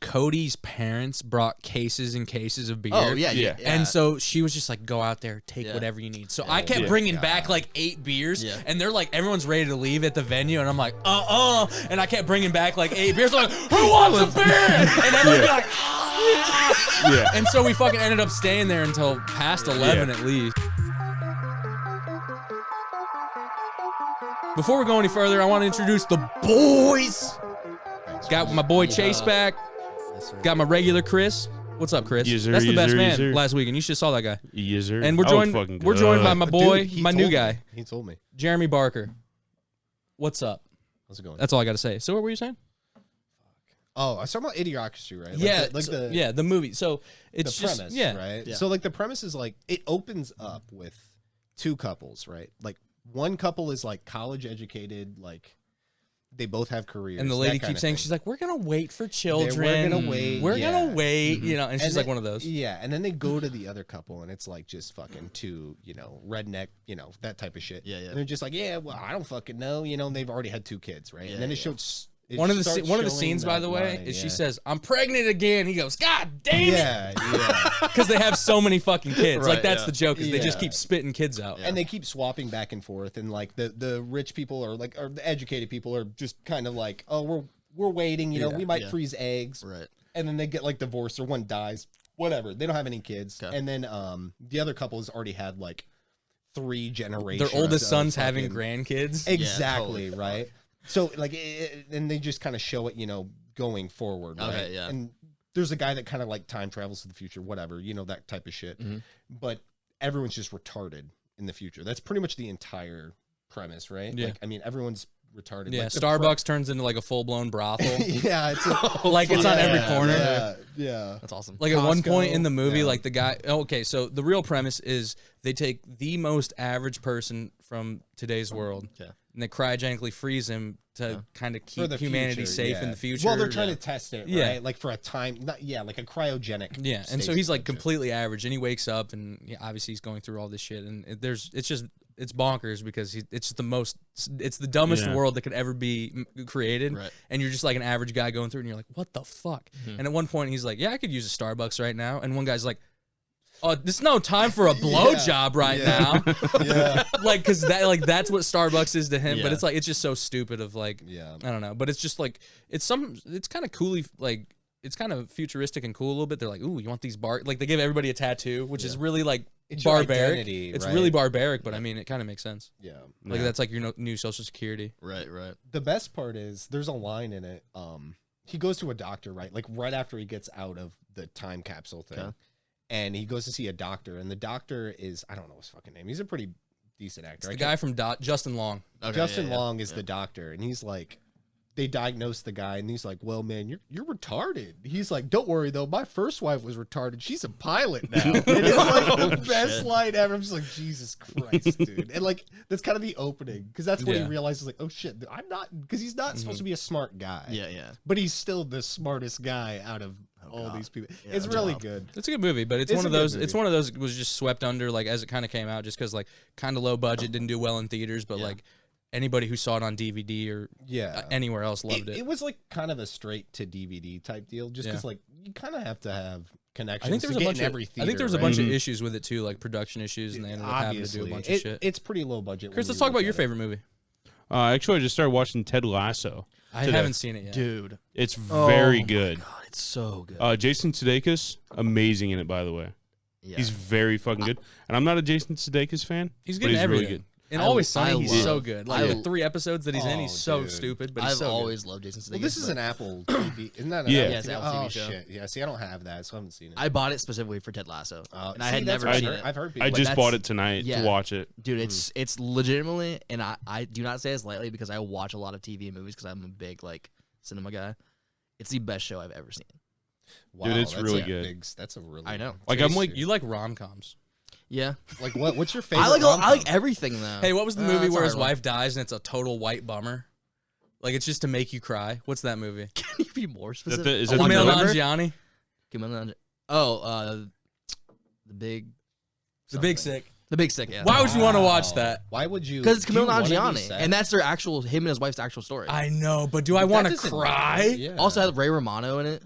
Cody's parents brought cases and cases of beer. Oh, yeah. And so she was just like, go out there, take whatever you need. So I kept bringing back like 8 beers, and they're like, everyone's ready to leave at the venue, and I'm like, and I kept bringing back like 8 beers. I'm like, who wants a beer? And everyone would be like, And so we fucking ended up staying there until past 11 at least. Before we go any further, I want to introduce the boys. Got my boy Chase back. Got my regular Chris. What's up, Chris? Yes, sir, That's the yes, best sir, man yes, sir. last weekend. You should have saw that guy. Yes, sir. And we're joined. We're joined by my boy, Dude, my new guy, He told me. Jeremy Barker. What's up? How's it going? That's all I got to say. So what were you saying? Oh, I was talking about Idiocracy, right? The movie. So it's the just premise, right? Yeah. So like the premise is like it opens up with 2 couples, right? Like one couple is like college educated, like they both have careers. And the lady keeps saying, she's like, we're going to wait for children. We're going to wait. We're going to wait, you know, and she's like one of those. Yeah, and then they go to the other couple, and it's like just fucking 2, redneck, that type of shit. Yeah. And they're just like, yeah, well, I don't fucking know, and they've already had 2 kids, right? Yeah, and then it shows... One of the scenes, by the way, is she says, I'm pregnant again. He goes, God damn it. Yeah. Because they have so many fucking kids. Right, like, that's the joke, is they just Yeah. keep spitting kids out. And they keep swapping back and forth, and like the rich people or the educated people are just kind of like, oh, we're waiting, we might freeze eggs, Right. and then they get like divorced or one dies, whatever. They don't have any kids, Okay. and then the other couple has already had like 3 generations. Their oldest of son's fucking- having grandkids. Exactly, totally. right. So like, and they just kind of show it, going forward, right? Okay, yeah. And there's a guy that kind of like time travels to the future, whatever, that type of shit. Mm-hmm. But everyone's just retarded in the future. That's pretty much the entire premise, right? Yeah. Like, I mean, everyone's retarded. Yeah, Like, Starbucks turns into like a full-blown brothel. yeah, it's Like, it's on every corner. Yeah. That's awesome. Like, at one point Costco, in the movie, yeah. like, the guy... Okay, so the real premise is they take the most average person from today's world, Okay. and they cryogenically freeze him to kind of keep For the humanity future, safe yeah. in the future. Well, they're trying to test it, right? Yeah. Like for a time, like a cryogenic. Yeah, and so state he's like future. completely average, and he wakes up, and obviously he's going through all this shit, and it's bonkers because it's the dumbest world that could ever be created, Right. and you're just like an average guy going through, and you're like, what the fuck? And at one point he's like, yeah, I could use a Starbucks right now, and one guy's like, oh, there's no time for a blowjob right now. Yeah. Like, because that's what Starbucks is to him. But Yeah. it's like, it's just so stupid of like, Yeah. I don't know. But it's just like, it's kind of coolly, like, it's kind of futuristic and cool a little bit. They're like, ooh, you want these like they give everybody a tattoo, which is really like It's your barbaric. identity, It's right? really barbaric, but I mean, it kind of makes sense. Yeah. Like that's like your new social security. Right. The best part is there's a line in it. He goes to a doctor, right? Like right after he gets out of the time capsule thing. Okay. And he goes to see a doctor, and the doctor is, I don't know his fucking name. He's a pretty decent actor. It's the guy from Justin Long. Okay, Justin yeah. Long is the doctor, and he's like, they diagnose the guy, and he's like, well, man, you're retarded. He's like, don't worry, though. My first wife was retarded. She's a pilot now. And it's like the best line ever. I'm just like, Jesus Christ, dude. And like, that's kind of the opening, because that's when he realizes, like, oh, shit, I'm not, because he's not supposed to be a smart guy. Yeah. But he's still the smartest guy out of all these people. Yeah, It's really good. It's a good movie, but it's It's one a of good those. movie. It's one of those that was just swept under, like as it kind of came out, just because like kind of low budget, didn't do well in theaters, but like anybody who saw it on DVD or anywhere else loved it. It was like kind of a straight to DVD type deal, just because like you kind of have to have connections. I think there was to a get bunch in of every theater, I think there was a right? bunch of issues with it too, like production issues, and they ended up having to do a Obviously, bunch of shit. it's pretty low budget. Chris, when let's you talk look about at your it. favorite movie. Actually, I just started watching Ted Lasso. I today. haven't seen it yet. Dude. It's very good. God, it's so good. Jason Sudeikis, amazing in it, by the way. Yeah. He's very fucking good. And I'm not a Jason Sudeikis fan. He's but good in he's everything. really good. In I- Always Sunny, I he's love- so good. Like I- the 3 episodes that he's in, he's so dude. stupid, but he's I've so always loved Jason Sudeikis. Well, this is but an Apple TV. Isn't that an Yeah. Apple Yeah, it's an TV? Apple Oh TV show. shit! Yeah, see, I don't have that, so I haven't seen it. I bought it specifically for Ted Lasso, and I See, had that's never what seen I've it. I've heard people. I like just that. bought it tonight yeah. to watch it. Dude, it's legitimately, and I do not say this lightly because I watch a lot of TV and movies because I'm a big like cinema guy. It's the best show I've ever seen. Wow, Dude, it's that's really a good. That's a really. I know. Like, I'm like, You like rom-coms. Yeah, Like what? What's your favorite? I rom-com? like everything though. Hey, what was the movie that's a where his hard one. wife dies and it's a total white bummer? Like it's just to make you cry. What's that movie? Can you be more specific? is that the Kumail November? Nanjiani. Oh, the big Sick. The Big Sick. Yeah. Why would you want to watch that? Why would you? Because it's do you Kumail wanna be Nanjiani, sad? and that's their actual him and his wife's actual story. I know, but do I want to That doesn't- cry? Yeah. Also had Ray Romano in it.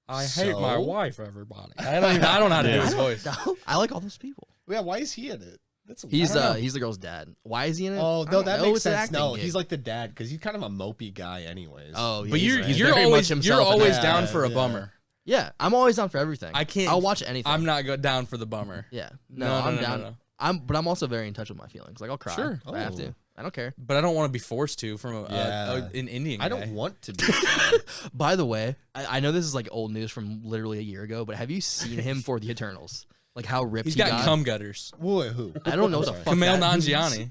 I hate So? my wife, everybody. I don't know how to do his voice. I like all those people. Yeah, why is he in it? That's He's I don't know. he's the girl's dad. Why is he in it? Oh I no, don't that know. makes It's an sense. acting No, gig. he's like the dad because he's kind of a mopey guy, anyways. Oh, yeah, But he's you're very always much himself in that. down for a Yeah. bummer. Yeah, I'm always down for everything. I can't. I'll watch anything. I'm not down for the bummer. Yeah, No, I'm no, down. no. But I'm also very in touch with my feelings. Like I'll cry Sure. if I have Oh. to. I don't care. But I don't want to be forced to from Yeah. an Indian guy. I don't want to be. sad. By the way, I know this is like old news from literally a year ago, but have you seen him for the Eternals? Like how ripped He's he got got? cum gutters. Wait, who? I don't know I'm what the sorry. fuck Kumail that means. Nanjiani.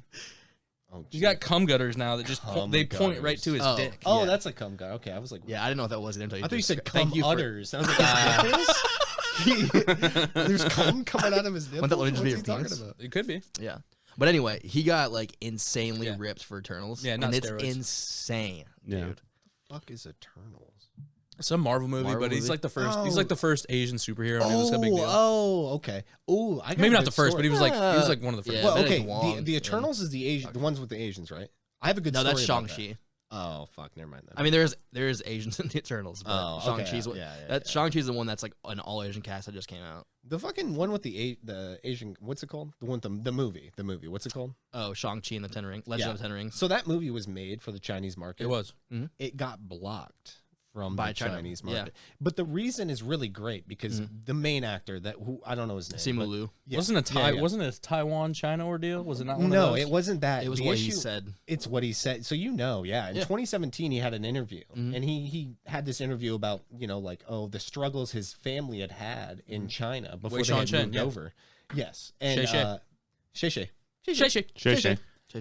Oh, He's got cum gutters now that just Cum they point gutters. right to his Oh. dick. Oh, Yeah. that's a cum guy. Okay, I was like, Yeah, I didn't know what that was. I didn't tell you. I thought you said Thank cum you for- udders. I was like, his nipples? There's cum coming out of his nipples. Wouldn't that What's just be he your talking penis? about? It could be. Yeah. But anyway, he got like insanely Yeah. ripped for Eternals. Yeah, not and it's steroids. insane, Yeah. dude. Fuck is Eternals? Some Marvel movie, Marvel but he's movie? like the first. He's Oh. like the first Asian superhero. And it was a big deal. Oh, okay. Oh, I got Maybe a not good the first, but he story. was like one of the first. Yeah. Well, Benedict okay. Wong, The yeah. Eternals is the Asian, the ones with the Asians, right? I have a good No, story. that's about Shang-Chi. that. Oh fuck, never mind that. I mean, there's Asians in the Eternals, but Oh, okay, Shang-Chi's yeah, that Shang-Chi's the one that's like an all Asian cast that just came out. the fucking one with the Asian, what's it called? The one, the movie, what's it called? Oh, Shang-Chi and the Ten Rings, Legend Yeah. of the Ten Rings. So that movie was made for the Chinese market. It was. It got blocked from By the China, Chinese yeah. market. But the reason is really great because the main actor who I don't know his name. Simu but- Liu. yeah, Wasn't it a Taiwan China ordeal? Was it not one No, of those? it wasn't that. It was The what he issue- said. It's what he said. So In Yeah. 2017, he had an interview, and he had this interview about like the struggles his family had in China before they had Shan, moved yeah. over. Yes, and Shay. Shay. Shay.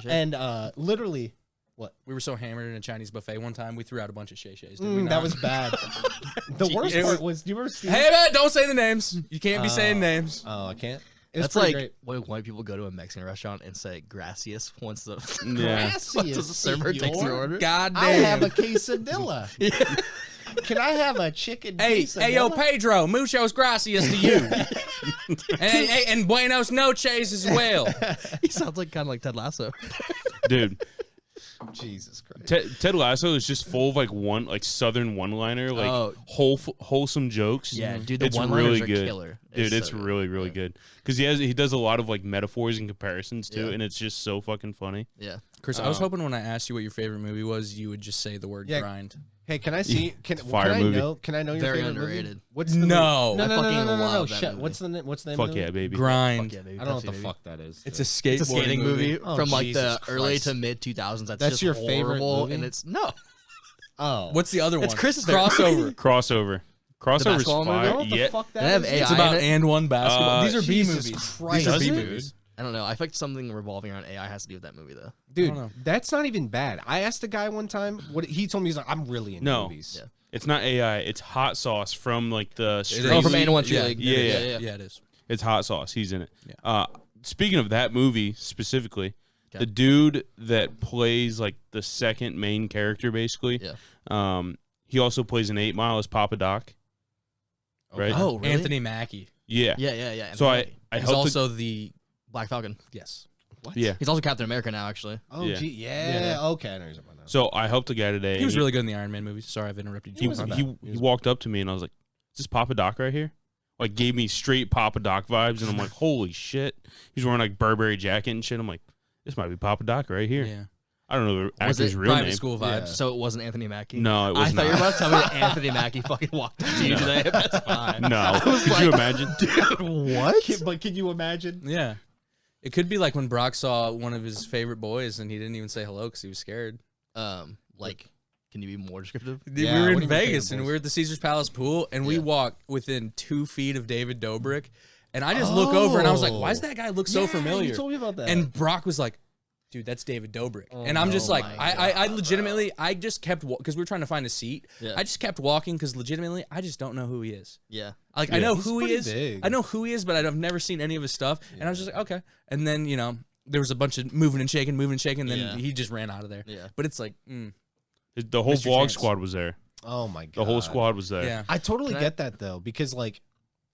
And literally, We were so hammered in a Chinese buffet one time, we threw out a bunch of Shay Shays. Did we not? that was bad. The worst It part was- was, you ever see? Hey man, don't say the names. You can't be saying names. Oh, I can't. It was That's pretty like great. when white people go to a Mexican restaurant and say gracias once the Yeah. once the server takes your order. God damn. I have a quesadilla. Can I have a chicken Hey, quesadilla? hey, yo, Pedro, muchos gracias to you. and buenos noches as well. He sounds like kind of like Ted Lasso. Dude, Jesus Christ. Ted Lasso is just full of like southern one-liner, like Oh. wholesome jokes. Yeah, dude, the it's one-liners really are good. killer. Dude, It's it's so good. really really good because he does a lot of like metaphors and comparisons too, Yeah. and it's just so fucking funny. Yeah. Chris, I was hoping when I asked you what your favorite movie was, you would just say the word Yeah. grind. Hey, can I see? Can, Fire can I movie. know? Can I know your Very favorite underrated. movie? What's the No. movie? I fucking love that Shut. movie. What's the name? What's the name? Fuck of the yeah, movie? baby. Grind. Fuck yeah, baby. I don't know what Pepsi, the baby. fuck that is. It's a skateboarding It's a skating movie Oh, from like Jesus the early Christ. to mid 2000s. That's That's just your favorite horrible, movie? and it's no. Oh, What's the other one? It's Chris's favorite. Crossover. Crossover. Crossover's basketball movie? I don't know fire. what the Yeah. fuck They that have is. AI It's about in it? and one basketball. These are B Jesus movies. Christ. These are Does B it? movies. I don't know. I feel like something revolving around AI has to do with that movie though. Dude, I don't know. that's not even bad. I asked a guy one time what he told me. He's like, I'm really into No. movies. Yeah. It's not AI. It's Hot Sauce from like the. It Street is. Oh, from League. Animal Cheat Yeah, League. yeah. Yeah, it is. It's Hot Sauce. He's in it. Yeah. Speaking of that movie specifically, Okay. the dude that plays like the second main character, basically, he also plays in 8 Mile as Papa Doc. Right? Oh, really? Anthony Mackie. Yeah. Yeah. So I He's helped. also the Black Falcon. yes. Yeah. He's also Captain America now, actually. Oh, Yeah. gee, yeah. Okay, I know you're about that. So I helped a guy today. He was and really good in the Iron Man movies. Sorry, I've interrupted you. He walked up to me and I was like, "Is this Papa Doc right here?" Like gave me straight Papa Doc vibes, and I'm like, "Holy shit!" He's wearing like Burberry jacket and shit. I'm like, "This might be Papa Doc right here." Yeah. I don't know the Was actor's it real Private name. school Yeah. vibes. So it wasn't Anthony Mackie. No, it was I thought you were not. about to tell me that Anthony Mackie fucking walked up to you today. That's fine. No, could you imagine? What? But can you imagine? Yeah. It could be like when Brock saw one of his favorite boys and he didn't even say hello because he was scared. Like, can you be more descriptive? Yeah, we were what in do you mean Vegas favorite and boys? we were at the Caesars Palace pool and we Yeah. walked within 2 feet of David Dobrik. And I just look over and I was like, why does Oh. that guy look so familiar? You told me about that. And Brock was like, dude, that's David Dobrik. And I'm just Oh like, my I legitimately, I just kept, because we were trying to find a seat. Yeah. I just kept walking because legitimately, I just don't know who he is. Yeah. Like, I Yeah. know He's who he pretty is. big. I know who he is, but I've never seen any of his stuff. And I was just like, okay. And then, there was a bunch of moving and shaking, and then Yeah. he just ran out of there. Yeah. But it's like, The whole Mr. vlog Chance. squad was there. oh my god, The whole squad was there. yeah. I totally Can I- get that though, because like,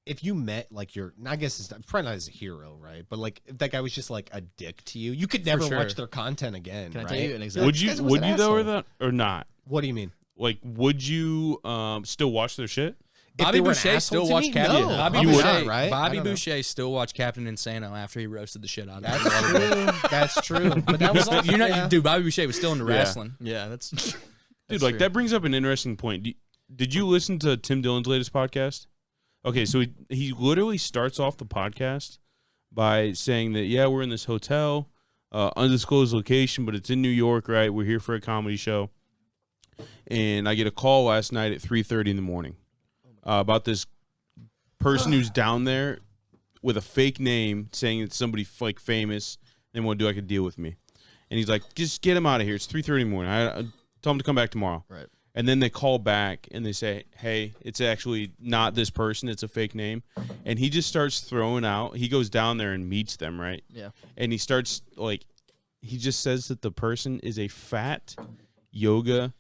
if you met like I guess it's probably not as a hero, right? But like, if that guy was just like a dick to you, you could never sure. watch their content again. Can I right? tell you an example? Would This you? guy was Would an you though, or asshole. that, or not? What do you mean? Like, would you still watch their shit? Bobby they were an Boucher asshole still to watched me, Captain. no, Bobby probably Boucher, not, right? I Bobby don't know. Boucher still watched Captain Insano after he roasted the shit out of him. That's true. That's true. But that was also, You're not, yeah. dude. Bobby Boucher was still into Yeah. wrestling. Yeah, that's Dude, like that brings up an interesting point. Did you listen to Tim Dillon's latest podcast? Okay, so he literally starts off the podcast by saying that, yeah, we're in this hotel, undisclosed location, but it's in New York, right? We're here for a comedy show. And I get a call last night at 3:30 in the morning about this person who's down there with a fake name saying it's somebody like famous. They want to do like a deal with me. And he's like, just get him out of here. It's 3:30 in the morning. I tell him to come back tomorrow. right. And then they call back and they say, hey, it's actually not this person. It's a fake name. And he just starts throwing out. He goes down there and meets them, right? Yeah. And he starts, like, he just says that the person is a fat yoga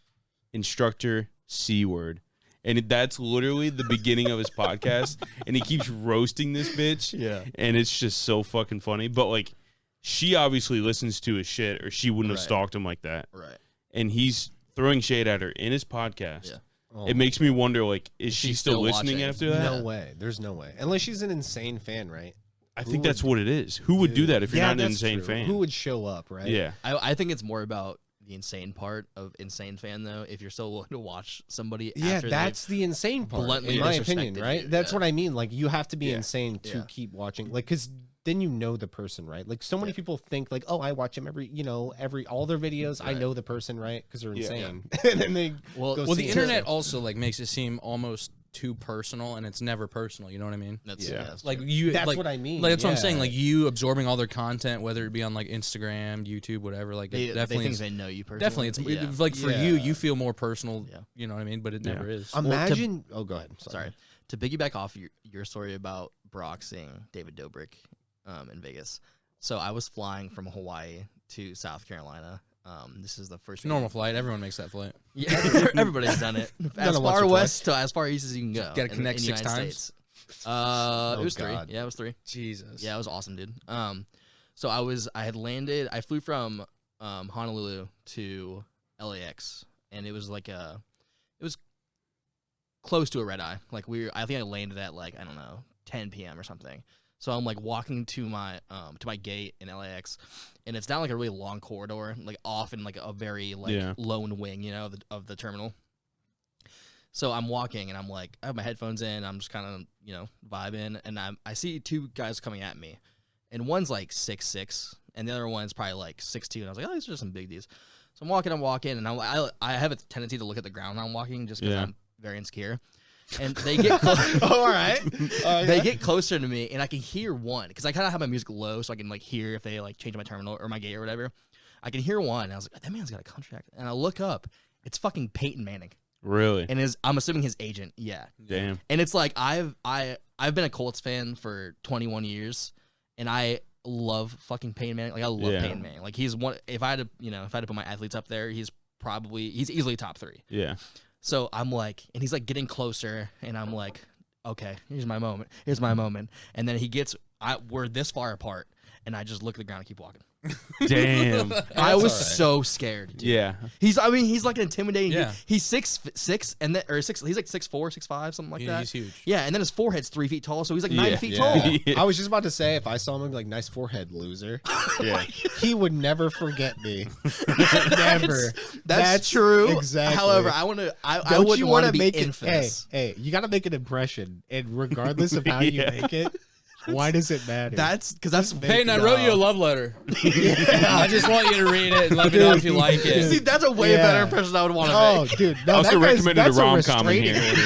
instructor C-word. And that's literally the beginning of his podcast. And he keeps roasting this bitch. Yeah. And it's just so fucking funny. But, like, she obviously listens to his shit or she wouldn't have Right. stalked him like that. Right. And he's throwing shade at her in his podcast. Yeah. Oh It makes me wonder, like, is She's she still still listening watching. after that? No way. There's no way. Unless she's an insane fan, right? I think that's what it is. Who would do that if you're Yeah, not an that's insane true. fan? Who would show up, right? Yeah. I think it's more about the insane part of insane fan though. If you're still willing to watch somebody, Yeah, after that's the insane part, bluntly in my opinion, disrespected right? you, That's yeah. what I mean. Like, you have to be Yeah. insane to Yeah. keep watching. Like, because then you know the person, right? Like, so many people think, like, oh, I watch them all their videos. I Right. know the person, right? Because they're Yeah. insane. And then they Well, go Well, see the it. internet also like makes it seem almost too personal, and it's never personal. You know what I mean? that's Yeah. that's Like true. you, That's like, what I mean, Like that's what I'm saying. yeah. Like you absorbing all their content, whether it be on like Instagram, YouTube, whatever. Like they it definitely, think is, they know you personally. definitely, it's yeah. like for Yeah. you feel more personal. Yeah. You know what I mean? But it Yeah. never is. Imagine. Oh, go ahead. Sorry. To piggyback off your story about Brock seeing David Dobrik in Vegas. So I was flying from Hawaii to South Carolina. This is the first Normal flight. Everyone makes that flight. Yeah, everybody's done it. As it once far or west to as far east as you can go. Gotta connect in the 6 United times? States. It was God. 3. Yeah, it was 3. Jesus. Yeah, it was awesome, dude. So I had landed. I flew from Honolulu to LAX, and it was like it was close to a red eye. Like I think I landed at like I don't know 10 p.m. or something. So I'm like walking to my gate in LAX, and it's down like a really long corridor, like off in like a very like Yeah. lone wing, you know, of the terminal. So I'm walking, and I'm like, I have my headphones in, I'm just kind of, you know, vibing, and I see 2 guys coming at me, and one's like 6'6", and the other one's probably like 6'2", and I was like, oh, these are some big dudes. So I'm walking, and I have a tendency to look at the ground when I'm walking, just because Yeah. I'm very insecure. And they get close. All right. They get closer to me, and I can hear one because I kind of have my music low, so I can like hear if they like change my terminal or my gate or whatever. I can hear one, and I was like, that man's got a contract. And I look up, it's fucking Peyton Manning, Really? and I'm assuming his agent. Yeah, Damn. and it's like I've been a Colts fan for 21 years, and I love fucking Peyton Manning. Like I love Yeah. Peyton Manning. Like he's one. If I had to put my athletes up there, he's easily top 3. Yeah. So I'm like, and he's like getting closer, and I'm like, okay, here's my moment. Here's my moment. And then we're this far apart, and I just look at the ground and keep walking. Damn. I was all right. so scared. Dude. Yeah. He's like an intimidating. Yeah. Dude. He's 6'6", and then he's like 6'4", 6'5", something like that. He's huge. Yeah, and then his forehead's 3 feet tall, so he's like 9 Yeah. feet Yeah. tall. I was just about to say, if I saw him, I'd be like, nice forehead, loser. Yeah. He would never forget me. Never. That's true. Exactly. However, I Don't wouldn't you want to to be make infamous. it? Hey, you got to make an impression, and regardless of how you Yeah. make it, why does it matter? That's because that's Peyton, I wrote you a love letter. I just want you to read it and let me know if you like See, it. that's a way Yeah. better impression I would want to Oh, make. dude. No, Also that guy's- recommended a that's rom-com in restraining here.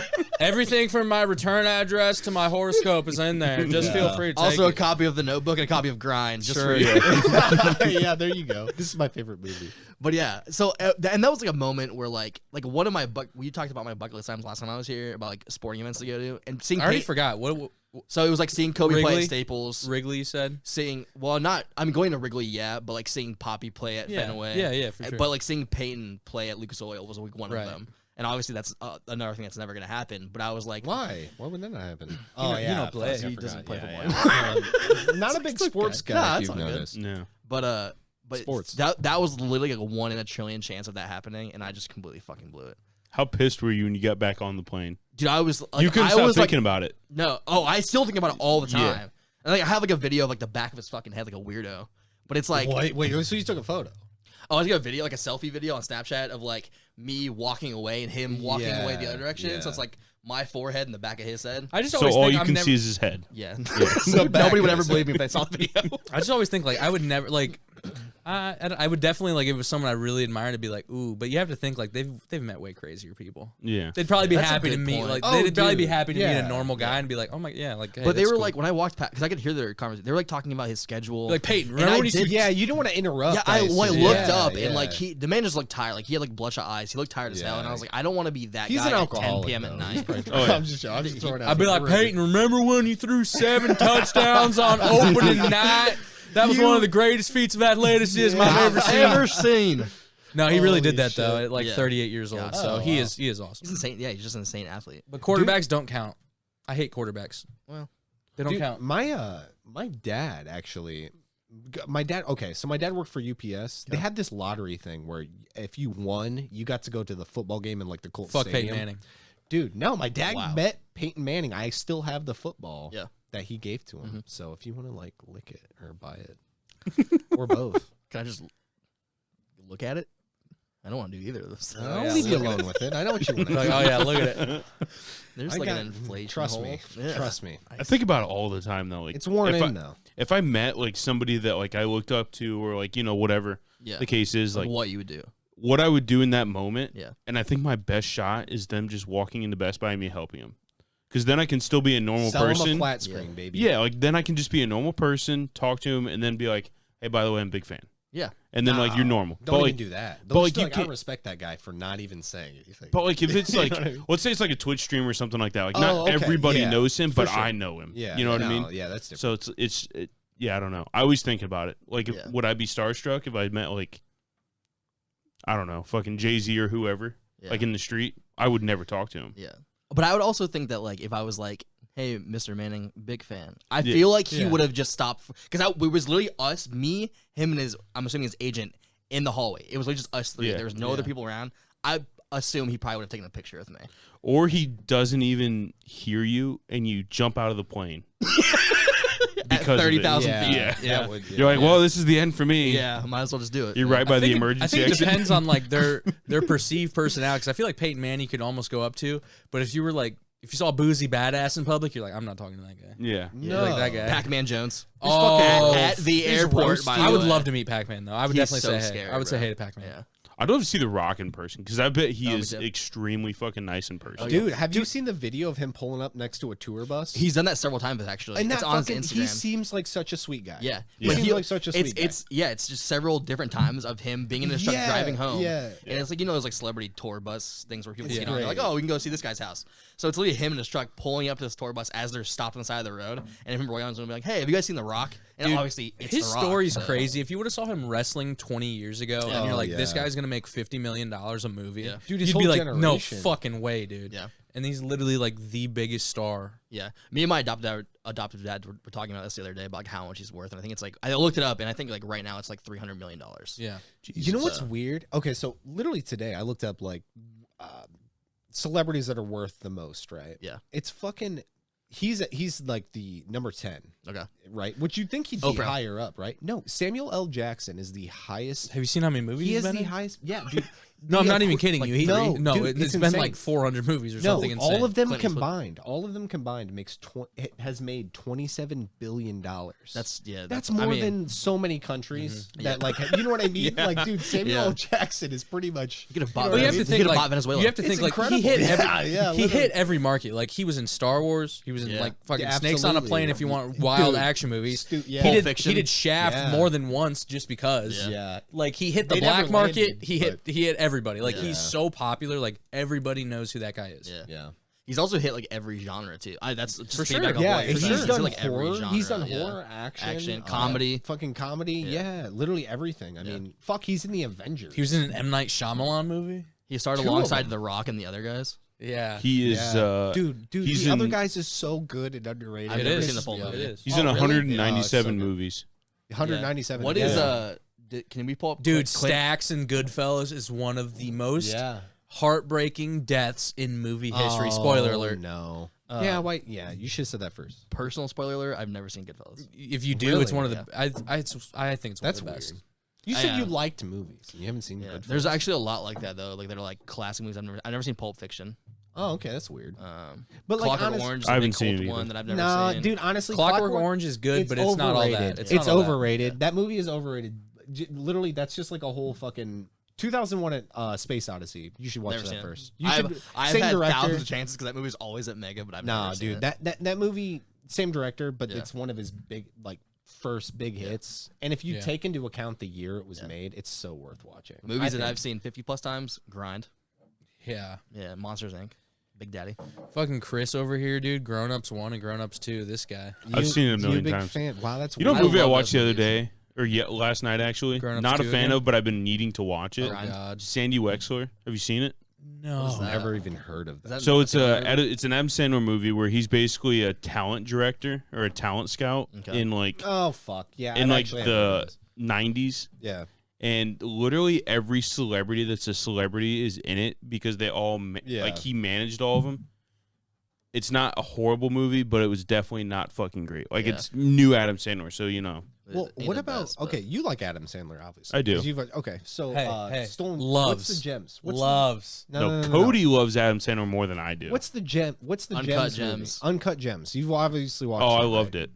order. Everything from my return address to my horoscope is in there. Just feel free to take Also, a it. copy of the Notebook and a copy of Grind, just Sure. for you. Yeah, there you go. This is my favorite movie. But yeah, so and that was like a moment where like one of my we talked about my bucket list times last time I was here about like sporting events to go to and seeing. I already Peyton- forgot. What So it was like seeing Kobe play Wrigley? at Staples, Wrigley said? seeing I'm going to Wrigley, yeah, but like seeing Poppy play at Yeah. Fenway, Yeah, for sure. But like seeing Peyton play at Lucas Oil was like one Right. of them, and obviously that's another thing that's never gonna happen. But I was like, Why? Why would that not happen? you don't play. fuck, I He forgot. doesn't play Yeah, yeah. Not a big sports guy, Nah, if that's you've all good. noticed. No. But Sports. that was literally like a 1 in a trillion chance of that happening, and I just completely fucking blew it. How pissed were you when you got back on the plane? Dude, I was like, You couldn't stop thinking about it. No. Oh, I still think about it all the time. Yeah. And like I have like a video of like the back of his fucking head like a weirdo. But it's like wait, so you took a photo? Oh, I took a video, like a selfie video on Snapchat of like me walking away and him walking away the other direction. Yeah. So it's like my forehead and the back of his head. I just So always all think you I'm can never, see is his head. Yeah. The back Nobody would of ever his believe me if they saw the video. I just always think like I would never like. I would definitely like if it was someone I really admired to be like, ooh, but you have to think like they've met way crazier people. Yeah. They'd probably be That's a happy to good meet point. like they'd probably be dude. happy to meet Yeah. a normal guy and be like, oh my like. Hey, But they that's were cool. like when I walked past because I could hear their conversation. They were like talking about his schedule. Like Peyton, And remember I when you did- Yeah, you don't want to interrupt. Yeah, I assume. looked Yeah, up yeah. and like the man just looked tired. Like he had like bloodshot eyes. He looked tired as hell, and I was like, I don't want to be that He's guy an at alcoholic. 10 p.m. at though. night. He's probably- Oh, yeah. I'm just throwing out. I'd be like, Peyton, remember when you threw 7 touchdowns on opening night? That was one of the greatest feats of athleticism I've ever seen. No, he really Holy did that shit. though at like Yeah. 38 years old. Yeah. So Oh, he wow. is He's awesome. insane. Yeah, he's just an insane athlete. But quarterbacks don't count. I hate quarterbacks. Well, They don't Dude, count. my dad actually. My dad. Okay, so my dad worked for UPS. They had this lottery thing where if you won, you got to go to the football game in like the Colts Fuck Stadium. Peyton Manning. Dude, no, my dad Wow. met Peyton Manning. I still have the football Yeah. that he gave to him. Mm-hmm. So if you want to like lick it or buy it or both, can I just look at it? I don't want to do either of those. things. I'll leave you alone with it. I know what you want. Like, oh yeah, look at it. There's I like got- an inflation Trust hole. me. Yeah. Trust me. I think about it all the time though. Like It's worn if in I, though. If I met like somebody that like I looked up to or like whatever Yeah. the case is, like what you would do. what I would do in that moment. Yeah. And I think my best shot is them just walking into Best Buy and me helping them, because then I can still be a normal Sell him person. a flat screen, baby. Yeah, like then I can just be a normal person, talk to him, and then be like, "Hey, by the way, I'm a big fan." Yeah. And then like you're normal. Don't but even like, do that. but, Don't like, like, you I can't- respect that guy for not even saying anything. but like if it's You know like, what I mean? let's say it's like a Twitch stream or something like that. Like Oh, not okay, everybody yeah, knows him, for but sure. I know him. Yeah, you know what I no, mean? Yeah, that's different. So yeah, I don't know. I always think about it. Like, Yeah. would I be starstruck if I met like, I don't know, fucking Jay-Z or whoever, Yeah. like in the street? I would never talk to him. Yeah. But I would also think that like if I was like, hey, Mr. Manning, big fan. I Yeah. feel like he Yeah. would have just stopped because it was literally us, me, him, and I'm assuming his agent in the hallway. It was literally just us three. Yeah. There was no other people around. I assume he probably would have taken a picture with me. Or he doesn't even hear you, and you jump out of the plane At because of it. 30,000 yeah, feet. Yeah. that would- You're like, well, this is the end for me. Yeah, might as well just do it. You're right by the I emergency think it exit. depends on like their perceived personality. Because I feel like Peyton Manning you could almost go up to, but if you were like if you saw a boozy badass in public, you're like, I'm not talking to that guy. Yeah. No. Like that guy. Pac-Man Jones. Oh, at the he's airport. roasting By I the would way. love to meet Pac-Man though. I would He's definitely so say hey. scary, I would say bro. hey to Pac-Man. Yeah. I'd love to see The Rock in person, because I bet he Oh, me is too. extremely fucking nice in person. Dude, have you seen the video of him pulling up next to a tour bus? He's done that several times actually. and It's that on fucking, his he Instagram. seems like such a sweet guy. Yeah, He but seems he- like such a sweet guy. It's just several different times of him being in his truck Yeah, driving home. yeah. And it's like those like celebrity tour bus things where people It's get on. They're like, great. oh, we can go see this guy's house. So it's literally him in his truck pulling up to this tour bus as they're stopped on the side of the road, and him rolling on and be like, hey, have you guys seen The Rock? And Dude, obviously, it's his The Rock, story's so- crazy. If you would have saw him wrestling 20 years ago, and Oh, you're like, this yeah. guy's gonna make $50 million a movie, Yeah. Dude, his you'd be whole like, no generation. fucking way, dude. Yeah. And he's literally like the biggest star. Yeah, me and my adoptive dad were talking about this the other day about like how much he's worth, and I think it's like I looked it up, and I think like right now it's like $300 million. Yeah. You know what's weird? Okay, so literally today I looked up like celebrities that are worth the most, right? Yeah. It's fucking he's like the number 10, Okay. right? Which you'd think he'd be Oprah. higher up, right? No, Samuel L. Jackson is the highest. Have you seen how many movies He he's is been the in? highest. Yeah, dude. No, I'm The not even acqui- kidding like, you. He, no, dude, it's it's been insane. like 400 movies or No, something insane. all of them Clint Eastwood. combined, makes it has made $27 billion. That's more I mean, than so many countries Mm-hmm. that like you know what I mean? Yeah. Like, dude, Samuel Yeah. L. Jackson is pretty much. You could have you bought. know But what you I have to mean? think could've like bought Venezuela. you have to It's think like incredible. he hit every Yeah, yeah, he hit literally. every market. Like he was in Star Wars. He was in Yeah. like fucking Yeah, Snakes on a absolutely. Plane. If you want wild Dude, action movies, yeah. he Pulp did. Fiction. He did Shaft Yeah. more than once just because. Yeah. Like he hit the They never black market. landed, He hit everybody. Like Yeah. he's so popular. Like everybody knows who that guy is. Yeah. Yeah. He's also hit like every genre too. That's just For sure. feedback on Yeah, what you're he's saying. done like every horror. genre. He's done yeah. horror, action, comedy. fucking comedy. Yeah, literally everything. I mean, fuck, he's in the Avengers. He was in an M. Night Shyamalan movie. He started Two of alongside them. The Rock and the other guys. Yeah. He is, Yeah. dude. he's The in- other guys is so good and underrated. I've It never is. seen the full Yeah, movie. it is. he's in Oh, really? 197 Yeah, it's so good. movies. 197. What yeah. is can we pull up Dude, Clint- Stacks and Goodfellas is one of the most Yeah. heartbreaking deaths in movie history. Spoiler alert. No. Uh, Yeah, you should have said that first. Personal spoiler alert: I've never seen Goodfellas. If you do, Really? it's one of the. I think it's one That's of the best. weird. You said I, you liked movies. And you haven't seen Yeah, Goodfellas. there's actually a lot like that though. Like they're like classic movies. I've never seen Pulp Fiction. Oh, okay, that's weird. But like, Clockwork honest- Orange is I a haven't big seen cult it either. one that I've never Nah, seen. dude, honestly, Clockwork Orange is good, but it's not all that. overrated. It's It's not all that. overrated. That movie is overrated. Literally, that's just like a whole fucking 2001 Space Odyssey. You should watch Never seen that it. first. You I've should, I've same had director. thousands of chances because that movie's always at Mega, but I've Nah, never seen dude, it. that movie, same director, but Yeah. it's one of his big first big hits. And if you Yeah. take into account the year it was made, it's so worth watching. Movies I that think. I've seen 50 plus times. Grind. Yeah. Yeah, Monsters Inc. Big Daddy. Fucking Chris over here, dude. Grown Ups 1 and Grown Ups 2. This guy. I've seen it a you million big times. Fan. Wow, that's You know, a I movie I love watched the those other day, or last night actually. Grown Ups Not a 2 fan again? of, but I've been needing to watch it. Oh, God. Sandy Wexler. Have you seen it? No. that? never even heard of that. So it's it's an M. Sandler movie where he's basically a talent director or a talent scout Okay. in like Oh fuck yeah! in I've like actually heard of the this. 90s. Yeah. And literally every celebrity that's a celebrity is in it because they all Yeah. like he managed all of them. It's not a horrible movie, but it was definitely not fucking great. Like Yeah. it's new Adam Sandler, so you know. Well, Ain't what the about best, but- okay? You like Adam Sandler, obviously. I do. 'Cause okay, so Hey, Stolen loves. What's the gems? What's Loves. The, No, Cody loves Adam Sandler more than I do. What's the gem? What's the Uncut gems? movie? Gems. Uncut Gems. You've obviously watched. Oh, I that, loved right? it.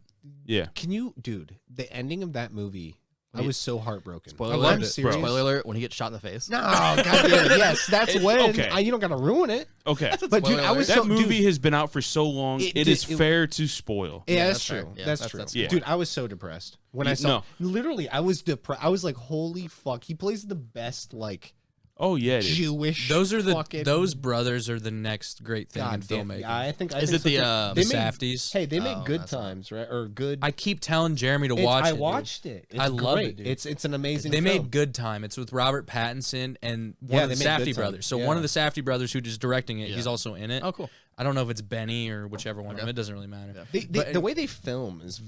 Yeah. Can you, dude? The ending of that movie, I Wait. was so heartbroken. Spoiler I alert. loved it, serious. Spoiler alert: when he gets shot in the face. No, goddamn, yes, that's when. okay. You don't gotta ruin it. Okay. But dude, Spoiler I was That so movie Dude, has been out for so long. It It did- is it- fair to spoil. yeah, Yeah, that's that's true. fair. Yeah, that's that's true. Yeah. Dude, I was so depressed when I Yeah, saw. Literally, I was depressed. I was like, "Holy fuck!" He plays the best, like Oh yeah, it is. Jewish. Those are the fucking, those brothers are the next great thing in God damn, filmmaking. yeah, I think. Is think it the, so, too. the They made- Safdies. Hey, they Oh, make Good that's not- Times, right? Or good. I keep telling Jeremy to It's- watch it. I dude. watched it. It's I love great. it, dude. It's an amazing. They film. made Good Time. It's with Robert Pattinson and one Yeah, of the they made Good Safdie Time. brothers. So Yeah. one of the Safdie brothers who is directing it, Yeah. he's also in it. Oh, cool. I don't know if it's Benny or whichever one of Okay. them. It doesn't really matter. Yeah. But- The way they film is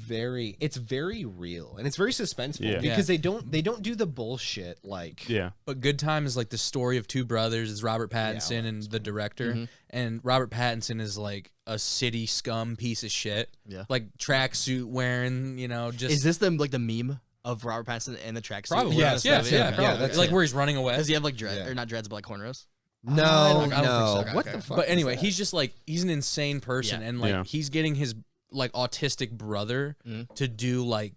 it's very real and it's very suspenseful Yeah. because they don't do the bullshit like Yeah. But Good Time is like the story of two brothers. It's Robert Pattinson and the director. Mm-hmm. And Robert Pattinson is like a city scum piece of shit. Yeah. Like tracksuit wearing, just. Is this the meme of Robert Pattinson and the tracksuit? Probably. Yes, Yes, yeah, yeah. yeah, Probably. that's like it. where he's running away. Does he have like dread Yeah. or not dreads but like cornrows? no I don't think no so. what Okay. the fuck But is anyway, that? he's just like he's an insane person, Yeah. and like Yeah. he's getting his like autistic brother Mhm. to do like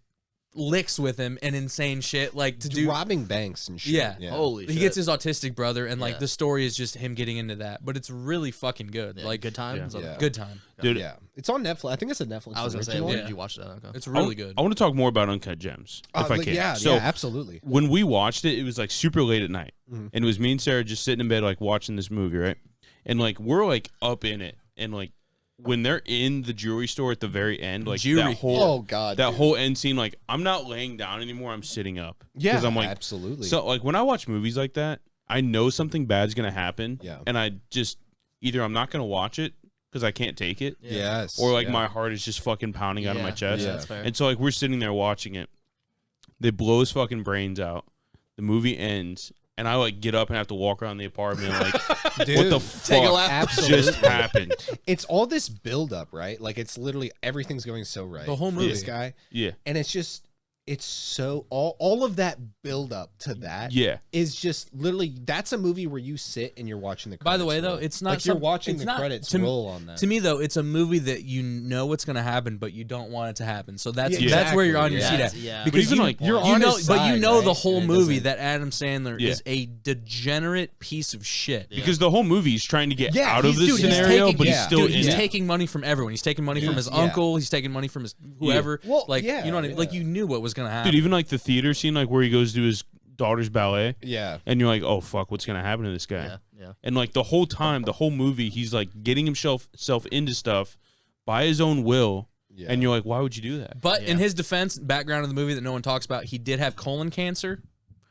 licks with him and insane shit, like to do. robbing banks and shit. Yeah. Holy He shit. gets his autistic brother, and like Yeah. the story is just him getting into that, but it's really fucking good. Yeah, Like Good Time. Yeah. Is that- Yeah. good time. Dude, yeah, it's on Netflix. I think it's a Netflix. I was gonna say, original. when Yeah. did you watch that? Okay. It's really I, good. I want to talk more about Uncut Gems if I like, can. yeah, So yeah, absolutely. when we watched it, it was like super late at night, Mhm. and it was me and Sarah just sitting in bed like watching this movie, right? And like we're like up in it, and like when they're in the jewelry store at the very end, like Jewelry. that whole Oh god, that dude. whole end scene, like I'm not laying down anymore, I'm sitting up. yeah, because I'm like absolutely. so like when I watch movies like that, I know something bad's gonna happen, Yeah. and I just either I'm not gonna watch it because I can't take it, yes, or like yeah. my heart is just fucking pounding out of my chest. Yeah, that's fair. And so like we're sitting there watching it. They blow his fucking brains out. The movie ends, and I like get up and have to walk around the apartment like, Dude, what the take a fuck lap. Absolutely. just happened? It's all this build up, right? Like it's literally everything's going so right. The whole for movie. this guy, Yeah, and it's so all of that build up to that yeah. is just literally that's a movie where you sit and you're watching the credits By the way, though, roll. it's not like you're some- watching it's the not- credits to me- roll on that. To me, though, it's a movie that you know what's going to happen, but you don't want it to happen. So that's Yeah, that's where you're on your exactly, seat yeah. at. Yeah. Because But even, you, like, you're you on know, his but you side, know the right? whole And it movie doesn't- that Adam Sandler Yeah. is a degenerate piece of shit. Because the whole movie he's trying to get Yeah, out of he's- this dude, he's scenario, taking- but he's yeah. still Dude, in he's it. taking money from everyone. He's taking money from his Yeah. uncle. He's taking money from his whoever. Well, like yeah, you know what I mean? Like yeah. you knew what was going to happen. Dude, even like the theater scene, like where he goes to his daughter's ballet, yeah, and you're like, oh fuck, what's gonna happen to this guy? Yeah, yeah. And like the whole time, the whole movie, he's like getting himself into stuff by his own will, yeah. and you're like, why would you do that? But in Yeah. his defense, background of the movie that no one talks about, he did have colon cancer.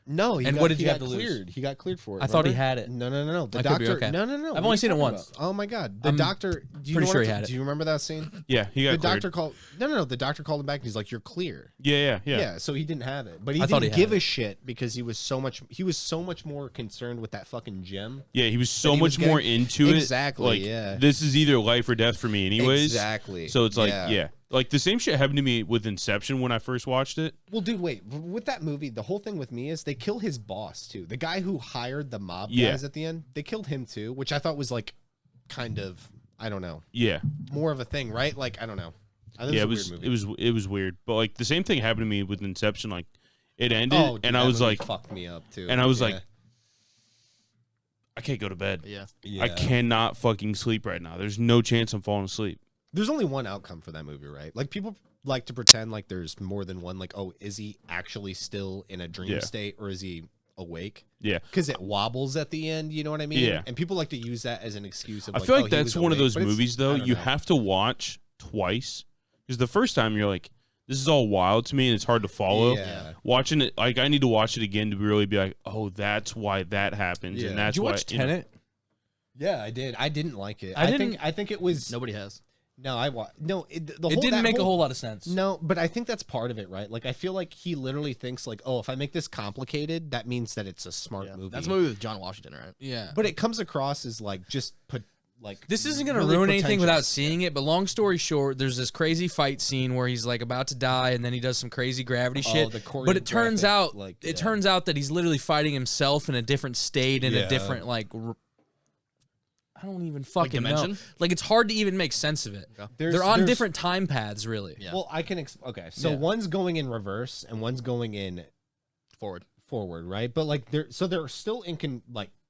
No, And what did you have to cleared. lose? He got cleared for it. I thought he remember? had it. No. The I could be doctor. okay. No. I've What only are you seen it talking once. about? Oh my god, the I'm doctor. Do you pretty know sure what he I'm had ta- it. Do you remember that scene? Yeah, he got The cleared. doctor called. No. The doctor called him back and he's like, "You're clear." Yeah. Yeah, so he didn't have it, but he I thought didn't he had give a it. shit because he was so much more concerned with that fucking gem. Yeah, he was so he much was more getting- into it. Exactly, Like, yeah. this is either life or death for me, anyways. Exactly. So it's like, Yeah. yeah. Like, the same shit happened to me with Inception when I first watched it. Well, dude, wait. With that movie, the whole thing with me is they kill his boss too. The guy who hired the mob Yeah. guys at the end, they killed him too, which I thought was like, kind of, I don't know, Yeah. more of a thing, right? Like, I don't know. I think Yeah, it's a weird movie. it was weird. But, like, the same thing happened to me with Inception. Like, it ended, Oh, dude, and that I was movie like, fucked me up too. and I was Yeah. like, I can't go to bed. Yeah. I cannot fucking sleep right now. There's no chance I'm falling asleep. There's only one outcome for that movie, right? Like people like to pretend like there's more than one. Like, oh, is he actually still in a dream Yeah. state or is he awake? Yeah. Because it wobbles at the end. You know what I mean? Yeah. And people like to use that as an excuse of. I Like, feel oh, like he that's was one of awake. those But it's- movies, though, I don't you know. have to watch twice. Because the first time you're like, this is all wild to me and it's hard to follow. Yeah. Watching it, like, I need to watch it again to really be like, oh, that's why that happens. Yeah. And that's Did you why. watch you know- Tenet? Yeah, I did. I didn't like it. I I think it was Nobody has. No, I watched. No, the It whole, didn't that make a whole whole lot of sense. No, but I think that's part of it, right? Like, I feel like he literally thinks like, oh, if I make this complicated, that means that it's a smart movie. That's a movie with John Washington, right? Yeah. But it comes across as like just put like This isn't going to really ruin anything without pretentious. seeing it, but long story short, there's this crazy fight scene where he's like about to die and then he does some crazy gravity shit. the But it turns choreographic, out like, it yeah. turns out that he's literally fighting himself in a different state in Yeah. a different I don't even fucking know. dimension? Like it's hard to even make sense of it. There's- They're on there's- different time paths really. Yeah. Well, I can. Okay, so Yeah. one's going in reverse and one's going in forward, right? But like they're still in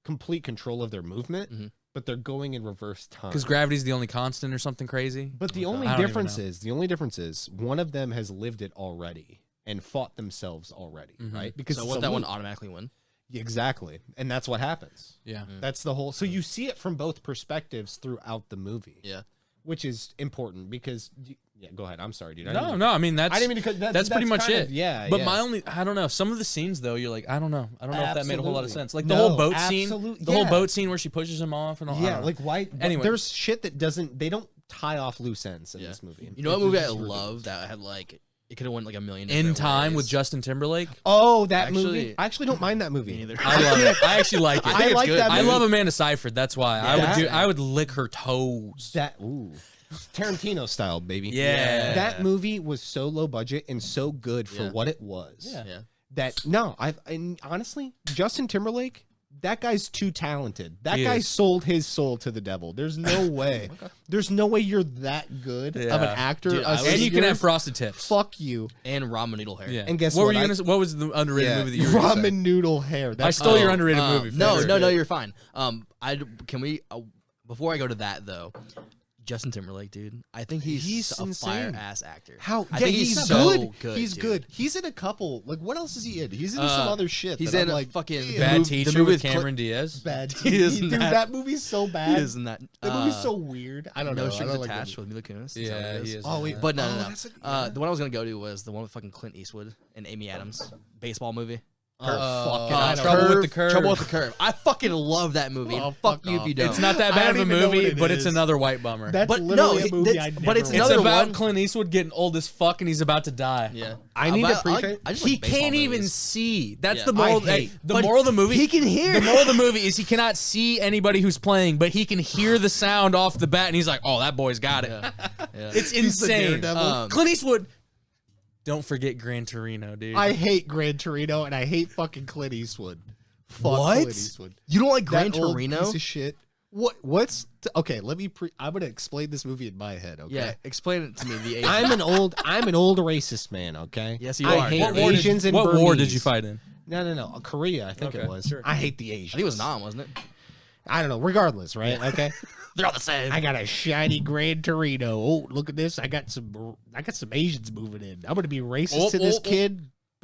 complete control of their movement, Mhm. but they're going in reverse time. Because gravity's the only constant or something crazy. But the I only don't even difference know. is one of them has lived it already and fought themselves already, right? Because So it's won't a that one loop. automatically win? Exactly, and that's what happens. Yeah. That's the whole. So you see it from both perspectives throughout the movie. Yeah. Which is important because. Yeah, go ahead. I'm sorry, dude. I didn't No, I mean that's I didn't mean to cut. that's pretty much kind it. of- yeah. But yeah. my only, I don't know. Some of the scenes though, you're like, I don't know if that made a whole lot of Absolutely. sense. Like the No, whole boat scene, absolute- the whole yeah. boat scene where she pushes him off and all. I Yeah, don't know. like why? Anyway. There's shit that doesn't. They don't tie off loose ends in Yeah. this movie. You know what It's movie I just love that had like it could have went like a million In different Time ways. with Justin Timberlake. Oh, that Actually- movie. I actually don't mind that movie. Me neither. I love it. I actually like it. I think it's like good. that I movie. love Amanda Seyfried. That's why Yeah. I would lick her toes. That Tarantino style, baby. Yeah. That movie was so low budget and so good for Yeah. what it was. Yeah. Yeah. That no, and honestly, Justin Timberlake, that guy's too talented. That He guy is. sold his soul to the devil. There's no way. There's no way you're that good of an Yeah. actor. Dude, a I was- And you can singer. have frosted tips. Fuck you. And ramen noodle hair. Yeah. And guess what what? were you gonna? What was the underrated movie that you were gonna say? ramen noodle hair. I That's stole your underrated movie. No, Fair. no, you're fine. Can we? Before I go to that though, Justin Timberlake, dude, I think he's a insane. fire ass actor. How? I Yeah, think he's so good. He's dude. good. He's in a couple. Like, what else is he in? He's in some other shit. He's that in I'm a like fucking damn. Bad the Teacher movie with with Cameron Diaz. Bad. He is Dude, not- that movie's so bad. Isn't that? That movie's so weird. I don't know. No I Strings don't like that Attached with Mila Kunis. Yeah, that what it he is. Oh wait, But no, oh, no, no. that's a- The one I was gonna go to was the one with fucking Clint Eastwood and Amy Adams, baseball movie. Oh, fucking, I don't Trouble know. with the Curve. Trouble with the Curve. I fucking love that movie. Oh, and fuck fuck you if off. you don't. It's not that I bad of don't a even know movie, what it but it's is. another white bummer. That's But literally no, a movie that's- I'd but it's never It's another watch. about one- Clint Eastwood getting old as fuck and he's about to die. Yeah. I need to I preface. just He like baseball can't even movies. see. That's Yeah. the moral. I hate- the but moral of the movie. he can hear. The moral of the movie is he cannot see anybody who's playing, but he can hear the sound off the bat, and he's like, "Oh, that boy's got it." Yeah. Yeah. It's He's the insane. Daredevil. Clint Eastwood. Don't forget Gran Torino, dude. I hate Gran Torino and I hate fucking Clint Eastwood. Fuck What? Clint Eastwood. You don't like That Gran old Torino? piece of shit. What's okay? Let me. I'm gonna explain this movie in my head. Okay. Yeah, explain it to me. The age. I'm an old racist man. Okay. Yes, you I are. hate What war did- Asians and what Burmese. war did you fight in? No. Korea, I think Okay, it was. sure. I hate the Asians. I think it was Nam, wasn't it? I don't know. Regardless, right? Okay. They're all the same. I got a shiny Gran Torino. Oh, look at this! I got some Asians moving in. I'm gonna be racist to this kid,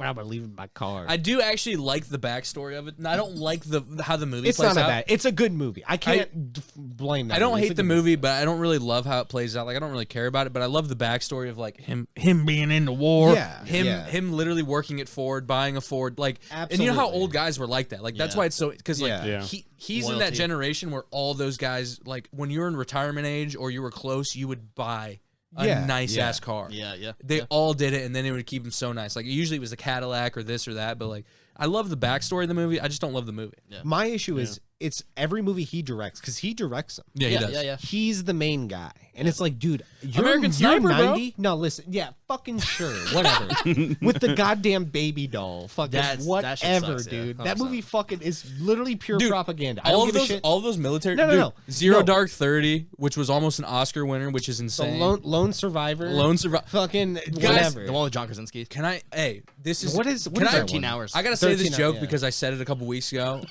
I'm gonna leave my car. I do actually like the backstory of it. And I don't like how the movie it's plays not out. bad. It's a good movie. I can't blame that. I don't movie. hate the movie, but I don't really love how it plays out. Like I don't really care about it, but I love the backstory of like him being in the war. Yeah, him literally working at Ford, buying a Ford. Like, and you know how old guys were like that. Like that's why it's so because like he's in that generation where all those guys like when you're in retirement age or you were close, you would buy a nice ass car. They all did it, and then it would keep them so nice. Like usually it was a Cadillac or this or that, but like I love the backstory of the movie. I just don't love the movie. My issue is it's every movie he directs because he directs them. Yeah, he does. Yeah. He's the main guy, and it's like, dude, you're American Sniper, 90. bro. No, listen, fucking sure, whatever. With the goddamn baby doll, fucking that shit whatever, sucks, dude. 100%. That movie fucking is literally pure propaganda. I All don't of give a those, shit. all of those military. No. Zero Dark 30, which was almost an Oscar winner, which is The insane. lone survivor. Guys, Fucking whatever. The one with John Krasinski. Can I? Hey, this is What is can I- that 13 one? hours. I gotta say this 13, joke yeah. because I said it a couple weeks ago,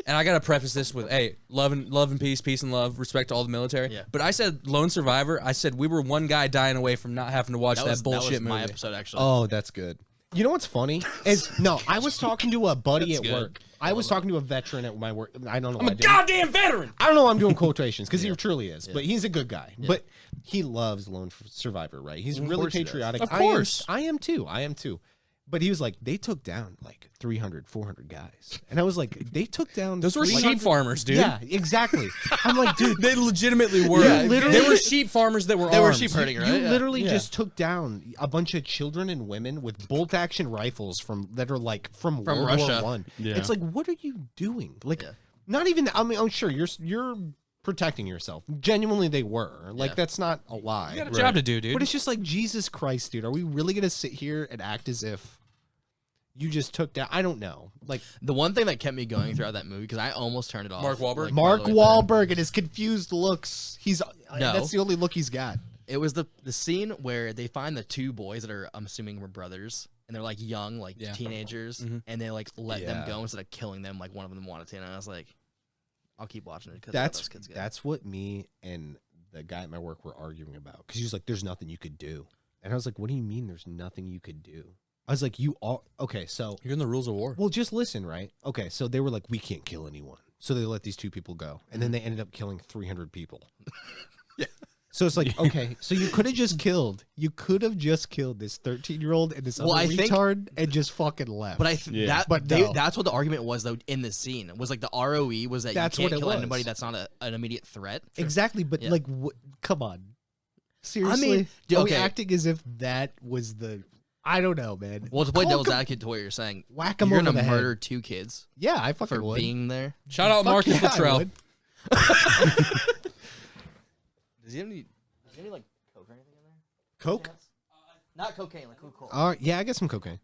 and I gotta preface this with, "Hey, love and peace and love, respect to all the military." Yeah. But I said Lone Survivor. I said we were one guy dying away from not having to watch that, was bullshit my movie. episode actually. Oh, that's good. You know what's funny is I was talking to a buddy at good. work. I was talking to a veteran at my work. I don't know. I'm why a I did. goddamn veteran. I don't know why I'm doing quotations because he truly is, but he's a good guy. But he loves Lone Survivor, right? He's really course he does. patriotic. Of course. I am too. But he was like, they took down like 300, 400 guys. And I was like, they took down Those were 300 sheep farmers, dude. Yeah, exactly. I'm like, dude, They legitimately were. Yeah, literally- They were sheep farmers that were They were armed. sheep herding, right? you Yeah. literally just took down a bunch of children and women with bolt action rifles that are like from World Russia. War I. Yeah. It's like, what are you doing? Like, not even. I mean, I'm sure you're protecting yourself. Genuinely, they were. Like, that's not a lie. You got a job to do, dude. But it's just like, Jesus Christ, dude. Are we really gonna sit here and act as if you just took down? I don't know. Like The one thing that kept me going throughout that movie because I almost turned it off. Mark Wahlberg? like, Mark all the way through. Wahlberg and his confused looks. That's the only look he's got. It was the scene where they find the two boys that are I'm assuming were brothers and they're like young, like teenagers, and they like let them go instead of killing them like one of them wanted to. And I was like, I'll keep watching it because those kids good. That's what me and the guy at my work were arguing about because he was like, "There's nothing you could do," and I was like, "What do you mean? There's nothing you could do?" I was like, "You all okay?" So You're in the rules of war. well, just listen, right? Okay, so they were like, "We can't kill anyone," so they let these two people go, and then they ended up killing 300 people. So it's like, okay, so you could have just killed this 13-year-old and this other I think- retard and just fucking left. But no. that's what the argument was though in the scene was like the ROE was that That's you what can't it kill was. anybody that's not an immediate threat. Exactly, but like, come on, seriously? I mean, are we okay. acting as if that was the? I don't know, man. Well, to play Call devil's him- advocate to what you're saying, Whack 'em you're over gonna the head. murder two kids Yeah, I fucking for would. being there. Shout out Fuck Marcus yeah, I Luttrell. would. Does he have any like coke or anything in there? Coke? Not cocaine, like Coca-Cola. Yeah, I got some cocaine.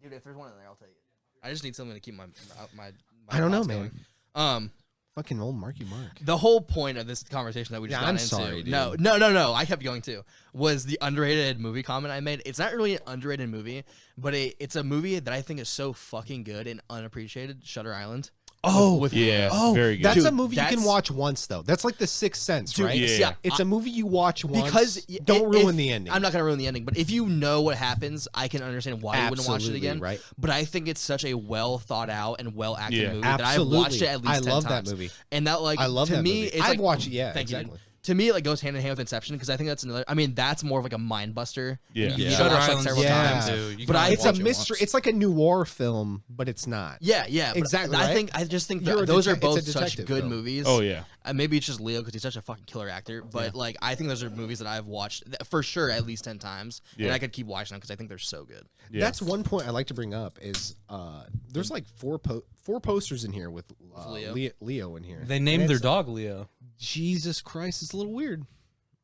Dude, if there's one in there, I'll take it. I just need something to keep my I don't know, thoughts man. going. Fucking old Marky Mark. The whole point of this conversation that we just Yeah, got I'm into, sorry, dude. no, I kept going too, was the underrated movie comment I made. It's not really an underrated movie, but it's a movie that I think is so fucking good and unappreciated. Shutter Island. Oh, very good. That's Dude, a movie you can that's- watch once, though. That's like The Sixth Sense, Dude, right? yeah. It's a movie you watch once. Because don't if- ruin the ending. I'm not gonna ruin the ending, but if you know what happens, I can understand why you wouldn't watch it Absolutely, again. right. But I think it's such a well thought out and well acted Yeah. movie that I've Absolutely. watched it at least I 10 love that times. movie. And that like I love to that me, movie. it's I'd like, watch it. Yeah, thank you, exactly. dude. To me, it like goes hand in hand with Inception because I think that's another. I mean, that's more of like a mind buster. Yeah. You Yeah. gotta Shutter watch, like, Island's several yeah. times. too. You But can only It's a watch it mystery. once. It's like a noir film, but it's not. Yeah, but Exactly, I right? just think You're a those are detec- it's a both such detective good film. movies. Oh yeah. Maybe it's just Leo because he's such a fucking killer actor. But like, I think those are movies that I've watched for sure at least 10 times, and Yeah. I could keep watching them because I think they're so good. Yeah. That's one point I like to bring up is there's like four posters in here with Leo. Leo in here. They named And their it's- dog Leo. Jesus Christ, it's a little weird.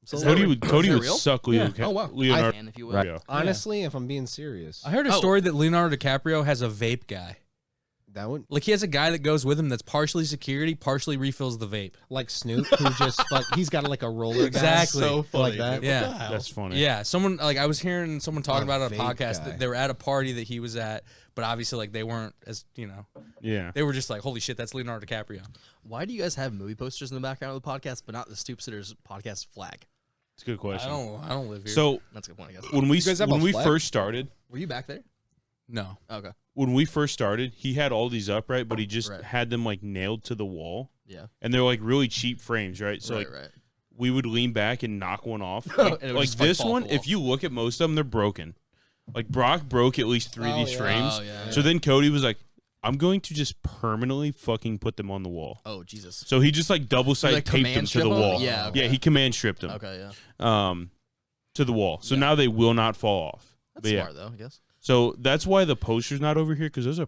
So Cody would that would real? suck Leo. Oh wow, Leonardo. if you will. Right. honestly, if I'm being serious, I heard a Oh. story that Leonardo DiCaprio has a vape guy. that one Like he has a guy that goes with him that's partially security, partially refills the vape. like Snoop, who just he's got like a roller guy. Exactly. So like that. Yeah. That's funny. Yeah, someone like I was hearing someone talking A about it on a vape podcast guy. that they were at a party that he was at, but obviously like they weren't as Yeah. they were just like, holy shit, that's Leonardo DiCaprio. Why do you guys have movie posters in the background of the podcast, but not the Stoop Sitters podcast flag? It's a good question. I don't live here. So That's a good point, I guess. when we guys have a flag? first started, Were you back there? No. Okay. When we first started, he had all these up, right? But he just had them like nailed to the wall. Yeah. And they're like really cheap frames, right? So like we would lean back and knock one off. Like this one, if you look at most of them, they're broken. Like Brock broke at least 3 of these frames. So then Cody was like, I'm going to just permanently fucking put them on the wall. Oh, Jesus. So he just like double side taped them to the wall. Yeah. Okay. Yeah, he command stripped them. Okay, yeah. To the wall. So now they will not fall off. That's smart though, I guess. So that's why the poster's not over here, because those are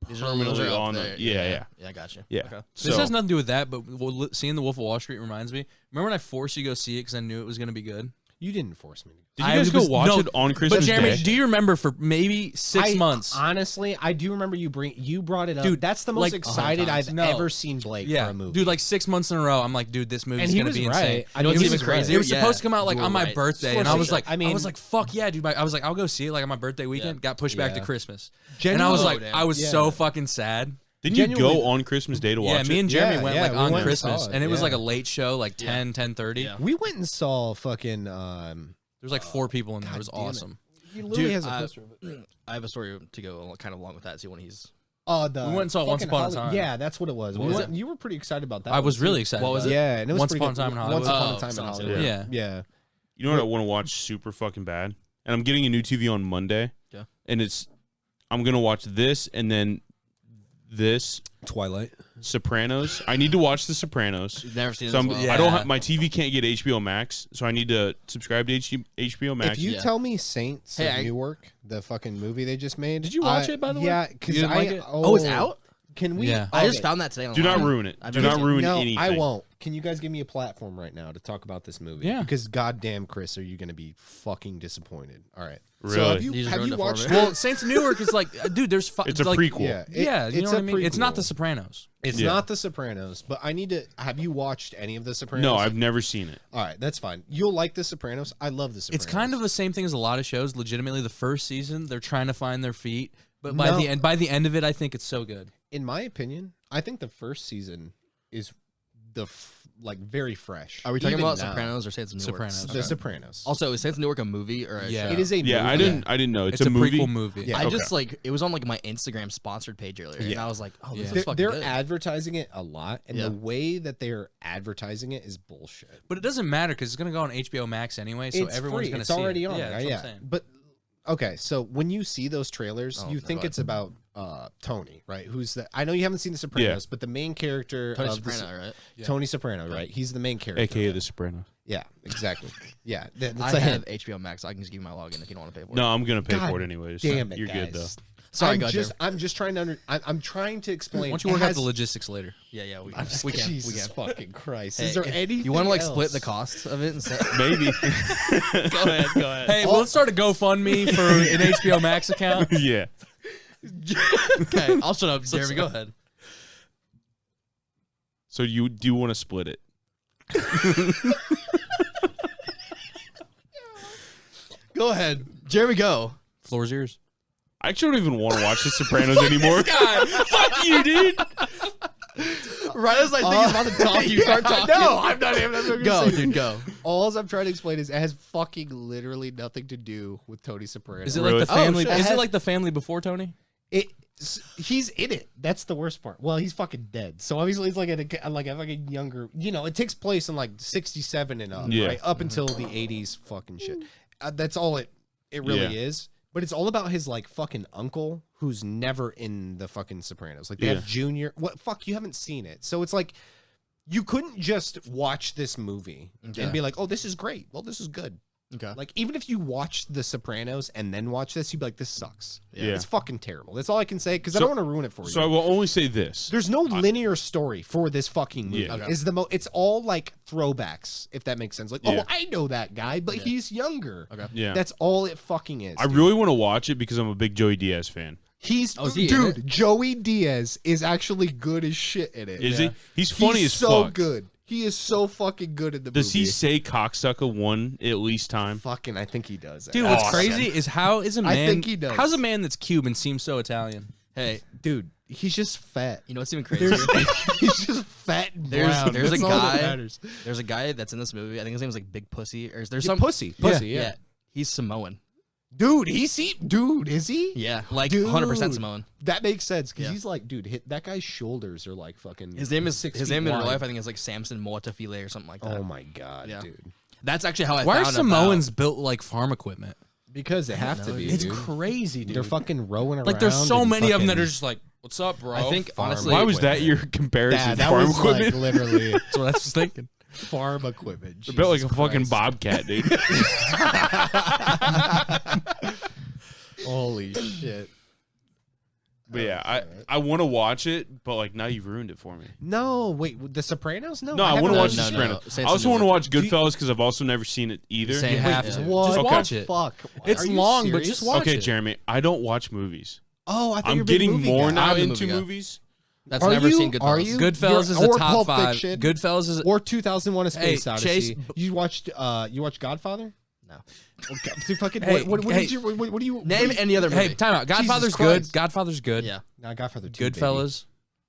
permanently are on there. the Yeah, I got you. Yeah. Okay. This has nothing to do with that, but seeing The Wolf of Wall Street reminds me. Remember when I forced you to go see it because I knew it was going to be good? You didn't force me. Did you guys go watch it on Christmas But Jeremy, Day? do you remember for maybe 6 months? Honestly, I do remember you brought it up. Dude, that's the most excited I've ever seen Blake for a movie. Dude, like 6 months in a row, I'm like, dude, this movie's going to be insane. I mean, he was crazy. It was supposed to come out like on my birthday, and I was like, fuck yeah, dude. I was like, I'll go see it like on my birthday weekend. Got pushed back to Christmas. And I was like, I was so fucking sad. Didn't you go on Christmas Day to watch it? Yeah, me and Jeremy went like on Christmas, and it was like a late show, like 10:30. We went and saw fucking... There was like 4 people in there. It was awesome. He literally has a poster of it. I have a story to go kind of along with that. See when he's... We went and saw Once Upon a Time. Yeah, that's what it was. You were pretty excited about that. I was really excited. What was it? Yeah, and it was Once Upon a Time in Hollywood. Once Upon a Time in Hollywood. Yeah. You know what I want to watch super fucking bad? And I'm getting a new TV on Monday. Yeah. And I'm going to watch this and then this. Twilight. Sopranos. I need to watch The Sopranos. You've never seen it so as well. I don't have, my TV can't get HBO Max, so I need to subscribe to HBO Max. If you tell me Saints of Newark, the fucking movie they just made. Did you watch it, by the way? Yeah, because it's out? Can we? Yeah. I just found that today. Do not ruin it. Do not ruin anything. I won't. Can you guys give me a platform right now to talk about this movie? Yeah. Because goddamn, Chris, are you going to be fucking disappointed? All right. Really? So have you watched? Well, Saints of Newark is like, dude. There's it's a prequel. Yeah, you know what I mean. It's not The Sopranos. It's not The Sopranos, but I need to. Have you watched any of The Sopranos? No, I've never seen it. All right, that's fine. You'll like The Sopranos. I love The Sopranos. It's kind of the same thing as a lot of shows. Legitimately, the first season they're trying to find their feet, but by the end of it, I think it's so good. In my opinion, I think the first season is very fresh. Are we talking about Sopranos or Saints of Newark? Sopranos. The Sopranos. Also, is Saints of Newark a movie or a show? It is a movie. Yeah, I didn't know. It's a movie. prequel movie. Yeah. I just it was on like my Instagram sponsored page earlier, and I was like, oh, this is fucking They're good. advertising it a lot, and the way that they're advertising it is bullshit. But it doesn't matter because it's going to go on HBO Max anyway, so It's everyone's free. going to It's see already it. on. Yeah, that's what I'm saying. But okay, so when you see those trailers, you think it's about Tony, right? Who's the? I know you haven't seen The Sopranos, but the main character Tony of Soprano, right? Tony Soprano, right? He's the main character, AKA The Sopranos. Yeah, exactly. Yeah, that's I a have hint. HBO Max. I can just give you my login if you don't want to pay for it. No, I'm gonna pay God for it anyways. Damn it, You're guys. good though. Sorry, I'm just trying to I'm trying to explain. Why don't you work out the logistics later? Yeah, we can. Jesus fucking Christ! Hey, Is there anything you want to else? split the cost of it? Instead? Maybe. Go ahead. Hey, well, let's start a GoFundMe for an HBO Max account. Yeah. Okay, I'll shut up. Jeremy, go ahead. So you do want to split it? Go ahead, Jeremy. Go. Floor's yours. I actually don't even want to watch The Sopranos anymore. Fuck you, dude. Right as I think he's about to talk, you start talking. No, I'm not even. That's what I'm Go, gonna say. dude, go. All I'm trying to explain is it has fucking literally nothing to do with Tony Soprano. Is it Really? like the family? shit. Is it like the family before Tony? He's in it. That's the worst part. Well, he's fucking dead. So obviously he's like a fucking younger. You know, it takes place in like 67 and up, right? Up until the 80s, fucking shit. That's all it really is. But it's all about his like fucking uncle who's never in the fucking Sopranos. Like they have Junior. What fuck? You haven't seen it, so it's like you couldn't just watch this movie and be like, "Oh, this is great. Well, this is good." Okay. Like even if you watched The Sopranos and then watch this, you'd be like, "This sucks. Yeah. It's fucking terrible." That's all I can say because I don't want to ruin it for you. So I will only say this. There's no linear story for this fucking movie. Yeah. Is it's all like throwbacks, if that makes sense. Like, oh, I know that guy, but he's younger. Okay. Yeah. That's all it fucking is. I really want to watch it because I'm a big Joey Diaz fan. He's is he in it? Joey Diaz is actually good as shit in it. Is he? He's funny He's as so fuck. good. He is so fucking good in the Does movie. he say cocksucker one at least time? Fucking, I think he does. Dude, actually. what's crazy is how is a man? I think he does. How's a man that's Cuban seems so Italian? Hey, Dude, he's just fat. you know what's even crazier? He's just fat and There's brown. a That's all that guy. matters. There's a guy that's in this movie. I think his name is like Big Pussy, or there's Yeah, some pussy, yeah. He's Samoan. Dude, is he? Yeah, like Dude. 100% Samoan. That makes sense because Yeah. he's like, dude, that guy's shoulders are like fucking. His name in in real wide. life I think is like Samson Moatafile or something like that. Oh my god, Yeah. dude. That's actually how I Why are found Samoans built like farm equipment? Because they have to be. It's dude. crazy, dude. They're fucking rowing around. like there's so and many of them that fucking- are just like, "What's up, bro?" I think Farm honestly Why was that equipment. your comparison? Yeah, that farm was equipment? like literally That's what I was thinking. farm equipment. They're built like a Jesus fucking Christ. bobcat, dude. Holy shit. But yeah, I want to watch it, but like now you've ruined it for me. No, wait, The Sopranos? No, No, I haven't want to watch watched The no, shit. no. Sopranos. Saints I also of want to Newark. watch Goodfellas because I've also never seen it either. Same. You have Yeah. to. What Just the watch it. Fuck? It's Are you long, but serious? just watch Okay, it. Jeremy, I don't watch movies. Oh, I thought you I'm were a big getting movie more guy. now I'm the into movie guy. movies. That's Are never you? seen Goodfellas. Are you? Goodfellas is Or a top Pulp 5. Fiction. Goodfellas is Or 2001: A Space Hey, Odyssey. Chase- You watched Godfather? No. Okay, so fucking, Hey, what hey. did you? What do you Name any other movie. Hey, time out. Godfather's Jesus good. Christ. Godfather's good. Yeah. Nah, Godfather 2. Goodfellas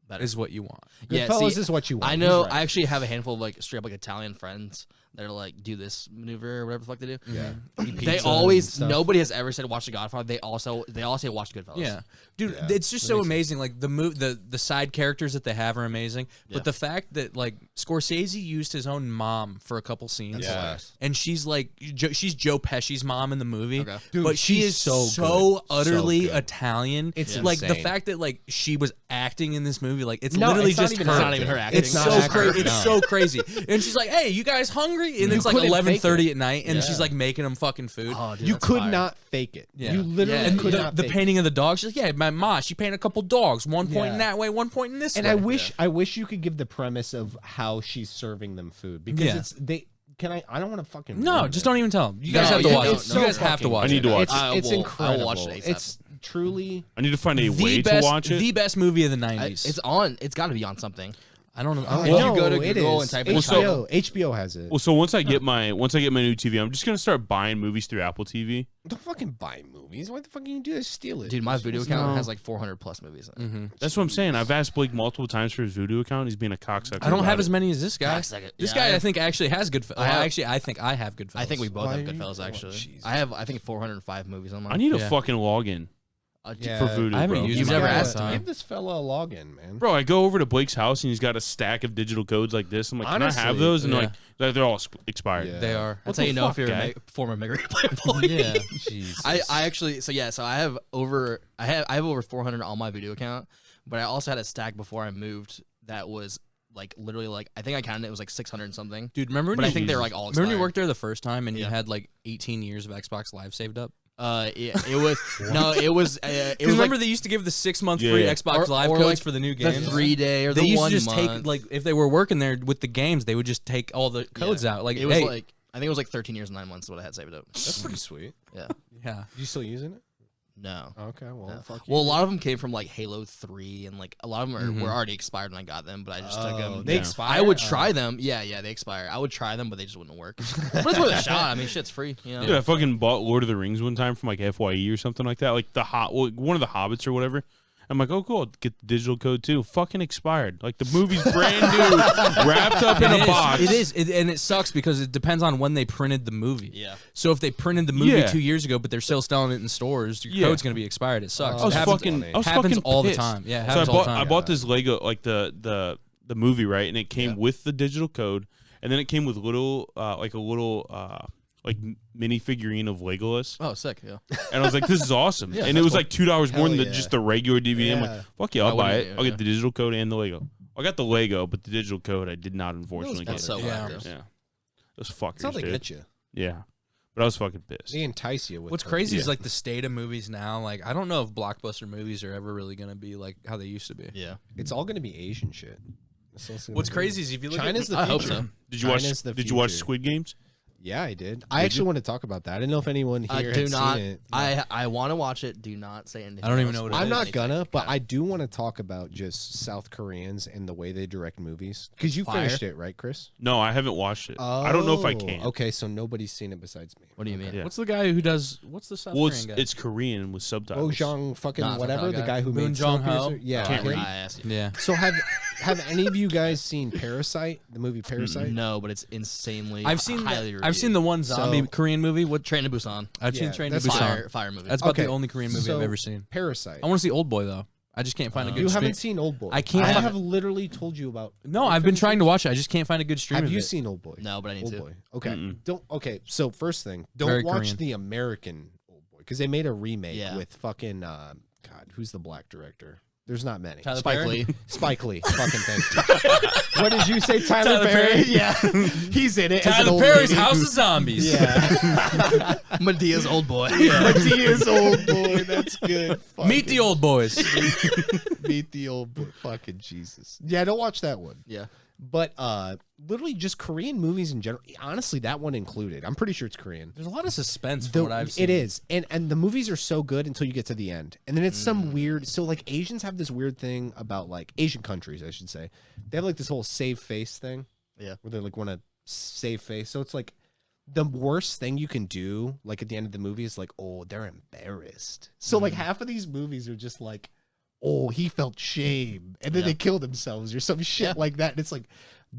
Better. is what you want. Yeah, Goodfellas see, is what you want. I know. He's right. I actually have a handful of like straight up like Italian friends that are like do this maneuver or whatever the fuck they do. Yeah. They always nobody has ever said watch the Godfather. They all say watch Goodfellas. Yeah, dude, Yeah, it's just so amazing. Like the side characters that they have are amazing, Yeah. but the fact that like Scorsese used his own mom for a couple scenes, That's hilarious. and she's like she's Joe Pesci's mom in the movie, Okay. Dude, but she she's is so so good. utterly So good. Italian. It's like the insane. fact that like she was acting in this movie, like it's No, literally it's not just even her. It's not even her acting. It's It's so not crazy. acting, It's no. so crazy. And she's like, "Hey, you guys hungry?" And You it's like couldn't fake 11:30 it. at night, and Yeah. she's like making them fucking food. Oh, dude, You that's could fire. not fake it. Yeah. You literally Yeah, And could the, not the fake painting of the dogs, she's like, "Yeah, my ma, she painted a couple dogs. One pointing Yeah. that way, one pointing this And way." I wish you could give the premise of how she's serving them food because Yeah. it's they. Can I don't want to fucking. No, ruin just it. don't even tell them. You No, guys have to yeah, watch no, it. no, You guys so have to fucking- watch I it. need to watch It's, it. I it's will incredible. watch it ASAP. It's truly. I need to find a The way best, to watch it. the best movie of the I- 90s. it's on. It's got to be on something. I don't know. Oh, If you go to it Google is. and type in HBO has it. Well, so once I get my new TV, I'm just gonna start buying movies through Apple TV. Don't fucking buy movies. Why the fuck can you do that? Steal it, Dude, my video It's account not- has like 400 plus movies in it. Mm-hmm. That's what I'm saying. I've asked Blake multiple times for his Voodoo account. He's being a cocksucker. I don't about have it. as many as this guy. Cocksucker. This Yeah, guy, I I have- think, actually has Goodfellas. I have- Actually, I think I have Goodfellas. I think we both Why have are you- Goodfellas oh, actually. Jesus. I have I think 405 movies on mine. I need a Yeah. fucking login Yeah, for Voodoo, I haven't bro. used You've mine never all the asked time. Give this fella a login, man. Bro, I go over to Blake's house and he's got a stack of digital codes like this. I'm like, can I have Honestly, those? And yeah. they're all expired. Yeah. They are. That's What how you the know fuck, if you're guy? a former Mega Replay employee. Yeah. Jesus. I actually so I have over I have over 400 on my video account, but I also had a stack before I moved that was like literally like I think I counted it was like 600 and something. Dude, remember when But I you, think they were like all remember when you expired. worked there the first time and you Yeah. had like 18 years of Xbox Live saved up? It was no, it was Remember like they used to give the 6-month Yeah, free yeah. Xbox Or- Live or codes like for the new the games. 3-day or They the used 1 to just month. take like if they were working there with the games, they would just take all the codes out. Like it was hey, like I think it was like 13 years and 9 months is what I had saved up. That's pretty sweet. Yeah. yeah. You still using it? No. Okay, well, No. fuck you. Well, a lot of them came from like Halo 3, and like a lot of them were already expired when I got them, but I just took them. They Yeah. expire. I would try them. Yeah, they expire. I would try them, but they just wouldn't work. But it's worth a shot. I mean, shit's free. You know? Dude, I fucking bought Lord of the Rings one time from like FYE or something like that. Like one of the Hobbits or whatever. I'm like, oh, cool. I'll get the digital code too. Fucking expired. Like the movie's brand new, wrapped up in a box. It is, and it sucks because it depends on when they printed the movie. Yeah. So if they printed the movie Yeah. 2 years ago, but they're still selling it in stores, your Yeah. code's gonna be expired. It sucks. I was It happens, fucking happens all the pissed. time. Yeah, it So happens all the time. I bought this Lego, like the movie, right? And it came with the digital code, and then it came with little, like a little, like mini figurine of Legolas. Oh, sick. Yeah. And I was like, this is awesome. Yeah, and it that's was cool. like $2 more than Hell yeah. just the regular DVD. I'm like, Yeah. fuck yeah, I'll Why buy wouldn't it. you? I'll Yeah. get the digital code and the Lego. I got the Lego, but the digital code I did not unfortunately Those get. so Yeah. bad. Yeah. Those fuckers, That's how they dude. get you. Yeah. But I was fucking pissed. They entice you with. What's them. crazy is Yeah. like the state of movies now. Like I don't know if blockbuster movies are ever really gonna be like how they used to be. Yeah. It's all going to be Asian shit. That's what's gonna What's be. crazy is if you look China's at the I hope future. so. Did you watch China's the Did you watch future. Squid Games? Yeah, I did. I actually want to talk about that. I didn't know if anyone I here do had not. seen it. I want to watch it. Do not say anything. I don't even else. know what it I'm is. not gonna, but Yeah. I do want to talk about just South Koreans and the way they direct movies. Because you Fire. finished it, right, Chris? No, I haven't watched it. I don't know if I can. Okay, so nobody's seen it besides me. What do you mean? Yeah. What's the guy who does? What's the South Well, Korean guy? it's Korean with subtitles. Oh, Jong fucking Nah, whatever, that the guy. guy who Moon made Jong-ho? Snowpiercer. Yeah. Can't him. read. I asked you. yeah. So have Have any of you guys seen Parasite? The movie Parasite? No, but it's insanely. I've seen highly I've seen the one zombie So- Korean movie. What Train to Busan. I've seen Yeah, Train to that's Busan. Fire movie. That's about Okay, the only Korean movie so- I've ever seen. Parasite. I want to see Old Boy though. I just can't find a good. You stream. haven't seen Old Boy. I can't I find- have literally told you about. No, I've been trying to watch it. I just can't find a good stream. Have of you it. seen Old Boy? No, but I need Old to. Boy. Okay. Mm-mm. Don't. Okay. So first thing, don't Very watch Korean. the American Old Boy because they made a remake Yeah. with fucking God. Who's the black director? There's not many. Tyler Spike Perry? Lee. Spike Lee. Fucking thing. What did you say, Tyler Perry? Yeah, he's in it. as an Tyler old Perry's lady. House of Zombies. Yeah. Medea's Old Boy. Medea's Old Boy. That's good. Meet the old boys. Meet the Old Boy. Fucking Jesus. Yeah, don't watch that one. Yeah. But literally just Korean movies in general. Honestly, that one included. I'm pretty sure it's Korean. There's a lot of suspense from what I've seen. It is. And the movies are so good until you get to the end. And then it's some weird so like Asians have this weird thing about like Asian countries, I should say. They have like this whole save face thing. Yeah. Where they like want to save face. So it's like the worst thing you can do, like at the end of the movie, is like, oh, they're embarrassed. So like half of these movies are just like, oh, he felt shame, and then Yeah. they killed themselves or some shit Yeah. like that. And it's like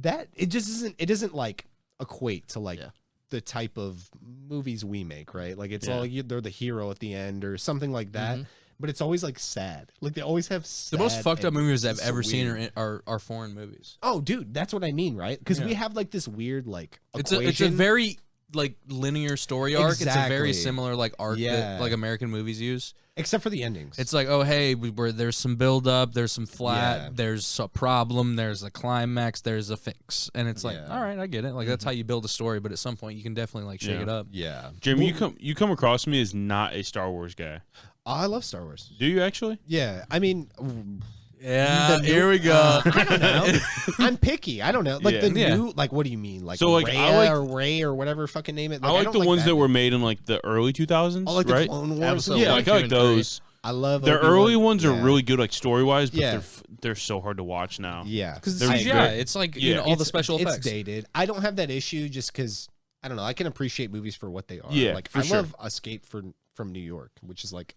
that. It just isn't. It doesn't like equate to like Yeah. the type of movies we make, right? Like it's Yeah. all they're the hero at the end or something like that. But it's always like sad. Like they always have sad The most fucked up movies I've it's so ever seen weird. are foreign movies. Oh, dude, that's what I mean, right? Because we Yeah. have like this weird like It's a equation. very like linear story arc. It's a very Exactly. similar like arc Yeah. that like American movies use. except for the endings. It's like, oh hey, where there's some build up, there's some flat, Yeah. there's a problem, there's a climax, there's a fix, and it's like, Yeah. all right, I get it. Like that's how you build a story, but at some point you can definitely like shake Yeah. it up. yeah. Jeremy, you come across me as not a Star Wars guy. I love Star Wars. Do you actually? Yeah, I mean, Yeah, The new- here we go. I don't know. I'm picky. I don't know. Like the Yeah. new, like what do you mean? Like So, like, Rhea I like- or Ray or whatever fucking name it. I like don't the ones that Batman. were made in like the early 2000s, I like the right? Clone Wars. Episode and Yeah, one, like two, I like and three. those. I love The Obi-Wan. early ones are Yeah. really good, like story wise, but Yeah. they're so hard to watch now. Yeah, Because They're CGI, very- it's like yeah. all the It's- special it's effects. dated. I don't have that issue just because I don't know. I can appreciate movies for what they are. Yeah, like for I sure. love Escape from New York, which is like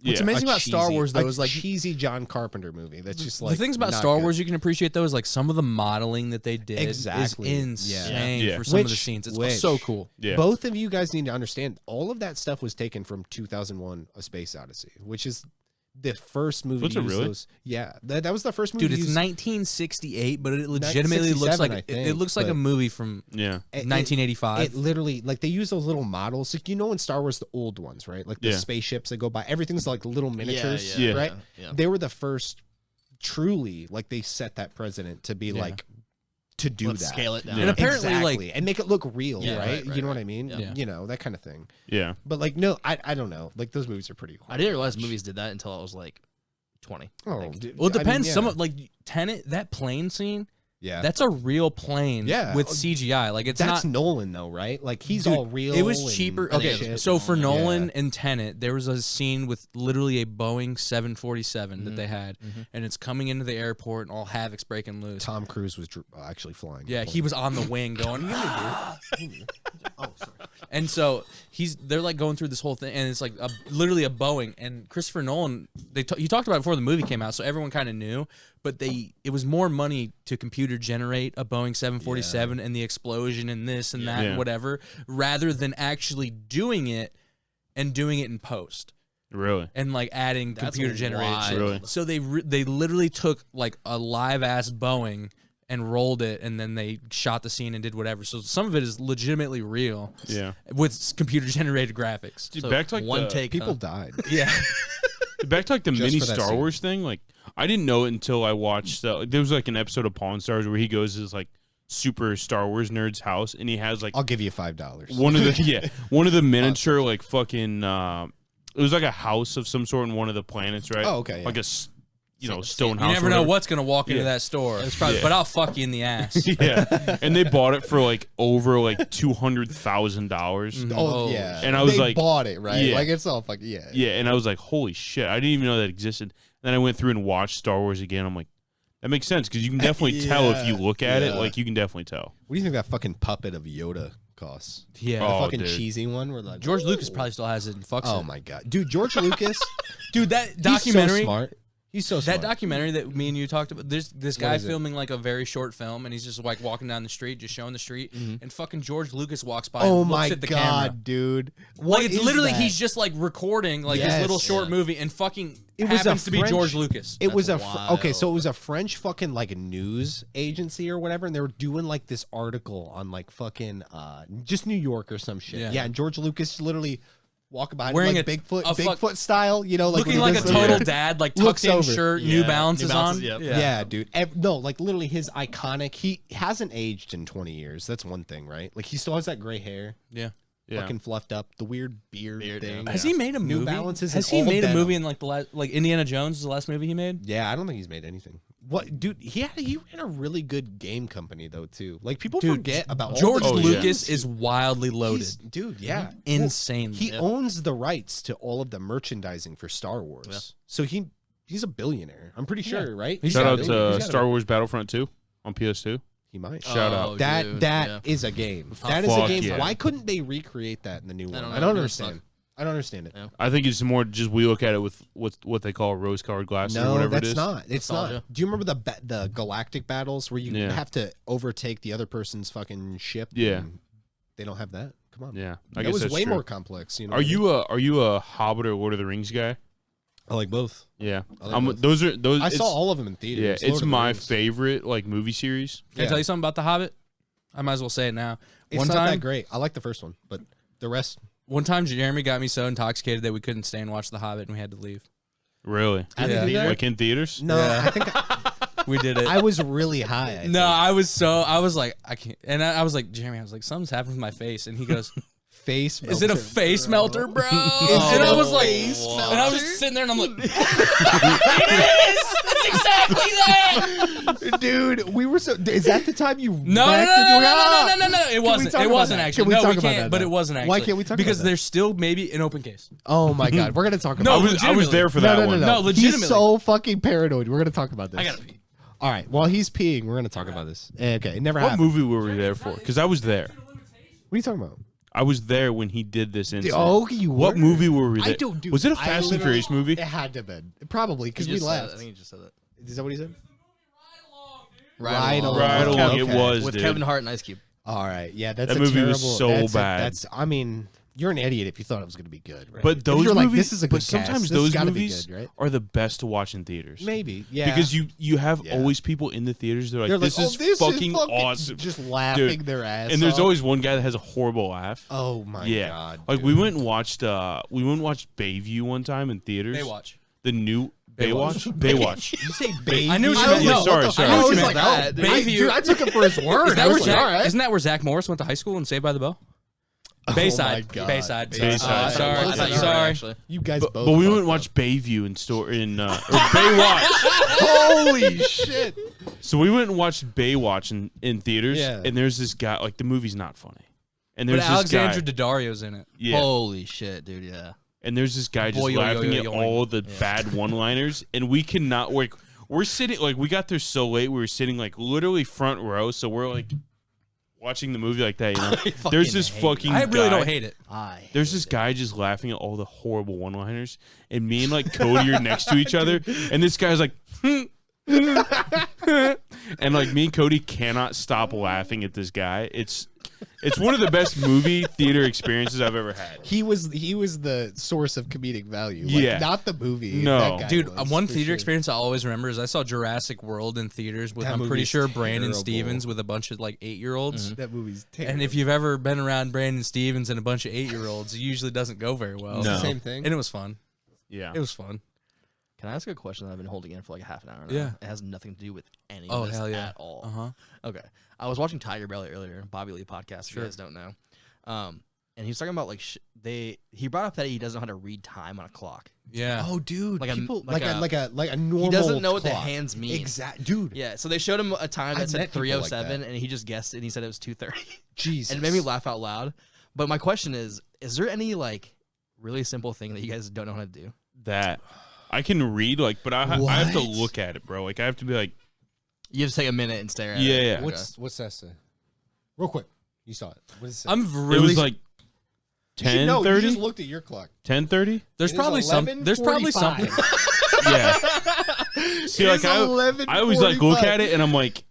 What's Yeah. amazing a about Star Wars though a is like cheesy John Carpenter movie. That's just like the things about not Star good. Wars you can appreciate though is like some of the modeling that they did Exactly. is insane Yeah. for some of the Which- scenes. It's which- so cool. Yeah. Both of you guys need to understand all of that stuff was taken from 2001: A Space Odyssey, which is the first movie. Was to it use really? those. Yeah, that was the first movie. Dude, to it's use, 1968, but it legitimately looks 67, like I it think, looks like a but- movie from Yeah. 1985. It literally like they use those little models. Like you know in Star Wars the old ones, right? Like the Yeah. spaceships that go by. Everything's like little miniatures, yeah, right? yeah. They were the first. Truly, like they set that precedent to be like to do Let's that. scale it down. Yeah. And apparently, Exactly. like and make it look real, Yeah, right? right, You know what right. I mean? Yeah. You know that kind of thing. Yeah. But like, no, I don't know. Like those movies are pretty. I didn't realize movies did that until I was like 20. Oh, Like, dude, well, it I mean, depends. yeah. Some of like Tenet, that plane scene, yeah, that's a real plane Yeah. with CGI. Like it's that's not. Nolan though, right? Like he's Dude, all real. It was and cheaper. I think Okay, it was so for Nolan, Nolan yeah. and Tenet, there was a scene with literally a Boeing 747 that they had, and it's coming into the airport, and all havoc's breaking loose. Tom Cruise was actually flying. Yeah, he was on the wing going. Oh, sorry. And so they're like going through this whole thing, and it's like literally a Boeing. And Christopher Nolan, he talked about it before the movie came out, so everyone kind of knew. But it was more money to computer generate a Boeing 747 and the explosion and this and that Yeah. and whatever, rather than actually doing it and doing it in post Really. and like adding That's computer generated wild. shit. Really? So they literally took like a live ass Boeing and rolled it, and then they shot the scene and did whatever. So some of it is legitimately real Yeah. with computer generated graphics. Dude, So back to like one the, take. People huh? died. Yeah. back to like the Just mini for that Star scene. Wars thing. Like I didn't know it until I watched. There was like an episode of Pawn Stars where he goes to this like super Star Wars nerd's house, and he has like I'll give you $5. one of the one of the miniature like fucking. It was like a house of some sort in one of the planets, right? Oh, okay, yeah. Like a stone You house. never or know whatever. what's gonna walk into Yeah. that store. Yeah. But I'll fuck you in the ass. Yeah, and they bought it for like over like $200,000. Oh Oh, yeah, and I was they like- bought it right. Yeah. Like it's all fucking yeah. Yeah, and I was like, holy shit, I didn't even know that existed. Then I went through and watched Star Wars again. I'm like, that makes sense because you can definitely tell if you look at it. Yeah. Like you can definitely tell. What do you think that fucking puppet of Yoda costs? Yeah. The Oh, fucking dude. cheesy one. Where like George Lucas probably still has it and fucks Oh it. my god, dude, George Lucas, Dude, that he's documentary. so smart. He's so smart. That documentary that me and you talked about, there's this guy filming like a very short film, and he's just like walking down the street, just showing the street, and fucking George Lucas walks by and looks at the camera. Dude. Like, it's literally, he's just like recording like his little short movie, and fucking happens to be George Lucas. It was okay, so it was a French fucking like a news agency or whatever, and they were doing like this article on like fucking just New York or some shit. Yeah, and George Lucas literally walking behind wearing him, like Bigfoot style, you know, like looking like a total dad, like tucked in shirt, New Balances on. Yeah, dude. No, like literally his iconic. He hasn't aged in 20 years. That's one thing, right? Like he still has that gray hair. Yeah. Fucking fluffed up, the weird beard thing. Has he made a movie? New Balances. Has he made a movie in like the last, like Indiana Jones is the last movie he made? Yeah, I don't think he's made anything. What, dude? He ran a really good game company though too. Like people forget about George all the Lucas is wildly loaded. Dude, yeah, insane. He owns the rights to all of the merchandising for Star Wars. So he's a billionaire. I'm pretty sure, right? Shout out to Star Wars Battlefront 2 on PS2. He might. Shout out. That is a game. That is a game. Yeah. Why couldn't they recreate that in the new one? I don't understand. I don't understand it. Yeah. I think it's more just we look at it with what they call rose-colored glasses or whatever it is. No, that's not. It's not. Do you remember the galactic battles where you have to overtake the other person's fucking ship? Yeah. They don't have that. Come on. Yeah. That was way more complex. You know. Are you a Hobbit or Lord of the Rings guy? I like both. Yeah. Both. Those. I saw all of them in theaters. Yeah, it's my favorite like movie series. Can I tell you something about The Hobbit? I might as well say it now. It's not that great. I like the first one, but the rest. One time, Jeremy got me so intoxicated that we couldn't stay and watch The Hobbit, and we had to leave. Really? Yeah. Like in theaters? No, I think we did it. I was really high. I was like, I can't. And I was like, Jeremy, I was like, something's happening with my face. And he goes, face melter. Is it a face melter, bro? And I was like, and I was just sitting there and I'm like, it is! That's exactly that! Dude, we were so. Is that the time you. No. It wasn't. It wasn't actually. No, we can't, but it wasn't actually. Why can't we talk about that? Because there's still maybe an open case. Oh my God. We're going to talk about it. I was there for that one. No, legitimately. He's so fucking paranoid. We're going to talk about this. I got to pee. All right. While he's peeing, we're going to talk about this. Okay. It never happened. What movie were we there for? Because I was there. What are you talking about? I was there when he did this incident. Oh, you were? What movie were we there? I don't do. Was it a Fast and Furious movie? It had to have been. Probably, because we left. I think he just said that. Is that what he said? Ride Along. Ride Along. Okay. It was, with dude. Kevin Hart and Ice Cube. All right. Yeah, that's that a movie terrible, was so bad. I mean, you're an idiot if you thought it was going to be good, right? But those movies, movies, like, this is a good sometimes cast. those gotta movies be good, right? are the best to watch in theaters. Maybe, yeah. Because you have always people in the theaters. They're like, this is fucking awesome, just laughing their ass. And there's off. always one guy that has a horrible laugh. Oh my God! Like dude. we went and watched Bayview one time in theaters. Baywatch. The new Baywatch. You say Bayview? I knew what you meant. No, sorry. I knew what you meant. That. Bayview. I took him for his word. Isn't that where Zach Morris went to high school and Saved by the Bell? Bayside. my God. Bayside. Bayside. Sorry. You guys both. But we went and watched Bayview or Baywatch. Holy shit! So we went and watched Baywatch in theaters, Yeah. and there's this guy. Like the movie's not funny, and But there's this Alexandra guy. Daddario's in it. Yeah. Holy shit, dude, yeah. And there's this guy just Boy, yo, yo, laughing yo, at yo, all the bad one-liners, and we cannot work. We're sitting like we got there so late. We were sitting like literally front row, so we're like watching the movie like that. You know, there's this fucking. I really guy, don't hate it. There's this guy just laughing at all the horrible one-liners, and me and like Cody are next to each other, and this guy's like. And like me and Cody cannot stop laughing at this guy. It's one of the best movie theater experiences I've ever had. He was the source of comedic value. Like, Yeah. not the movie. No. That guy Dude, was, one for theater sure. experience I always remember is I saw Jurassic World in theaters with, That I'm pretty movie's sure, Brandon terrible. Stevens with a bunch of like 8-year-olds. That movie's terrible. And if you've ever been around Brandon Stevens and a bunch of 8-year-olds, it usually doesn't go very well. No. Same thing. And it was fun. Yeah. It was fun. Can I ask a question that I've been holding in for like a half an hour now? Yeah. It has nothing to do with any Oh, of this hell yeah. at all. Uh-huh. Okay. I was watching Tiger Belly earlier, Bobby Lee podcast, if you guys don't know. And he was talking about like he brought up that he doesn't know how to read time on a clock. Yeah. Oh, dude, Like a- people like like a normal. He doesn't know what the clock. hands mean. Exactly, dude. Yeah, so they showed him a time that I've said met people like 3:07 that. and he just guessed it and he said it was 2:30. Jesus. And it made me laugh out loud. But my question is there any like really simple thing that you guys don't know how to do? That I can read like, but I have to What? look at it, bro. Like I have to be like, You have to take a minute and stare at Yeah, it. yeah. Okay. What's that say? Real quick, you saw it. What does it say? I'm it really was like You should know, 10:30. You just looked at your clock. 10:30. there's It is probably 11:45. something. Yeah. See, like I always like look at it and I'm like,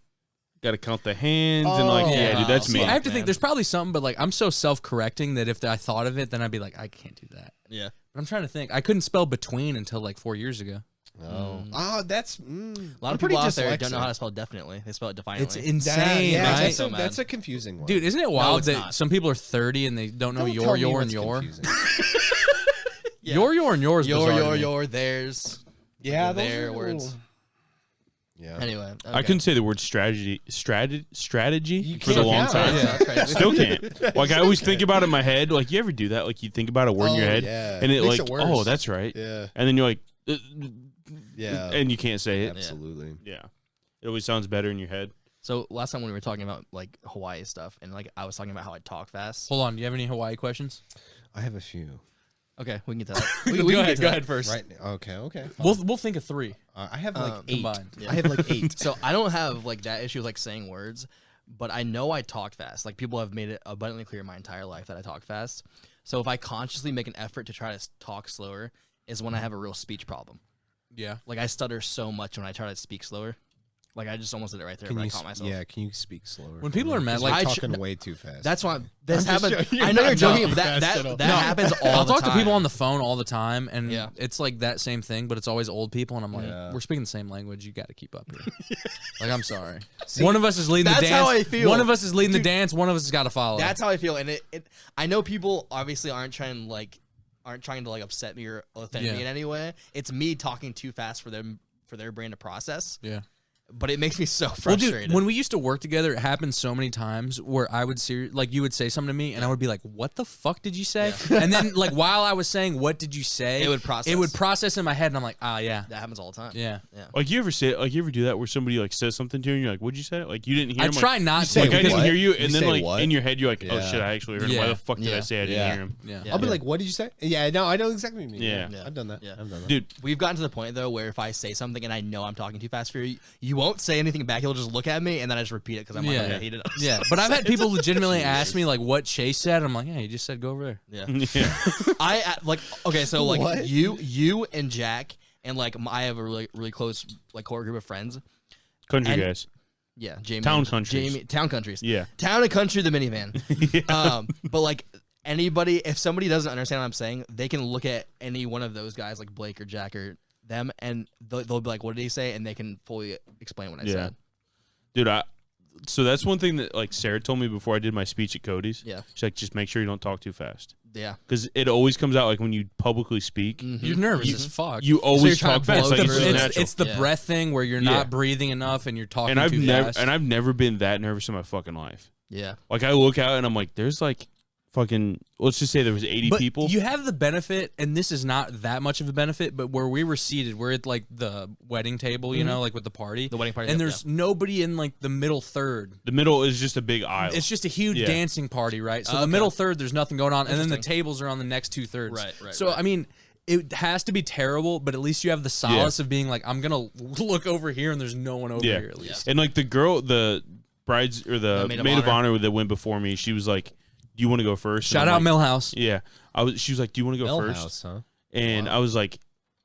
gotta count the hands and like, yeah, dude, that's me. I have to think there's probably something, but like I'm so self-correcting that if I thought of it, then I'd be like, I can't do that. Yeah. But I'm trying to think. I couldn't spell between until like 4 years ago. That's a lot of people out there don't know how to spell definitely. They spell it defiantly. It's insane, right? That's a confusing one. Dude, isn't it wild that not. some people are 30 and they don't know your, and your? Yeah. Your, and yours. Your, theirs. Yeah, their words. Yeah. Anyway, okay. I couldn't say the word strategy You for the long time. Yeah. Still can't. Like I always think about it in my head. Like you ever do that? Like you think about a word in your head, and it makes like, it worse. oh, that's right. Yeah. And then you're like, yeah, and you can't say it. Absolutely. Yeah. It always sounds better in your head. So last time when we were talking about like Hawaii stuff, and like I was talking about how I talk fast. Hold on. Do you have any Hawaii questions? I have a few. Okay, we can get to that. Go ahead. Go ahead first. Right. Okay. Fine. We'll think of 3. I have like 8. combined. Yeah. I have like 8. So I don't have like that issue with like saying words, but I know I talk fast. Like people have made it abundantly clear my entire life that I talk fast. So if I consciously make an effort to try to talk slower, is when I have a real speech problem. Yeah. Like I stutter so much when I try to speak slower. Like I just almost did it right there, but I caught myself. Yeah, can you speak slower? When people are mad, like like talking way too fast. That's why this I'm just happens. joking. I know you're Not joking, but fast that at all. happens all I'll the talk time. to people on the phone all the time, and Yeah. it's like that same thing, but it's always old people, and I'm like, Yeah. we're speaking the same language. You got to keep up here. Like, I'm sorry. One of us is leading the that's dance. how I feel. One of us is leading the dance. One of us has got to follow. That's how I feel, and it I know people obviously aren't trying to like upset me or offend me in any way. It's me talking too fast for their brain to process. Yeah. But it makes me so Well, frustrated. dude, when we used to work together, it happened so many times where I would like you would say something to me, and I would be like, "What the fuck did you say?" And then, like, while I was saying, "What did you say?" It would process. It would process in my head, and I'm like, "Ah, yeah, that happens all the time. yeah." Like you ever do that where somebody like says something to you and you're like, what'd you say? Like you didn't hear I him? try not to. Like I didn't what? hear you, You and then say like what? in your head you're like, oh Yeah. shit, I actually heard him. Why Yeah. the fuck did I say I didn't hear him? Yeah. Yeah. I'll be like, what did you say? Yeah, no, I know exactly what you mean. Yeah. I've done that. Yeah. I've done that. Dude, We've gotten to the point though where if I say something and I know I'm talking too fast for you, you won't say anything back. You'll just look at me and then I just repeat it because I'm like, Yeah. okay, he didn't. Yeah, but I've had people legitimately ask me like what Chase said. I'm like, yeah, he just said go over there. Yeah. yeah. I like okay, so like What? you and Jack and like I have a really close like core group of friends. Country And- guys. Yeah, Jamie. Town countries. Jamie, town countries. Yeah. Town and country, the minivan. But like anybody, if somebody doesn't understand what I'm saying, they can look at any one of those guys, like Blake or Jack or them, and they'll be like, "What did he say?" And they can fully explain what I said. Dude, so that's one thing that like Sarah told me before I did my speech at Cody's. Yeah. She's like, just make sure you don't talk too fast. Yeah. Because it always comes out like when you publicly speak, You're nervous as fuck. you always trying talk to blow fast. Like it's through just it. natural. It's the Yeah. breath thing where you're Yeah. not breathing enough and you're talking and I've too never fast. and I've never been that nervous in my fucking life. Yeah. Like I look out and I'm like, there's like fucking, let's just say there was 80 But people. you have the benefit, and this is not that much of a benefit, but where we were seated, we're at like the wedding table, you know, like with the party. The wedding party, And yep, there's nobody in like the middle third. The middle is just a big aisle. It's just a huge Yeah. dancing party, right? So the Okay. middle third, there's nothing going on, and then the Interesting. tables are on the next 2/3. Right, So I mean, it has to be terrible, but at least you have the solace of being like, I'm gonna look over here, and there's no one over Yeah. here at least. And like the girl, the brides or the maid maid of of honor that went before me, she was like, "Do you want to go first?" Shout And out I'm like, Millhouse. Yeah, she was like, "Do you want to go first?" Millhouse, huh? And I was like,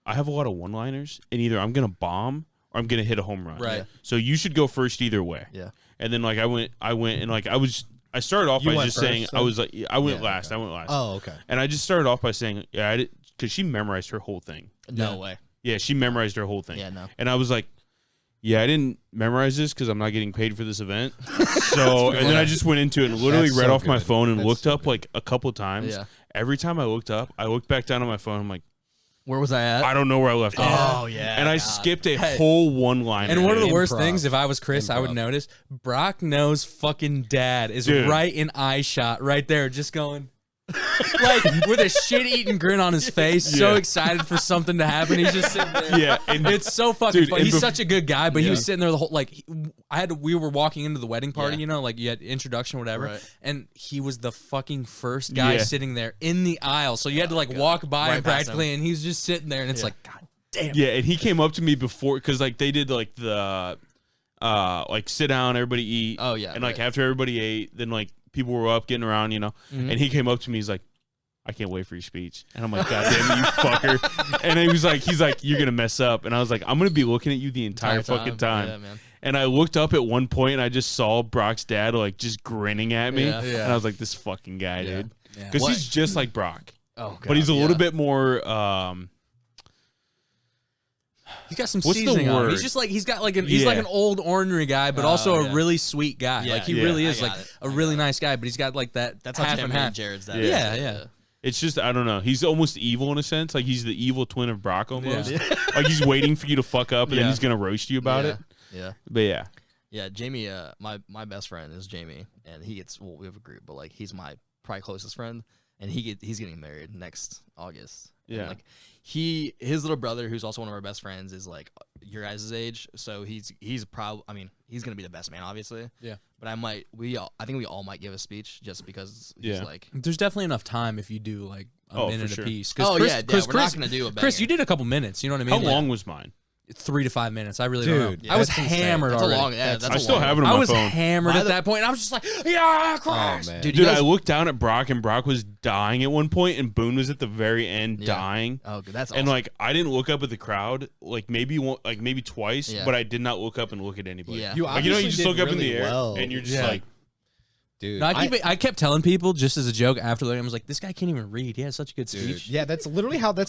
"I have a lot of one-liners, and either I'm gonna bomb or I'm gonna hit a home run. Right. So you should go first either way." Yeah. And then like I went, and like I started off You by went just first, saying then? I was like I went Yeah, last. okay. I went last. Oh, okay. And I just started off by saying, yeah, I did, because she memorized her whole thing. No way. Yeah, she memorized her whole thing. Yeah, no. And I was like, yeah, I didn't memorize this because I'm not getting paid for this event. So, and then I just went into it and literally That's read so off my good. phone and That's looked so up like a couple times. Yeah. Every time I looked up, I looked back down on my phone. I'm like, Where was I at? I don't know where I left off. Oh yeah. And I God. skipped a whole one line. And one of the worst Improv. things, if I was Chris, I would Improv. notice Brock knows fucking dad is Dude. right in eye shot, right there, just going like with a shit-eating grin on his face, so Yeah. excited for something to happen. He's just sitting there. Yeah, and It's so fucking Dude, funny. and He's such a good guy, but he was Yeah. sitting there the whole like. We were walking into the wedding party, Yeah. you know, like you had introduction, or whatever, Right. and he was the fucking first guy Yeah. sitting there in the aisle. So you had to like walk by Right him past practically, and he's just sitting there, and it's Yeah. like, God damn. yeah, and he came up to me before because like they did like the like sit down, everybody eat. Oh, yeah, and like right. after everybody ate, then like people were up getting around, you know. Mhm. And he came up to me, he's like, I can't wait for your speech. And I'm like, God damn it, you fucker. And he's like, you're going to mess up. And I was like, I'm going to be looking at you the entire fucking time. Yeah, man. And I looked up at one point and I just saw Brock's dad like just grinning at me. Yeah. And I was like, this fucking guy, dude. Yeah. Because he's just like Brock. Oh, God, but he's a little bit more he's got some what's the seasoning on him. word? He's just like he's like an old ornery guy, but also a really sweet guy. Yeah, like he yeah, really I is like got it. a really nice guy, but he's got like that That's how half and half. Jared's dad. Yeah. Yeah. It's just, I don't know. He's almost evil in a sense. Like, he's the evil twin of Brock almost. Yeah. Like, he's waiting for you to fuck up, and then Yeah. he's going to roast you about it. Yeah. But, yeah. Yeah, Jamie, my best friend is Jamie, and we have a group, but, like, he's my probably closest friend, and he's getting married next August. Yeah. And, like, his little brother, who's also one of our best friends, is, like, your guys' age, so he's probably, I mean, he's going to be the best man, obviously. Yeah. But I think we all might give a speech just because he's, like... There's definitely enough time if you do like a minute sure. a piece. Oh, Chris, yeah, Chris, we're not going to do a banger. Chris, you did a couple minutes. You know what I mean? How long was mine? 3 to 5 minutes. I really Dude, don't know. yeah, I was that's insane. hammered That's already. I still have it on my I was phone. hammered at that point, and I was just like, yeah, Chris. Oh man, Dude, Dude, guys- I looked down at Brock, and Brock was dying at one point, and Boone was at the very end dying. Oh, that's awesome. And, like, I didn't look up at the crowd, like, maybe twice, Yeah. but I did not look up and look at anybody. Yeah. you Like, you obviously just did look up in really the air, well. and you're just like, dude. No, I kept telling people just as a joke after I was like, this guy can't even read. He has such a good Dude, speech. yeah, that's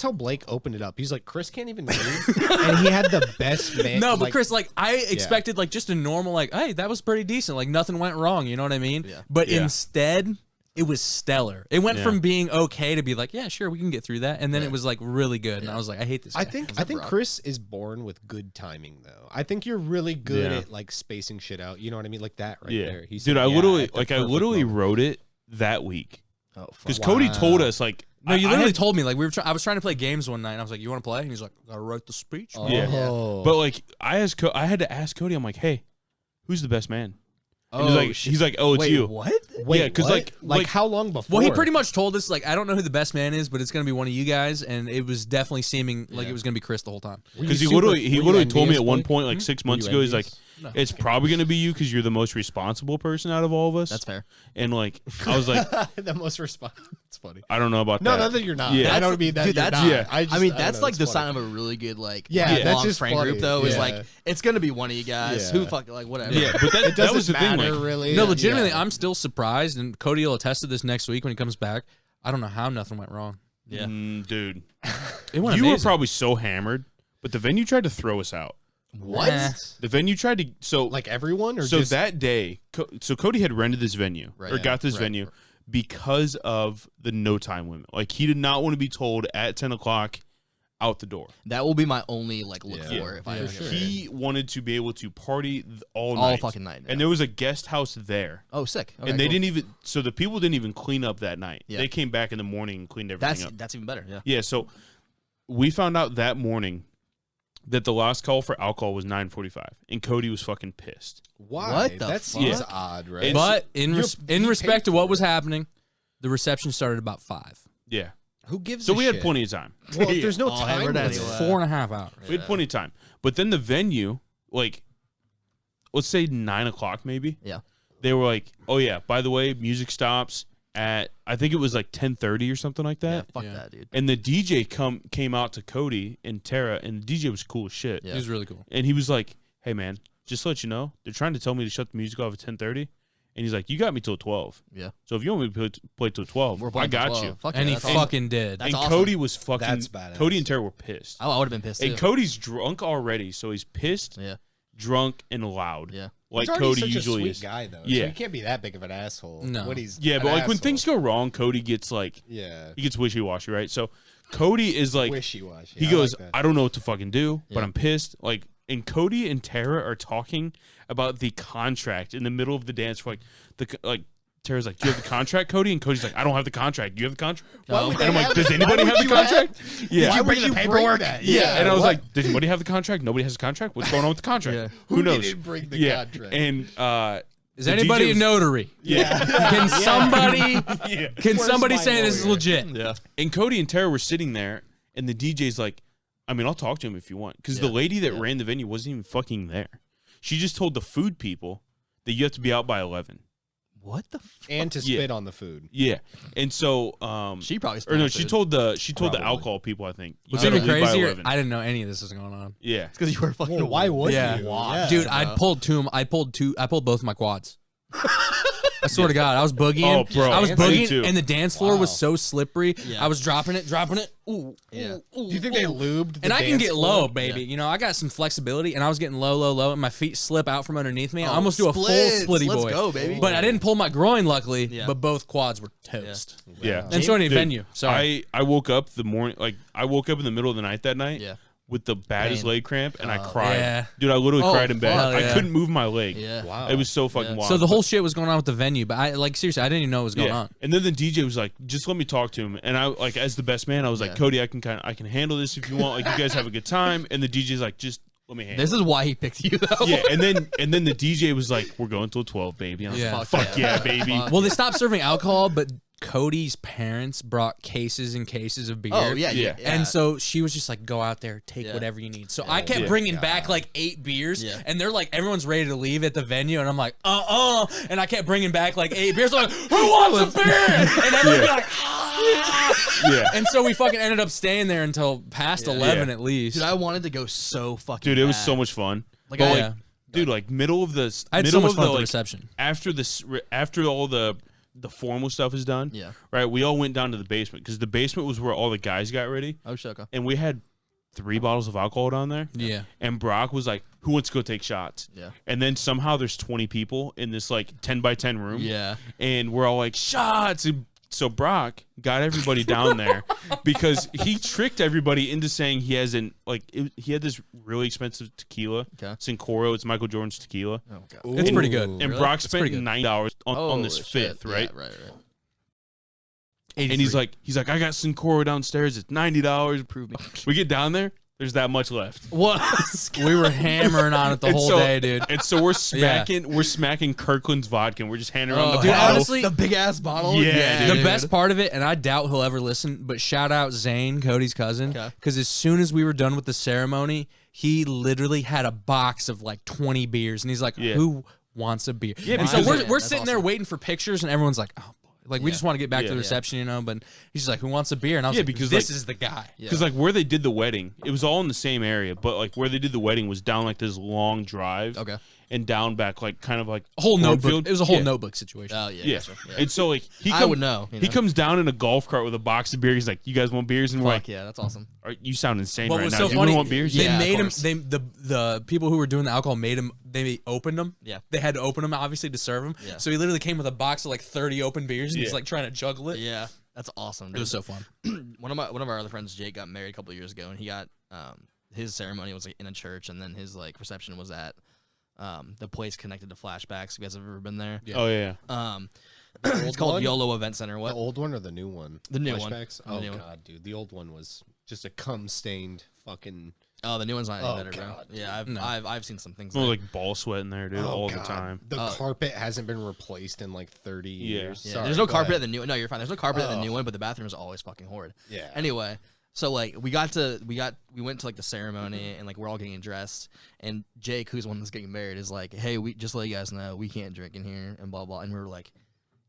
how Blake opened it up. He's like, Chris can't even read, and he had the best man. No, but like, Chris, like I expected like just a normal like, hey, that was pretty decent. Like nothing went wrong. You know what I mean? Yeah. But Yeah. instead, it was stellar. It went Yeah. from being okay to be like, yeah, sure, we can get through that, and then it was like really good. And I was like, I hate this guy. I think Brock? Chris is born with good timing though. I think you're really good Yeah. at like spacing shit out. You know what I mean? Like that right yeah. there. He's Dude, I yeah, literally, at the like, I perfect literally moment. wrote it that week. Oh, fuck. Because Cody told us, like, no, you I literally had- told me like I was trying to play games one night, and I was like, you want to play? And he's like, I wrote the speech. Yeah. Oh. But, like, I had to ask Cody, I'm like, hey, who's the best man? And Oh, he's like, oh, it's Wait, you. what? Wait, yeah, 'cause, what? like how long before? Well, he pretty much told us like I don't know who the best man is, but it's gonna be one of you guys, and it was definitely seeming like it was gonna be Chris the whole time. Because he were literally you told me envious, at one Blake? point, like 6 months you ago, he's like, envious? No. it's probably gonna be you because you're the most responsible person out of all of us. That's fair. And like, I was like, the most responsible. It's funny. I don't know about No, that. not that you're not. Yeah. I don't mean that. Dude, you're that's- not. yeah. I I mean, don't that's know, like it's the funny. sign of a really good like Yeah, long that's just friend funny. group though. Is Yeah. like it's gonna be one of you guys. Yeah. Who fuck like whatever. Yeah, but It that doesn't was the thing. matter Like, really. No, legitimately, Yeah. I'm still surprised, and Cody will attest to this next week when he comes back. I don't know how nothing went wrong. Yeah. dude, It went you were amazing. probably so hammered, but the venue tried to throw us out. What? Nah. The venue tried to like everyone, or so just that day, so Cody had rented this venue Right, or yeah, got this right. venue because of the no time limit. Like he did not want to be told at 10 o'clock out the door. That will be my only like look Yeah. for if I For ever sure. get He wanted to be able to party all all night, fucking night. and there was a guest house there. oh, sick. Okay, And they cool. didn't even, so the people didn't even clean up that night. Yeah. They came back in the morning and cleaned everything up. That's even better. Yeah. Yeah, so we found out that morning that the last call for alcohol was 9:45, and Cody was fucking pissed. why? What the That seems fuck? odd, right? And But in You're- in you respect to paid what for was it. happening, the reception started about 5. Yeah, Who gives? so a we had shit? plenty of time. Well, if there's no All time hammered limit. anyway. 4.5 hours. We had plenty of time. But then the venue, like, let's say 9 o'clock maybe. Yeah. They were like, oh yeah, by the way, music stops at, I think it was like 10:30 or something like Yeah. that. Fuck Yeah. that, dude. And the DJ came out to Cody and Tara, and the DJ was cool as shit. Yeah. It was really cool. And he was like, hey man, just to let you know, they're trying to tell me to shut the music off at 10:30. And he's like, you got me till 12. Yeah. So if you want me to play till 12, We're I playing till got 12. you. Fuck And yeah, he that's awesome. fucking did. That's and awesome. Cody was fucking, That's badass. Cody and Tara were pissed. I would have been pissed And too. Cody's drunk already, so he's pissed, Yeah. drunk, and loud. Yeah. Like He's already Cody such usually a sweet is. guy though. Yeah. So he can't be that big of an asshole. No. When he's Yeah, an but like when asshole. things go wrong, Cody gets like yeah, he gets wishy-washy, right? So Cody is like wishy-washy. he I goes, like that. I don't know what to fucking do, but Yeah. I'm pissed. Like, and Cody and Tara are talking about the contract in the middle of the dance for like Tara's like, do you have the contract, Cody? And Cody's like, I don't have the contract. Do you have the contract? Why would And they I'm like, have does it? anybody Why have would the you contract? Yeah. Why you would bring the you paperwork? that? Yeah, and I was what? like, does anybody have the contract? Nobody has a contract? What's going on with the contract? Yeah. Who knows? didn't bring the yeah. contract? And Is the anybody DJ a was- notary? Yeah. Can somebody yeah. can Where's somebody my say this is lawyer? legit? Yeah. And Cody and Tara were sitting there, and the DJ's like, I mean, I'll talk to him if you want. Because the Yeah. lady that ran the venue wasn't even fucking there. She just told the food people that you have to be out by 11. What the? And to spit on the food. Yeah, and so She probably. or no, she told the Probably. alcohol people. I think. What's You even gotta leave by crazier, 11. I didn't know any of this was going on. Yeah, because you were fucking. Well, why would Yeah. you? Yeah. Dude, bro. I pulled both of my quads. I swear to God, I was boogieing. Oh, bro. I was Me too. boogieing, and the dance floor was Wow. so slippery. Yeah. I was dropping it. Ooh, Yeah. ooh, Do you think they ooh. lubed the And I can dance get floor? low, baby. You know, I got some flexibility, and I was getting low, and my feet slip out from underneath me. I Oh, almost do a full splits. splitty Let's boy. go, baby. But I didn't pull my groin, luckily. Yeah. But both quads were toast. yeah. And so did Dude, venue. Sorry. I woke up the morning, like I woke up in the middle of the night that night. Yeah. With the baddest Pain. leg cramp, and I cried. Yeah. Dude, I literally Oh, cried in bed. fuck. I Yeah. couldn't move my leg. Yeah. Wow. It was so fucking Yeah. wild. So the whole shit was going on with the venue, but I like seriously, I didn't even know what was going on. And then the DJ was like, "Just let me talk to him." And I like, as the best man, I was like, Yeah. "Cody, I can handle this if you want. Like, you guys have a good time." And the DJ's like, "Just let me handle." This is why he picked you, though. Yeah, and then the DJ was like, "We're going till 12, baby." I was Yeah. like, "Fuck yeah, baby." Fuck. Well, they stopped serving alcohol, but Cody's parents brought cases and cases of beer. Oh yeah, Yeah. yeah. And so she was just like, go out there, take Yeah. whatever you need. So I kept Yeah. bringing back like 8 beers, Yeah. and they're like, everyone's ready to leave at the venue, and I'm like, and I kept bringing back like 8 beers, like, who wants a beer? And everyone be like, Yeah, and so we fucking ended up staying there until past 11 Yeah. at least. dude, I wanted to go so fucking. dude, it was bad. so much fun. Like, But, I- like, dude, like middle of the I had middle so much of fun the at the like, reception. after all the formal stuff is done. Yeah. Right. We all went down to the basement because the basement was where all the guys got ready, Oh shit. Okay. and we had 3 bottles of alcohol down there. Yeah. And Brock was like, "Who wants to go take shots?" Yeah. And then somehow there's 20 people in this like 10 by 10 room. Yeah. And we're all like, "Shots!" And so Brock got everybody down there because he tricked everybody into saying he has he had this really expensive tequila, Okay. Sincoro. It's Michael Jordan's tequila. Oh god. It's pretty good. And Really? Brock It's spent pretty good. $9 on this Holy fifth, shit. right? Yeah, right. And he's like, I got Sincoro downstairs. It's $90. Prove me. We get down there. There's that much left. What? We were hammering on it the And whole so- day, dude. And so we're smacking Kirkland's vodka. And we're just handing around the Dude, bottle. honestly, the big ass bottle. Yeah, the dude. best part of it, and I doubt he'll ever listen, but shout out Zane, Cody's cousin, Okay. because as soon as we were done with the ceremony, he literally had a box of like 20 beers, and he's like, Yeah. "Who wants a beer?" Yeah, and so because- we're That's sitting there awesome. waiting for pictures, and everyone's like, "Oh boy." Like, we Yeah. just want to get back to Yeah. the reception, you know, but he's just like, "Who wants a beer?" And I was Yeah, like, because, this like- is the guy. Yeah. Because like where they did the wedding, it was all in the same area, but like where they did the wedding was down like this long drive. Okay. And down back like kind of like A whole notebook. cornfield. It was a whole Yeah. notebook situation. Oh yeah. Yeah. Gotcha. Yeah. And so like I would know. He comes down in a golf cart with a box of beer. He's like, "You guys want beers?" And we're Fuck like, yeah, that's awesome. "You sound insane What right was now. so Do you funny? want beers?" They Yeah, made of him. course. The people who were doing the alcohol made him. They opened them. Yeah. They had to open them obviously to serve them. Yeah. So he literally came with a box of like 30 open beers, and he's Yeah. like trying to juggle it. Yeah, that's awesome. It Dude. was so fun. one of our other friends, Jake, got married a couple of years ago, and he got his ceremony was like in a church, and then his like reception was at the place connected to Flashbacks. You guys have ever been there? Yeah. Oh yeah. It's old called one? YOLO Event Center. The What? old one or the new one? The new one. Flashbacks? The Oh new one. god, dude, the old one was just a cum stained fucking. Oh, the new one's not any Oh, better, bro. God, Yeah, I've, No. I've seen some things. Smells there. like ball sweat in there, dude, Oh, all the God. time. The carpet hasn't been replaced in like 30 years. Yeah, Sorry, there's no go carpet ahead. at the new. No, you're fine. There's no carpet at the Oh. new one, but the bathroom is always fucking horrid. Yeah. Anyway, so like we went to like the ceremony and like we're all getting dressed, and Jake, who's the one that's getting married, is like, "Hey, we just let you guys know we can't drink in here," and blah blah. And we were like,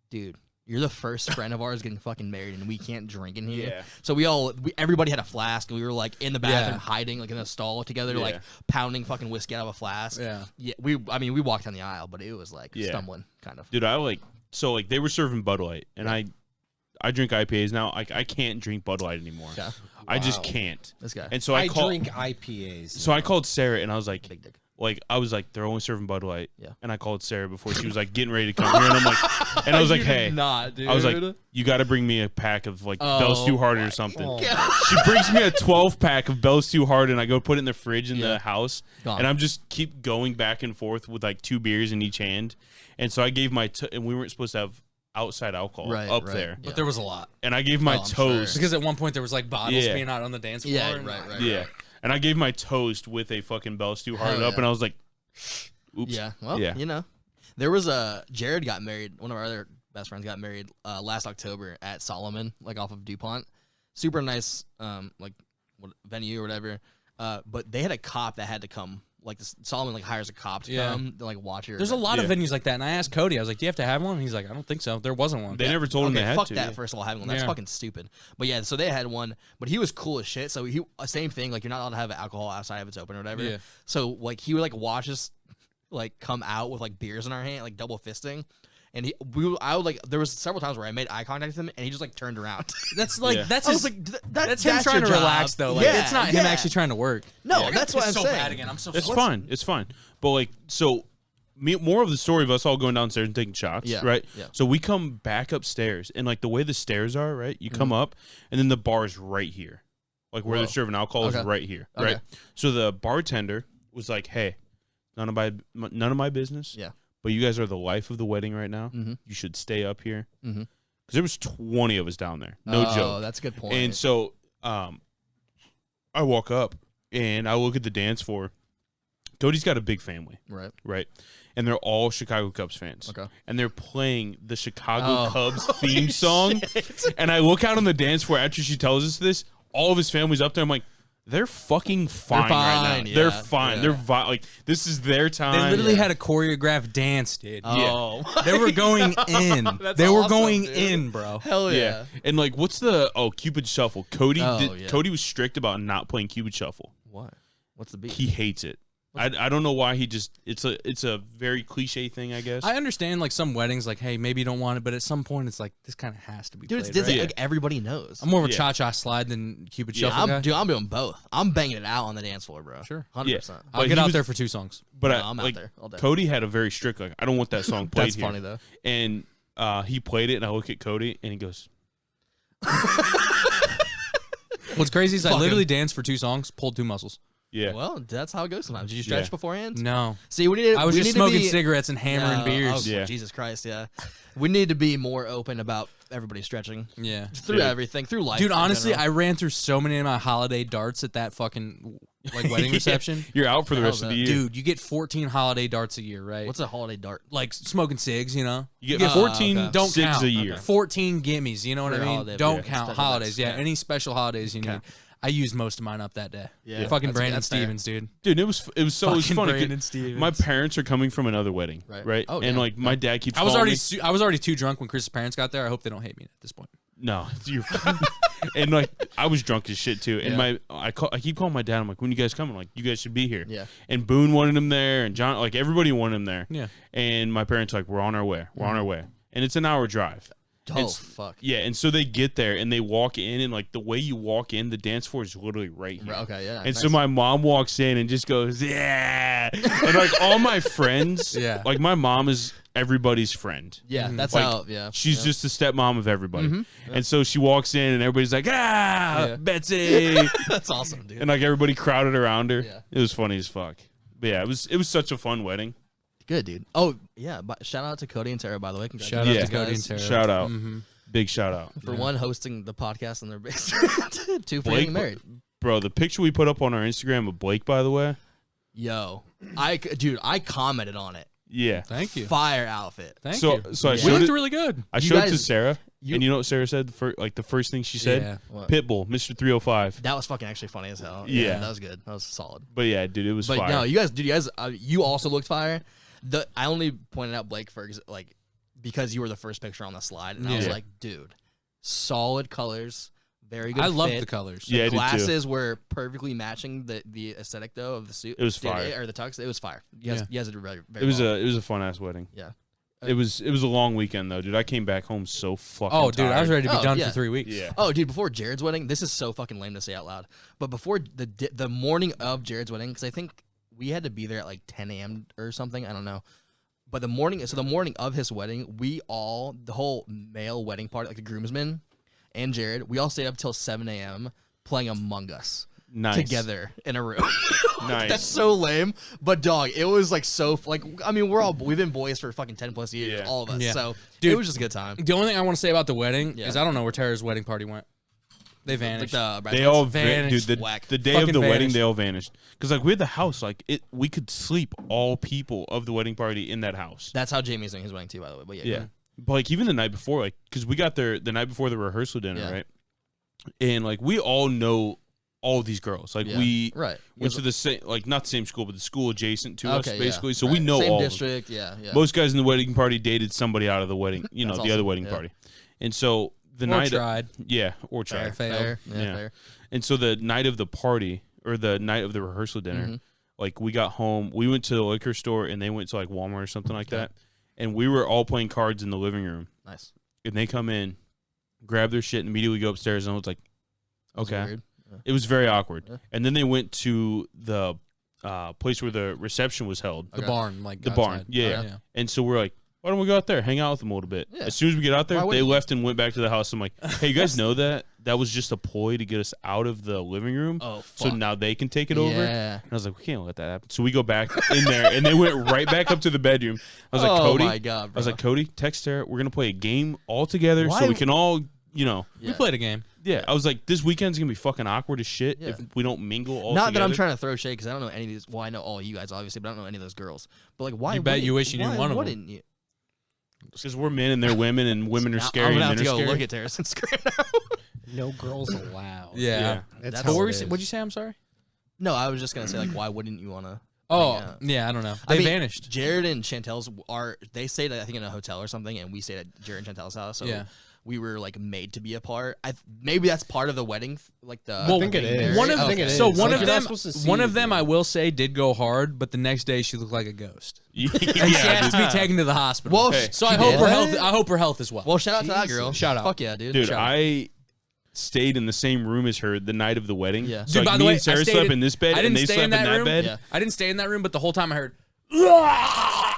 "Dude, you're the first friend of ours getting fucking married, and we can't drink in here." Yeah. So everybody had a flask, and we were like in the bathroom Yeah. hiding like in a stall together, like Yeah. pounding fucking whiskey out of a flask. Yeah. Yeah. We walked down the aisle, but it was like Yeah. stumbling kind of. Dude, they were serving Bud Light, and I drink IPAs now. I can't drink Bud Light anymore. Okay. I just Wow. can't. This guy. And so I called. drink IPAs. So I called Sarah, and I was like, Big dick. they're only serving Bud Light. Yeah. And I called Sarah before she was like getting ready to come here, and I'm like, and I was like, You "Hey," did not, dude. I was like, "You got to bring me a pack of like Bell's Two Hearted or something." Oh, She brings me a 12 pack of Bell's Two Hearted, and I go put it in the fridge in Yeah. the house, Gone. and I'm just keep going back and forth with like 2 beers in each hand, and so I gave and we weren't supposed to have outside alcohol Right, up right. there, Yeah. But there was a lot. and I gave my I'm toast. sure. Because at one point there was like bottles Yeah. being out on the dance floor. Yeah, and- right. Yeah. And I gave my toast with a fucking Bell's Two Hearted Hell up, yeah. and I was like, "Oops." Yeah. Well, Yeah. you know, there was Jared got married. One of our other best friends got married last October at Solomon, like off of DuPont. Super nice, venue or whatever. But they had a cop that had to come like Solomon like hires a cop to come to like watch your. There's a lot of venues like that, and I asked Cody, I was like, "Do you have to have one?" He's like, "I don't think so. There wasn't one." They never told him they had fuck to. that. First of all, having one that's fucking stupid. But yeah, so they had one, but he was cool as shit. So he same thing. Like you're not allowed to have alcohol outside if it's open or whatever. Yeah. So like he would like watch us like come out with like beers in our hand, like double fisting. And I would like. There was several times where I made eye contact with him, and he just like turned around. That's like that's I his, was like, that's him trying your to job. relax though. Like it's not him actually trying to work. No, that's what I'm so saying. bad again. I'm so. It's fine. It's fine. But like, so more of the story of us all going downstairs and taking shots, right? Yeah. So we come back upstairs, and like the way the stairs are, right? You come up, and then the bar is right here, like where they're serving alcohol is right here, right? So the bartender was like, "Hey, none of my business. Yeah. But you guys are the life of the wedding right now. You should stay up here." Because there was 20 of us down there. No joke. Oh, that's a good point. And so I walk up, and I look at the dance floor. Cody's got a big family. Right. And they're all Chicago Cubs fans. Okay. And they're playing the Chicago Cubs theme song. And I look out on the dance floor after she tells us this. All of his family's up there. I'm like, they're fucking fine, right now. Yeah, they're fine. They're like, this is their time. They literally had a choreographed dance, dude. Oh, They were going in. They were going in, bro. Hell yeah. And like, what's the Cupid Shuffle? Cody yeah. Cody was strict about not playing Cupid Shuffle. What? What's the beat? He hates it. I don't know why. He just it's a very cliche thing, I guess. I understand like some weddings, like, hey, maybe you don't want it, but at some point it's like this kind of has to be. Dude, played, it's Disney. right? Like everybody knows. I'm more of a cha-cha slide than Cupid Shuffle guy. I'm doing both. I'm banging it out on the dance floor, bro. Sure. 100%. I'll get out there for 2 songs. But I'm out there all day. Cody had a very strict like, I don't want that song played That's here. funny though. And he played it, and I look at Cody, and he goes, What's crazy is I literally danced for 2 songs, pulled 2 muscles. "Yeah, Well, that's how it goes sometimes. Did you stretch beforehand? No. See, we need. I was we just need to smoking be- cigarettes and hammering beers. Oh, Yeah. Jesus Christ, yeah. We need to be more open about everybody stretching Yeah. through everything, through life. Dude, in honestly, general. I ran through so many of my holiday darts at that fucking like wedding reception. you're out for the rest of the year." Dude, you get 14 holiday darts a year, right? What's a holiday dart? like smoking cigs, you know? You get 14 okay. Don't cigs count. a year. 14 gimmies, you know what For I a mean? holiday, Don't yeah. count Special holidays. Yeah, events. any special holidays you need. I used most of mine up that day. Yeah. Fucking That's- Brandon that's fair. Stevens, dude. Dude, it was Fucking funny. Brandon Stevens. My parents are coming from another wedding, right? Oh, and yeah. like my dad keeps. I was calling already me. I was already too drunk when Chris's parents got there. I hope they don't hate me at this point. No, you're fine. And like I was drunk as shit too. And I keep calling my dad. I'm like, "When you guys coming? Like, you guys should be here." Yeah. And Boone wanted him there, and John, like everybody wanted him there. Yeah. And my parents are like, "We're on our way. We're on our way." And it's an hour drive. Oh, fuck. Yeah, and so they get there and they walk in, and like the way you walk in, the dance floor is literally right here. Okay, yeah. And so my mom walks in and just goes, "Yeah," and like all my friends, Yeah. like my mom is everybody's friend. Yeah, that's Like, how, yeah. She's just the stepmom of everybody. And so she walks in and everybody's like, Yeah. Betsy. That's awesome, dude. And like everybody crowded around her. Yeah. It was funny as fuck. But yeah, it was such a fun wedding. Good, dude. Oh, yeah. But shout out to Cody and Tara, by the way. Shout out Yeah. to Cody and guys. Tara. Shout out. Mm-hmm. Big shout out. For one, hosting the podcast in their basement. 2 for Blake, getting married. Bro, the picture we put up on our Instagram of Blake, by the way. Yo. I commented on it. Yeah. Thank you. Fire outfit. Thank So you. so I We showed looked it. really good. I You showed it to guys- Sarah. you- And you know what Sarah said? The first thing she said? Yeah. What? Pitbull, Mr. 305. That was fucking actually funny as hell. Yeah. That was good. That was solid. But yeah, dude, it was But fire. no, you guys, you also looked fire. I only pointed out Blake for like because you were the first picture on the slide, and I was Yeah. like, dude, solid colors, very good. I love fit. the colors. Yeah, I did too. Glasses were perfectly matching the aesthetic though of the suit. It was fire. or the tux. It was fire. You guys did very, very It was well. a fun ass wedding. Yeah. It was a long weekend though, dude. I came back home so fucking Oh, dude, I was tired. ready to be Oh, done yeah. for 3 weeks. Yeah. Oh, dude, before Jared's wedding, this is so fucking lame to say out loud. But before the morning of Jared's wedding, because I think we had to be there at like 10 a.m. or something. I don't know. But the morning of his wedding, the whole male wedding party, like the groomsmen and Jared, we all stayed up till 7 a.m. playing Among Us Nice. together in a room. Nice. That's so lame. But dog, it was like so like I mean we've been boys for fucking 10 plus years, Yeah. all of us. Yeah. So Dude, it was just a good time. The only thing I want to say about the wedding Yeah. is I don't know where Tara's wedding party went. They vanished. Like They all vanished. dude. Whack. The day of Fucking the wedding, vanished. they all vanished. Because like we had the house, like we could sleep all people of the wedding party in that house. That's how Jamie's doing his wedding too, by the way. But yeah. Yeah. But like even the night before, like because we got there the night before the rehearsal dinner, Yeah. right? And like we all know all of these girls. Like Yeah. we Right. went to the same, like not the same school, but the school adjacent to us, Okay, basically. yeah. So we know Same all district. Yeah. Most guys in the wedding party dated somebody out of the wedding, you know, That's the other awesome. wedding Yeah. party. And so the Or night, tried. or tried. Failed. Fair. Yeah. Yeah. Fair. And so the night of the party or the night of the rehearsal dinner, Mhm. like we got home, we went to the liquor store and they went to like Walmart or something like that. And we were all playing cards in the living room. Nice. And they come in, grab their shit, and immediately go upstairs. And I was like, That was okay. weird. It was very awkward. Yeah. And then they went to the place where the reception was held. The Okay. barn, like The outside. barn. Yeah. Okay. Yeah. And so we're like, why don't we go out there, hang out with them a little bit? Yeah. As soon as we get out there, Why they wouldn't you? left and went back to the house. I'm like, hey, you guys know that was just a ploy to get us out of the living room, Oh, so fuck. now they can take it over. Yeah. And I was like, we can't let that happen. So we go back in there, and they went right back up to the bedroom. I was like, oh Cody, my god, bro. I was like, Cody, text Sarah. We're gonna play a game all together, Why- so we can all, you know. We played a game. Yeah, I was like, this weekend's gonna be fucking awkward as shit Yeah. if we don't mingle all Not together. that I'm trying to throw shade because I don't know any of these. Well, I know all you guys obviously, but I don't know any of those girls. But like, why? You bet you wouldn't- wish you knew why one of them. wouldn't you? Because we're men and they're women, and women are Now, scary I'm and gonna have men to are go scary. look at Terrace Instagram now. No girls allowed. Yeah. Yeah. That's That's how What were it you say- is. what'd you say? I'm sorry. No, I was just gonna say like, why wouldn't you want to? Oh, Yeah. yeah. I don't know. I They mean, vanished. Jared and Chantel's they stayed I think in a hotel or something, and we stayed at Jared and Chantel's house. So Yeah. we were like made to be apart. Maybe that's part of the wedding, like the. Well, I think it being is. married. One of I think it so is. one Like, of you're not them, supposed to see one it, of them, dude. I will say, did go hard, but the next day she looked like a ghost, yeah, and she has to be taken to the hospital. Well, Hey. so she I hope did. her health. I hope her health is well. Well, shout out to that Jesus. girl. Shout out. Fuck yeah, dude. dude, Shout out. I stayed in the same room as her the night of the wedding. Yeah. So Dude, like, by the me way, and Sarah I stayed slept in this bed, I and didn't they stay slept in that that room. bed. Yeah. I didn't stay in that room, but the whole time I heard.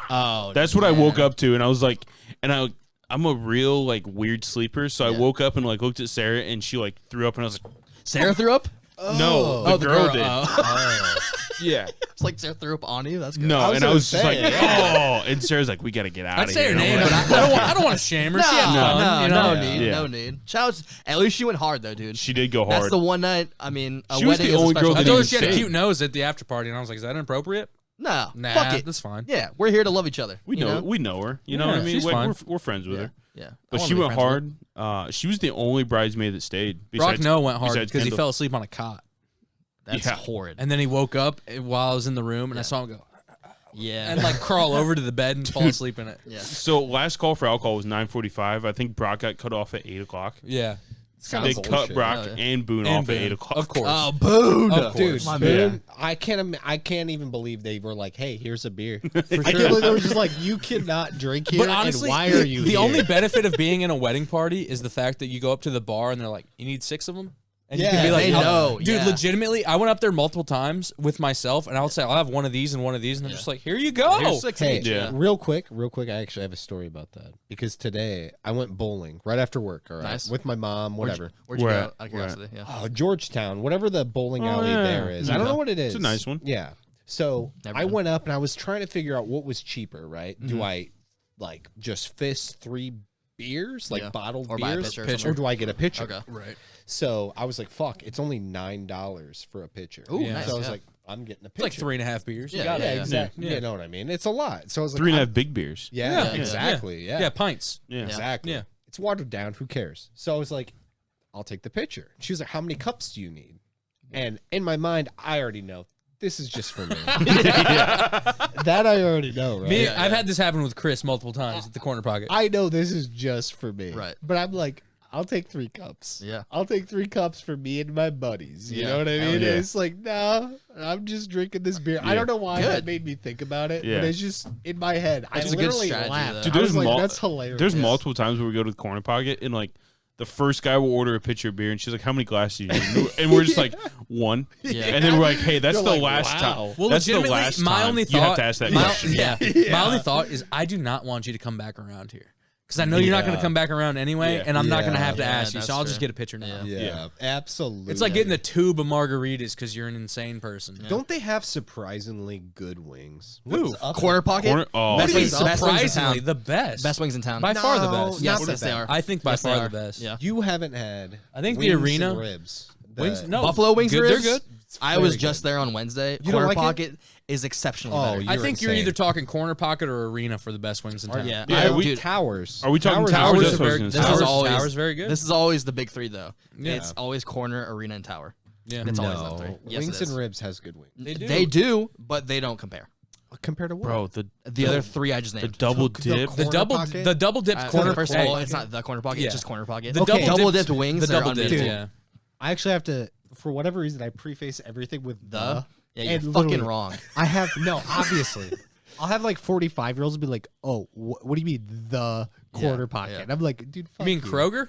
Oh, That's what I yeah. woke up to, and I was like, I'm a real like weird sleeper, so I Yeah. woke up and like looked at Sarah, and she like threw up, and I was like, Sarah threw up. no, Oh, the girl did. Oh. Yeah, It's like Sarah threw up on you. That's good. no, I was and I gonna was just like, say, oh, and Sarah's like, we got to get out I'd of say here. her And I'm name, like, but I don't want to shame her. No, She had fun, no, you know? no need, Yeah. no need. Shout out, at least she went hard though, dude. she did go That's hard. the one night. I mean, a She was wedding the is a only girl special I that told her didn't she had a say. cute nose at the after party, and I was like, "Is that inappropriate?" No, Nah, fuck it. that's fine. Yeah, we're here to love each other. we you know, we know her. You know Yeah, what I mean? she's fine. We're friends with Yeah, her. yeah. I But wanna she be went friends with hard. She was the only bridesmaid that stayed. Brock besides- Noah went hard besides because he Kendall. fell asleep on a cot, her. That's Yeah. horrid. and then he woke up while I was in the room, and I Yeah. saw him go Yeah, and like crawl over to the bed and fall asleep in it. yeah. So last call for alcohol was 9:45. I think Brock got cut off at 8 o'clock. Yeah, They Sounds cut bullshit. Brock Oh, yeah. and Boone And off at Boone, 8 o'clock. of course. Oh, Boone. Of Dude, course. My Boone, man. I can't even believe they were like, "Hey, here's a beer." I can't believe they were just like, "You cannot drink here." But honestly, and why are you the here? only benefit of being in a wedding party is the fact that you go up to the bar and they're like, "You need 6 of them." And you Yeah, can be like, they know, dude, yeah. legitimately, I went up there multiple times with myself, and I would say, I'll have one of these and one of these, and they're just like, here you go. Here's 6 Hey, each. Yeah. real quick, I actually have a story about that because today I went bowling right after work. All right, Nice. with my mom, whatever. Where'd you Where go? at? Out of Where at? curiosity. Yeah. Oh, Georgetown, whatever the bowling Oh, alley yeah. there is. I don't know what it is. It's a nice one. Yeah. So Never I been. went up and I was trying to figure out what was cheaper. Right? Mm-hmm. Do I like just fist 3 beers, like Yeah. bottled Or buy a beers, pitcher or something. or do I get a pitcher? Okay. Right. So I was like, "Fuck!" It's only $9 for a pitcher. Ooh, Yeah. nice. So I was yeah. like, "I'm getting a It's pitcher." like 3.5 beers. You Yeah, got Yeah, it. yeah. exactly. Yeah. You know what I mean? It's a lot. So I was like, 3.5 big beers. Yeah, Yeah, exactly. Yeah. Yeah, pints. Yeah. Exactly. Yeah. It's watered down. Who cares? So I was like, I'll take the pitcher. She was like, how many cups do you need? And in my mind, I already know this is just for me. That I already know, right? Me, Yeah, I've yeah. had this happen with Chris multiple times at the corner pocket. I know this is just for me. Right. But I'm like, I'll take 3 cups. Yeah. I'll take 3 cups for me and my buddies. You Yeah. know what I Hell mean? yeah. It's like, no, I'm just drinking this beer. I Yeah. don't know why that Good. made me think about it, Yeah. but it's just in my head. That's I a good literally strategy, laughed. though. Dude, I was there's like, mul- that's hilarious. There's multiple times where we go to the corner pocket and like the first guy will order a pitcher of beer and she's like, "How many glasses do you need?" And we're just like, "1." Yeah. And then we're like, "Hey, that's You're the like, last wow. time." Well, that's the legitimately, last my time. only You have thought, to ask that my, question. yeah, my only thought is I do not want you to come back around here because I know you're not going to Yeah. come back around anyway, Yeah. and I'm not going to Yeah. have to Yeah, ask you, that's so I'll just true. get a pitcher now. Yeah. Yeah, absolutely. It's like getting a tube of margaritas because you're an insane person. Don't they have surprisingly good wings? Ooh, What's up Corner with- pocket. Corner- oh. What Best do you mean, wings- best wings in surprisingly town. the best? Best wings in town. By far the No, best. Yes, not yes, the they best. are. I think by Yes, they far are. the best. Yeah. You haven't had. I think the wings arena- and ribs. Wings, no, Buffalo wings good, ribs. They're good. I was very just good. there on Wednesday. You don't Corner like it? pocket is exceptionally Oh, better. you- I You're think you're insane. either talking corner pocket or arena for the best wings in town. Yeah. Yeah, I- we- dude, Towers. Are we talking towers? Towers That's are what I was very. gonna this say. is Towers, always Towers very good. This is always the big 3 though. Yeah. It's always corner, arena, and tower. Yeah. And it's always No, top 3. Yes, Wings it is. and Ribs has good wings. They do, but they don't compare. Compared to what? Bro, The other 3 I just the named. double The dip. The double dipped corner. First of hey, all, it's not the corner pocket. Yeah. It's just corner pocket. The Okay. double dipped- dipped wings. The They're double dipped. unbelievable. Yeah. I actually have to, for whatever reason, I preface everything with Yeah, you're and fucking literally, wrong. I have no, obviously. I'll have like 45-year-olds be like, "Oh, what do you mean the quarter pocket?" yeah. And I'm like, "Dude, fuck You mean Kroger?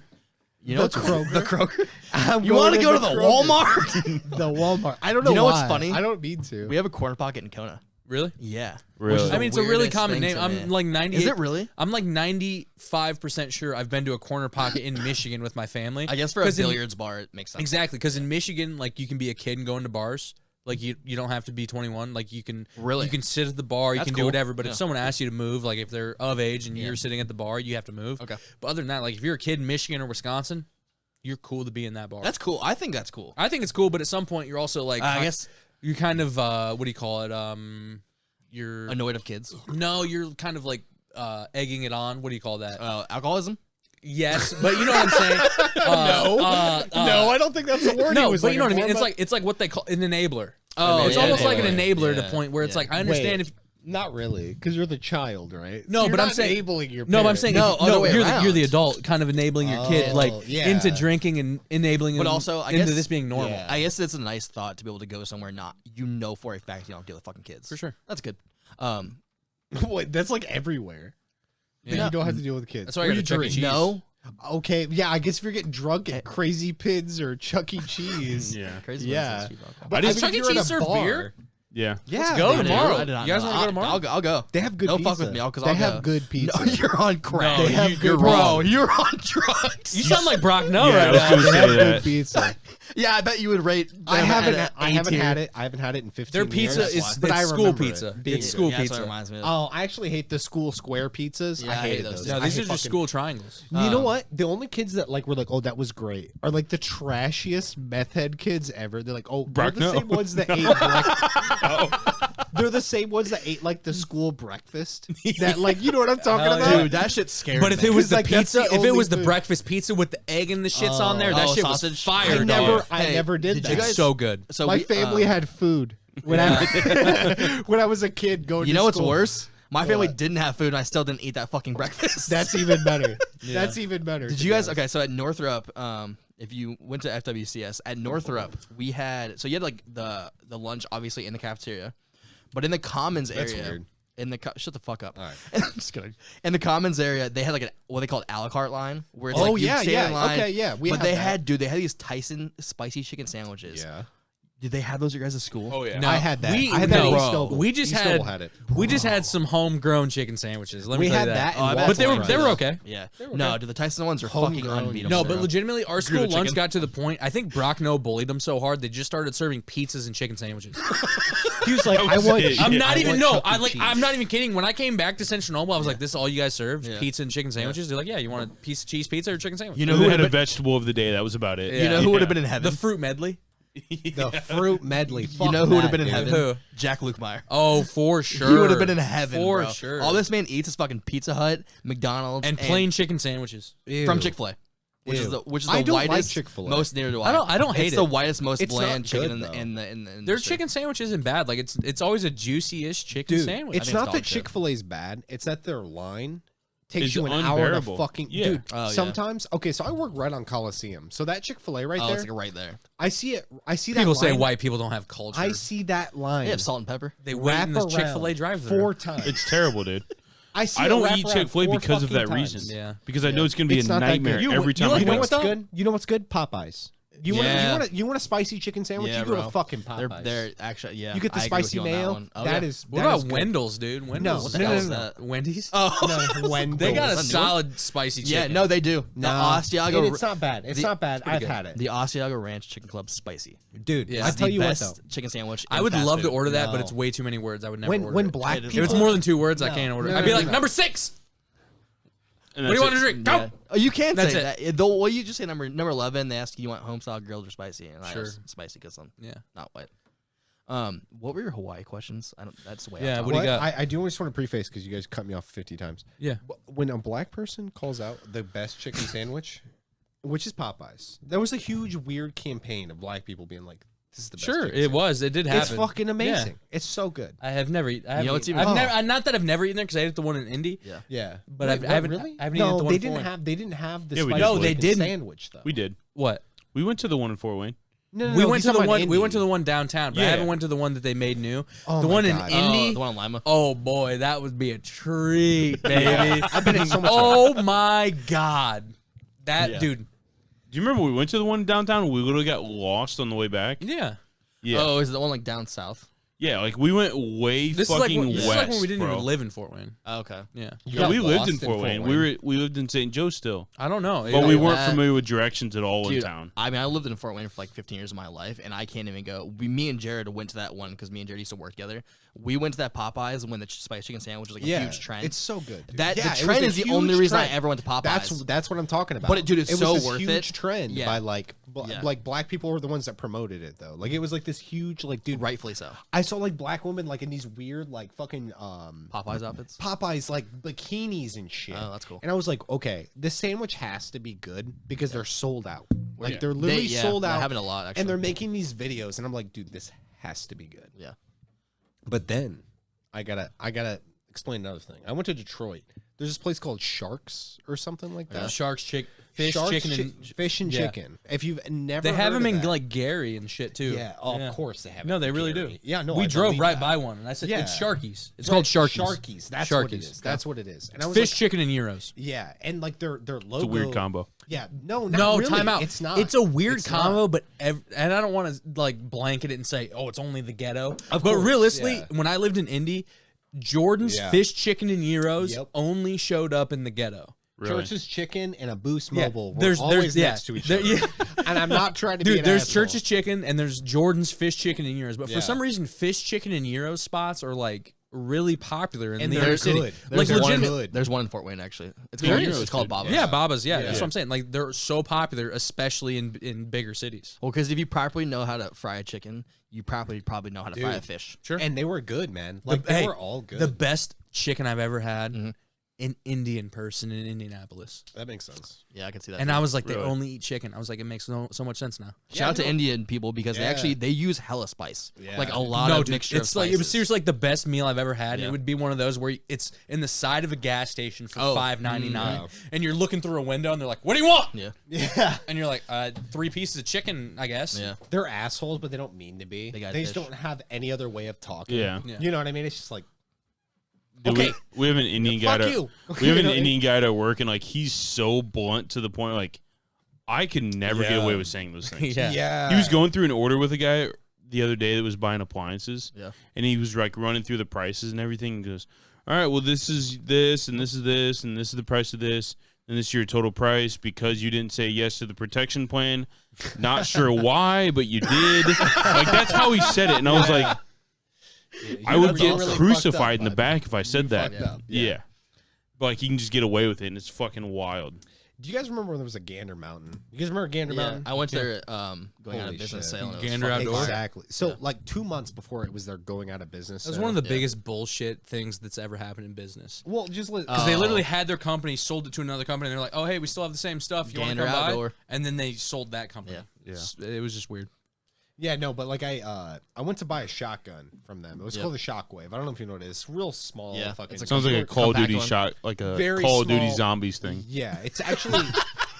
You know The what's Kroger? The Kroger. I'm You want to go to the the Kroger. Walmart? The Walmart. I don't know. You know what's why. funny? I don't mean to. We have a corner pocket in Kona. Really? Yeah. Really? Which is I mean, it's a really weirdest common thing name. to I'm me. like 90. Is it really? I'm like 95% sure I've been to a corner pocket in Michigan with my family. I guess for a 'Cause in- billiards bar, it makes sense. Exactly, because in Michigan, like you can be a kid and go into bars. Like you don't have to be 21. Like you can Really? you can sit at the bar. You That's can cool. do whatever. But Yeah. if someone asks you to move, like if they're of age and Yeah. you're sitting at the bar, you have to move. Okay. But other than that, like if you're a kid in Michigan or Wisconsin, you're cool to be in that bar. That's cool. I think that's cool. I think it's cool, but at some point you're also like I guess you're kind of what do you call it? You're annoyed of kids. no, you're kind of like egging it on. What do you call that? Alcoholism. Yes, but you know what I'm saying. No, I don't think that's the word. No, he was but like you know what I mean. informed It's like what they call an enabler. Oh, It's yeah, almost like an enabler. enabler to Yeah. point where it's Yeah. like I Wait, understand if not really, because you're the child, right? No, So you're but I'm not saying- enabling your. no, but I'm parent. saying No, if, other way you're around. you're the adult, kind of enabling your kid Oh, like yeah. into drinking and enabling But them also, I into guess- this being normal. Yeah. I guess it's a nice thought to be able to go somewhere not for a fact you don't deal with fucking kids. For sure. That's good. Wait, that's like everywhere. That Yeah. you don't have to deal with kids. That's why I Or got you the Chuck E. drink. Cheese. No. Okay, yeah, I guess if you're getting drunk at Crazy Pins or Chuck E. Cheese. Yeah. Crazy. Yeah. But Does I Chuck E. if you're at Cheese a serve bar- beer? Yeah. Yeah, Let's go they do. tomorrow. I did not You guys know. wanna go tomorrow? I'll go. They have good Don't pizza. fuck with me, 'cause they I'll have go. good pizza. No, you're on crack. No, They have you're good wrong. Bro, you're on drugs. You sound like Brock No Yeah, I right was now. gonna They say have good that. pizza. Yeah, I bet you would rate. I them haven't. at I A haven't tier. had it. I haven't had it in 15 Their pizza years. is but I it's school remember pizza. it being It's good. school Yeah, that's what it pizza. reminds me of. Oh, I actually hate the school square pizzas. Yeah, I I hate hated those. those. No, I these hate are just fucking- school triangles. You know what? The only kids that like were like, "Oh, that was great," are like the trashiest meth head kids ever. They're like, "Oh, they're the Bracknell? same ones that ate." They're the same ones that ate like the school breakfast. That like, you know what I'm talking Hell about? yeah. Dude, that shit's scary. But if it was the Like, that's pizza, the if it only was the food. breakfast pizza with the egg and the shits on there, that Oh, shit sausage? was fire. I dog. never did did that. you guys- So good. so My we, family had food when I when I was a kid going. You to know what's school. worse? My family What? didn't have food, and I still didn't eat that fucking breakfast. That's even better. That's even better. Did to you be guys? honest. Okay, so at Northrop, if you went to FWCS at Northrop, we had you had like the lunch obviously in the cafeteria, but in the commons That's area, weird. in the shut the fuck up. All right. I'm just kidding. In the commons area, they had like what they called a la carte line, where it's Oh, like you yeah, stand yeah. in line. Okay, yeah, we but had they that. they had these Tyson spicy chicken sandwiches. Yeah. Did they have those at your guys' school? Oh yeah. No, I had that. We, I had no, that. in bro. East Noble. We just East had, Noble had it. we just had some homegrown chicken sandwiches. Let me We tell had you that. Oh, I in bet But they were Waffle they were Fries. okay. Yeah. were No, okay. dude, the Tyson ones are fucking Homegrown. unbeatable. No, bro. but legitimately, our school Grilled lunch chicken. got to the point. I think Brock No bullied them so hard they just started serving pizzas and chicken sandwiches. He was like, That I was want. it. I'm Yeah, not I even want no. Chuck E. I like. Cheese. I'm not even kidding. When I came back to Central Noble, I was like, "This is all you guys serve: Yeah. pizza and chicken sandwiches." They're like, "Yeah, you want a piece of cheese pizza or chicken sandwich?" You know And who they would had a have been, vegetable of the day. That was about it. you know who would have been in the heaven? fruit medley. The fruit medley. You Fuck know who would have that, been in dude. heaven? Who? Jack Lukemeyer. Oh, for sure. He would have been in heaven, for bro. sure. All this man eats is fucking Pizza Hut, McDonald's, and plain chicken sandwiches. from Ew. Chick-fil-A, which is Ew. the I don't like whitest, Chick-fil-A. most near to I. I don't hate it's it. the whitest, most It's bland not chicken good, in the Their industry. chicken sandwich isn't bad. Like it's always a juicy-ish chicken Dude, sandwich. it's think not it's that dog shit. Chick-fil-A is bad. It's that their line takes It's you an hour to unbearable. fucking Yeah. dude. Oh, yeah. Sometimes, okay, so I work right on Coliseum, so that Chick-fil-A right Oh, there, it's like right there. I see it. I see that. People say line, white people don't have culture. I see that line. They have salt and pepper. They wait in this wrap Chick-fil-A around drive-thru. 4 times. It's terrible, dude. I see. I it don't wrap eat around Chick-fil-A 4 because of that fucking reason. times. Yeah. Because I know it's gonna be It's a not that good. nightmare You- every you time like I You know go. Wingstop? what's good? You know what's good? Popeyes. You want Yeah. you want a spicy chicken sandwich? Yeah, you go bro. to fucking Popeyes. They're actually you get the I agree with spicy you on that mayo. one. Oh, That yeah. is. What that about is good. Wendy's, dude? Wendy's. What the No, hell no, is no. that? Wendy's. Oh, No, Wendy's. They got a Is that new? solid spicy chicken. yeah, no, they do. The Asiago, It's not bad. It's the- not bad. pretty I've good. had it, the Asiago Ranch Chicken Club spicy. dude. Yeah. I It's tell the you what best though. chicken sandwich. I in would fast love to food. order that, but No. it's way too many words. I would never When order when it. black If If people it's more than 2 words, I No. can't order it. No, I'd no, be no, like, no. number 6. And What do you that's want to it. drink? Go. Yeah. Oh, you can That's say it. that. Though, well, you just say number 11. They ask you want home style grilled or spicy, and I Sure. was spicy because I'm Yeah. not white. What were your Hawaii questions? I don't. That's the way. Yeah, I what talk. do you got? I do just want to preface because you guys cut me off 50 times. Yeah. When a black person calls out the best chicken sandwich, which is Popeyes. There was a huge weird campaign of black people being like, "This is the best." Sure, chicken it sandwich." was. It did happen. It's fucking amazing. Yeah. It's so good. I have never eaten. You know what's even- I've never. Not that I've never eaten there because I ate the one in Indy. Yeah. Yeah, But Wait, I haven't. Really? I haven't eaten no, the one they in didn't Fort Wayne. have. They didn't have the Yeah, we spicy did. No, they bacon didn't. sandwich though. We did. What? We went to the one in Fort Wayne. No, We no, went he's to the talking about one. We went to Indy. the one downtown, but I Yeah. haven't went to the one that they made new. Oh the my one in God. Indy. The one in Lima. Oh boy, that would be a treat, baby. I've been in so much. Oh my God, that Yeah. dude. Do you remember we went to the one downtown? We literally got lost on the way back. Yeah. Yeah, Oh, is it the one like down south? yeah. Like we went way This is like fucking when, west, this is like when we didn't bro. even live in Fort Wayne. Oh, okay. Yeah. You Yeah, got we lived lost in Fort Wayne. We lived in St. Joe still, I don't know. but we Yeah, weren't that- familiar with directions at all in Dude, town. I mean, I lived in Fort Wayne for like 15 years of my life, and I can't even go. Me and Jared went to that one because me and Jared used to work together. We went to that Popeyes when the spicy chicken sandwich was like a huge trend. It's so good. Dude. That Yeah, the it was trend a is the huge only reason trend. I ever went to Popeyes. That's what I'm talking about. But it- dude, it's was so this worth huge it. trend Yeah. by like Yeah. like black people were the ones that promoted it though. Like it was like this huge like dude. Rightfully so. I saw like black women like in these weird like fucking Popeyes outfits. Popeyes like bikinis and shit. Oh, that's cool. And I was like, okay, this sandwich has to be good because they're sold out. Like Yeah. they're literally sold That out. happened a lot actually. And they're making these videos, and I'm like, dude, this has to be good. Yeah. But then I gotta explain another thing. I went to Detroit. There's this place called Sharks or something like that. Sharks, fish, Sharks, chicken, and fish and yeah. chicken. If you've never, They have heard them of in that- like Gary and shit too. yeah, of course they have. No, it they in really Gary. do. Yeah, no, we I drove believe right that. by one, and I said, Yeah. "It's Sharkies. It's Right, called Sharkies. Sharkies. That's what it Sharkies. is. That's what it is. And I was Fish, like, chicken, and gyros." yeah, and like their logo. It's a weird combo. Yeah, no, not No, really. time out. It's not. It's a weird It's not. combo, but and I don't want to like blanket it and say, "Oh, it's only the ghetto." Of but course, realistically, yeah. when I lived in Indy, Jordan's Yeah. fish, chicken, and gyros Yep. only showed up in the ghetto. Really? Church's Chicken and a Boost Yeah, Mobile. Were there's- always yeah, next to each there- other. yeah. And I'm not trying to be Dude, an there's asshole. Church's Chicken and there's Jordan's fish, chicken, and gyros. But Yeah. for some reason, fish, chicken, and gyros spots are like really popular in And the they're inner city. good. Like There's one legitimate. good. There's one in Fort Wayne actually. It's There called, is, it's called dude. Baba's. Yeah, Baba's. Yeah, Yeah. that's what I'm saying. Like they're so popular, especially in bigger cities. Well, because if you properly know how to fry a chicken, you probably know how to fry a Dude. fish. Sure. And they were good, man. Like they were all good. The best chicken I've ever had, Mhm. an Indian person in Indianapolis. that makes sense. Yeah, I can see that. And too. I was like, they Really? only eat chicken. I was like, it makes so much sense now. Shout out to no. Indian people because Yeah. they use hella spice. Yeah. Like a lot no, of dude, mixture it's of like spices. it was seriously like the best meal I've ever had. Yeah. It would be one of those where it's in the side of a gas station for Oh. $5.99, Wow. and you're looking through a window, and they're like, "What do you want?" Yeah. Yeah. And you're like, 3 pieces of chicken, I guess." Yeah. They're assholes, but they don't mean to be. They got just fish. don't have any other way of talking. Yeah. Yeah. You know what I mean? It's just like, Dude, okay, we have an Indian guy. fuck To, you. we have You an know, Indian guy to work, and like he's so blunt to the point. Like I can never get Yeah. away with saying those things. Yeah. Yeah. He was going through an order with a guy the other day that was buying appliances. Yeah. And he was like running through the prices and everything. And goes, all right, well, this is this, and this is this, and this is the price of this, and this is your total price because you didn't say yes to the protection plan. Not sure why, but you did. Like that's how he said it, and I was like, I would get really crucified fucked up, in the bud. back if I said that. fucked up. Yeah. But like he can just get away with it, and it's fucking wild. Do you guys remember when there was a Gander Mountain? You guys remember Gander Yeah. Mountain? I went there going out Holy of business shit. sale. And it was Gander fucking Outdoor? fire. Exactly. So Yeah. like 2 months before it was they're going out of business. That was so- one of the Yeah. biggest bullshit things that's ever happened in business. Well, just Because they Oh. literally had their company, sold it to another company, and they're like, "Oh, hey, we still have the same stuff. You want to Gander come Outdoor. by?" And then they sold that company. Yeah. It was just weird. yeah, no, but like I went to buy a shotgun from them. It was Yep. called the Shockwave. I don't know if you know what it is. It's real small. Yeah, Fucking. it's a Sounds like a Compact Call of Duty one. shot, like a Very Call of Duty small. Zombies thing. Yeah, it's actually,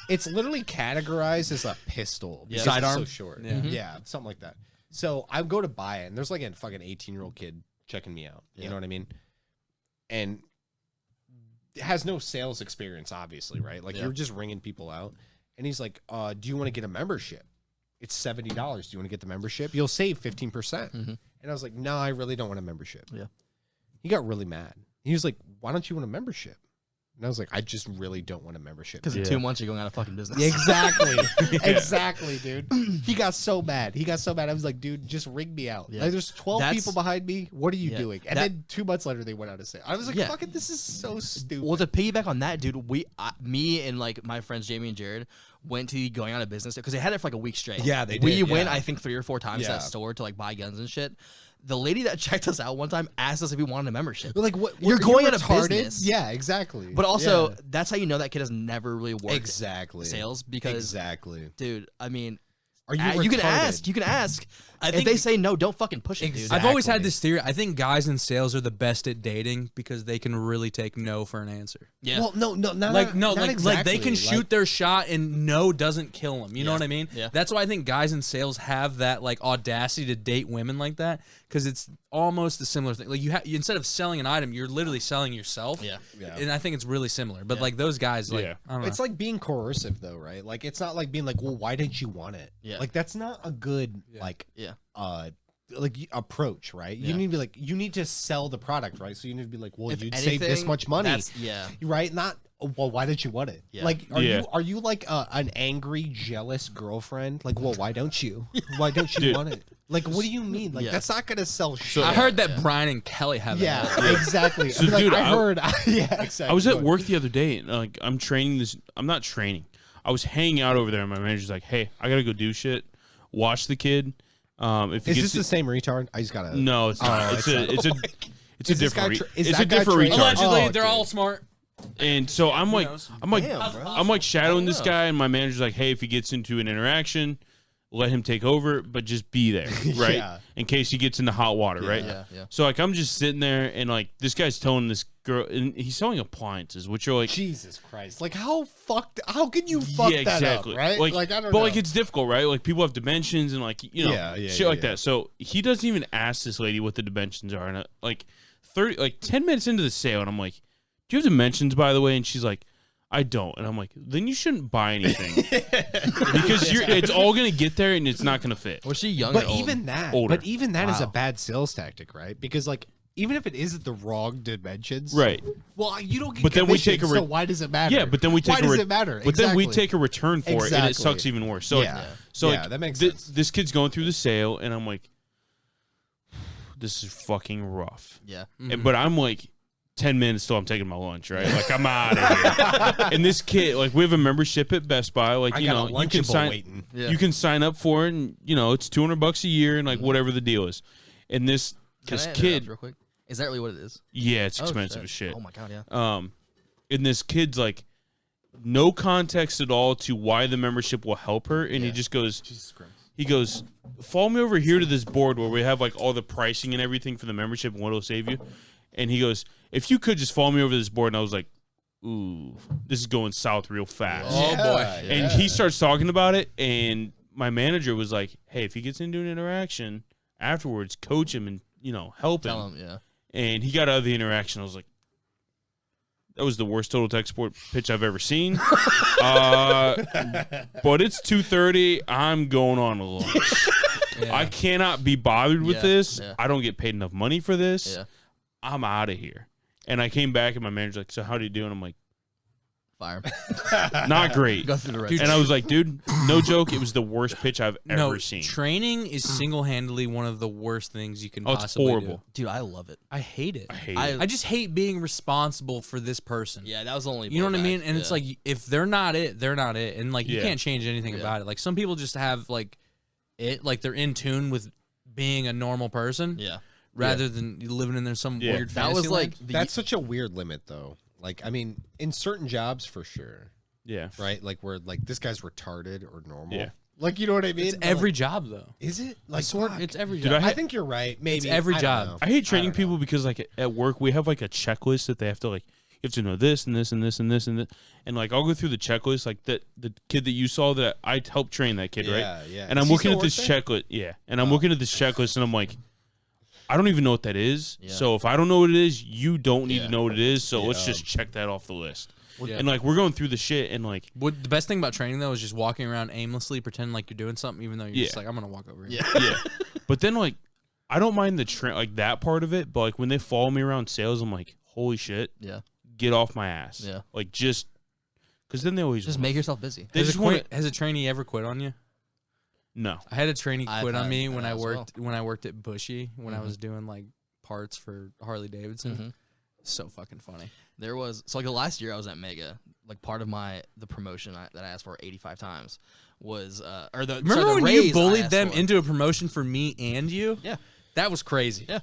it's literally categorized as a pistol. Yeah. because it's Sidearm? so short. Yeah. Yeah, something like that. So I go to buy it, and there's like a fucking 18-year-old kid checking me out. You Yeah. know what I mean? And has no sales experience, obviously, right? Like Yeah. you're just ringing people out. And he's like, "Do you want to get a membership? It's $70. Do you want to get the membership? You'll save 15%." Mhm. And I was like, "No, I really don't want a membership." Yeah. He got really mad. He was like, "Why don't you want a membership?" And I was like, "I just really don't want a membership." Because in Yeah. 2 months you're going out of fucking business. Exactly. Exactly, dude. He got so bad. I was like, dude, just rig me out. Yeah. Like, there's 12 That's- people behind me. What are you Yeah. doing? And That- then 2 months later, they went out of sale. I was like, Yeah. fuck it, this is so stupid. Well, to piggyback on that, dude, me and like my friends Jamie and Jared went to going out of business because they had it for like a week straight. Yeah, they We did, went, yeah. I think 3 or 4 times to Yeah. that store to like buy guns and shit. the lady that checked us out one time asked us if we wanted a membership. Like, what? You're going out of retarded? business. Yeah, exactly. But also, that's how you know that kid has never really worked sales because, dude, I mean, are you? You can ask. You can ask. If they say no, don't fucking push it, dude. I've always had this theory. I think guys in sales are the best at dating because they can really take no for an answer. Yeah. Well, not like exactly. they can shoot their shot and no doesn't kill them. You know what I mean? Yeah. That's why I think guys in sales have that like audacity to date women like that because it's almost a similar thing. Like you instead of selling an item, you're literally selling yourself. Yeah. And I think it's really similar. But like those guys, like I don't know. It's like being coercive though, right? Like it's not like being like, well, why didn't you want it? Yeah. Like that's not a good like approach, right? You need to be like, you need to sell the product, right? So you need to be like, well, you'd save this much money, right? Not, well, why didn't you want it? Yeah. Like, are you like an angry, jealous girlfriend? Like, well, why don't you? Why don't you want it? Like, what do you mean? Like, that's not gonna sell shit. I heard that Brian and Kelly have it. Yeah, exactly. So, like, dude, I heard. Yeah, exactly. I was at work the other day, and like I'm training this. I'm not training. I was hanging out over there, and my manager's like, "Hey, I gotta go do shit. Watch the kid. If is this the same retard? I just gotta. No, it's not. It's a different. It's a different retard. Allegedly, they're all smart. And so I'm like, Damn, I'm like shadowing this guy, and my manager's like, "Hey, if he gets into an interaction, let him take over, but just be there, right? In case he gets into hot water, right?" Yeah. So like I'm just sitting there, and like this guy's telling this girl, and he's selling appliances, which are like, Jesus Christ, like how can you fuck that up, right? Like I don't know. But like it's difficult, right? Like people have dimensions and like shit like that. So he doesn't even ask this lady what the dimensions are, and like 10 minutes into the sale, and I'm like, "Do you have dimensions, by the way?" And she's like, "I don't." And I'm like, "Then you shouldn't buy anything because it's all gonna get there and it's not gonna fit." Was she young? But or old? even that, Older. is a bad sales tactic, right? Because like even if it isn't the wrong dimensions, Right. Well, you don't get. But then we commission, take a so why does it matter? Yeah, but then we take why does it matter? But then we take a return for it, and it sucks even worse. So like, that makes sense. This kid's going through the sale, and I'm like, "This is fucking rough." Yeah. But I'm like, 10 minutes till I'm taking my lunch, right? Like I'm out of here. And this kid, like we have a membership at Best Buy, like you can sign, you can sign up for it, and it's $200 a year, and like whatever the deal is. And this kid, real quick, is that really what it is? Yeah, it's expensive as shit. Oh my god, yeah. And this kid's like, no context at all to why the membership will help her, and he just goes, Jesus Christ. He goes, "Follow me over here to this board where we have like all the pricing and everything for the membership and what it'll save you." And he goes, "If you could just follow me over to this board." And I was like, "Ooh, this is going south real fast." Oh boy! And he starts talking about it, and my manager was like, "Hey, if he gets into an interaction afterwards, coach him and help him." Tell him, yeah. And he got out of the interaction. I was like, that was the worst Total Tech Sport pitch I've ever seen. But it's 2:30. I'm going on a lunch. I cannot be bothered with this. Yeah. I don't get paid enough money for this. Yeah. I'm out of here. And I came back, and my manager's like, "So how do you do?" And I'm like, Fire. "Not great." Go through the rest. And I was like, "Dude, no joke. It was the worst pitch I've ever seen." Training is single-handedly one of the worst things you can It's possibly horrible. do. Dude, I love it. I hate it. I hate it. I just hate being responsible for this person. Yeah, that was the only. You know what I blowback. mean? And it's like, if they're not it, they're not it. And like, you Yeah. can't change anything about it. Like, some people just have like they're in tune with being a normal person. Yeah. Rather than living in there some weird That fantasy was like land. That's such a weird limit, though. Like, I mean, in certain jobs, for sure, Yeah. right? Like, where like this guy's retarded or normal. Yeah. Like, you know what I mean? It's But, every like, job though. is it? I Like, swear, fuck. it's every Dude, job. I I think you're right. Maybe every I don't job. know. I hate training don't know. people because like at work we have like a checklist that they have to like, you have to know this and this and this and this and this, and like I'll go through the checklist, like the kid that you saw that I helped train that kid, right? Yeah. And Does I'm he looking still at this work there? checklist, and I'm looking at this checklist, and I'm like, I don't even know what that is. Yeah. So if I don't know what it is, you don't need Yeah. to know what it is. So let's Yeah. just check that off the list. Yeah. And like we're going through the shit, and like What the best thing about training though is just walking around aimlessly, pretending like you're doing something, even though you're just like, I'm gonna walk over here. yeah. But then like I don't mind the like that part of it, but like when they follow me around sales, I'm like, holy shit, Yeah. get off my ass. Yeah. Like just because then they always Just make yourself busy. They just want Has a trainee ever quit on you? no. I had a trainee I've quit on had me that when I as worked at Bushy when I was doing like parts for Harley Davidson. So fucking funny. There was like the last year I was at Mega. Like part of the promotion that I asked for 85 times was Remember when you bullied them into a promotion for me and you? Yeah. That was crazy. Yeah.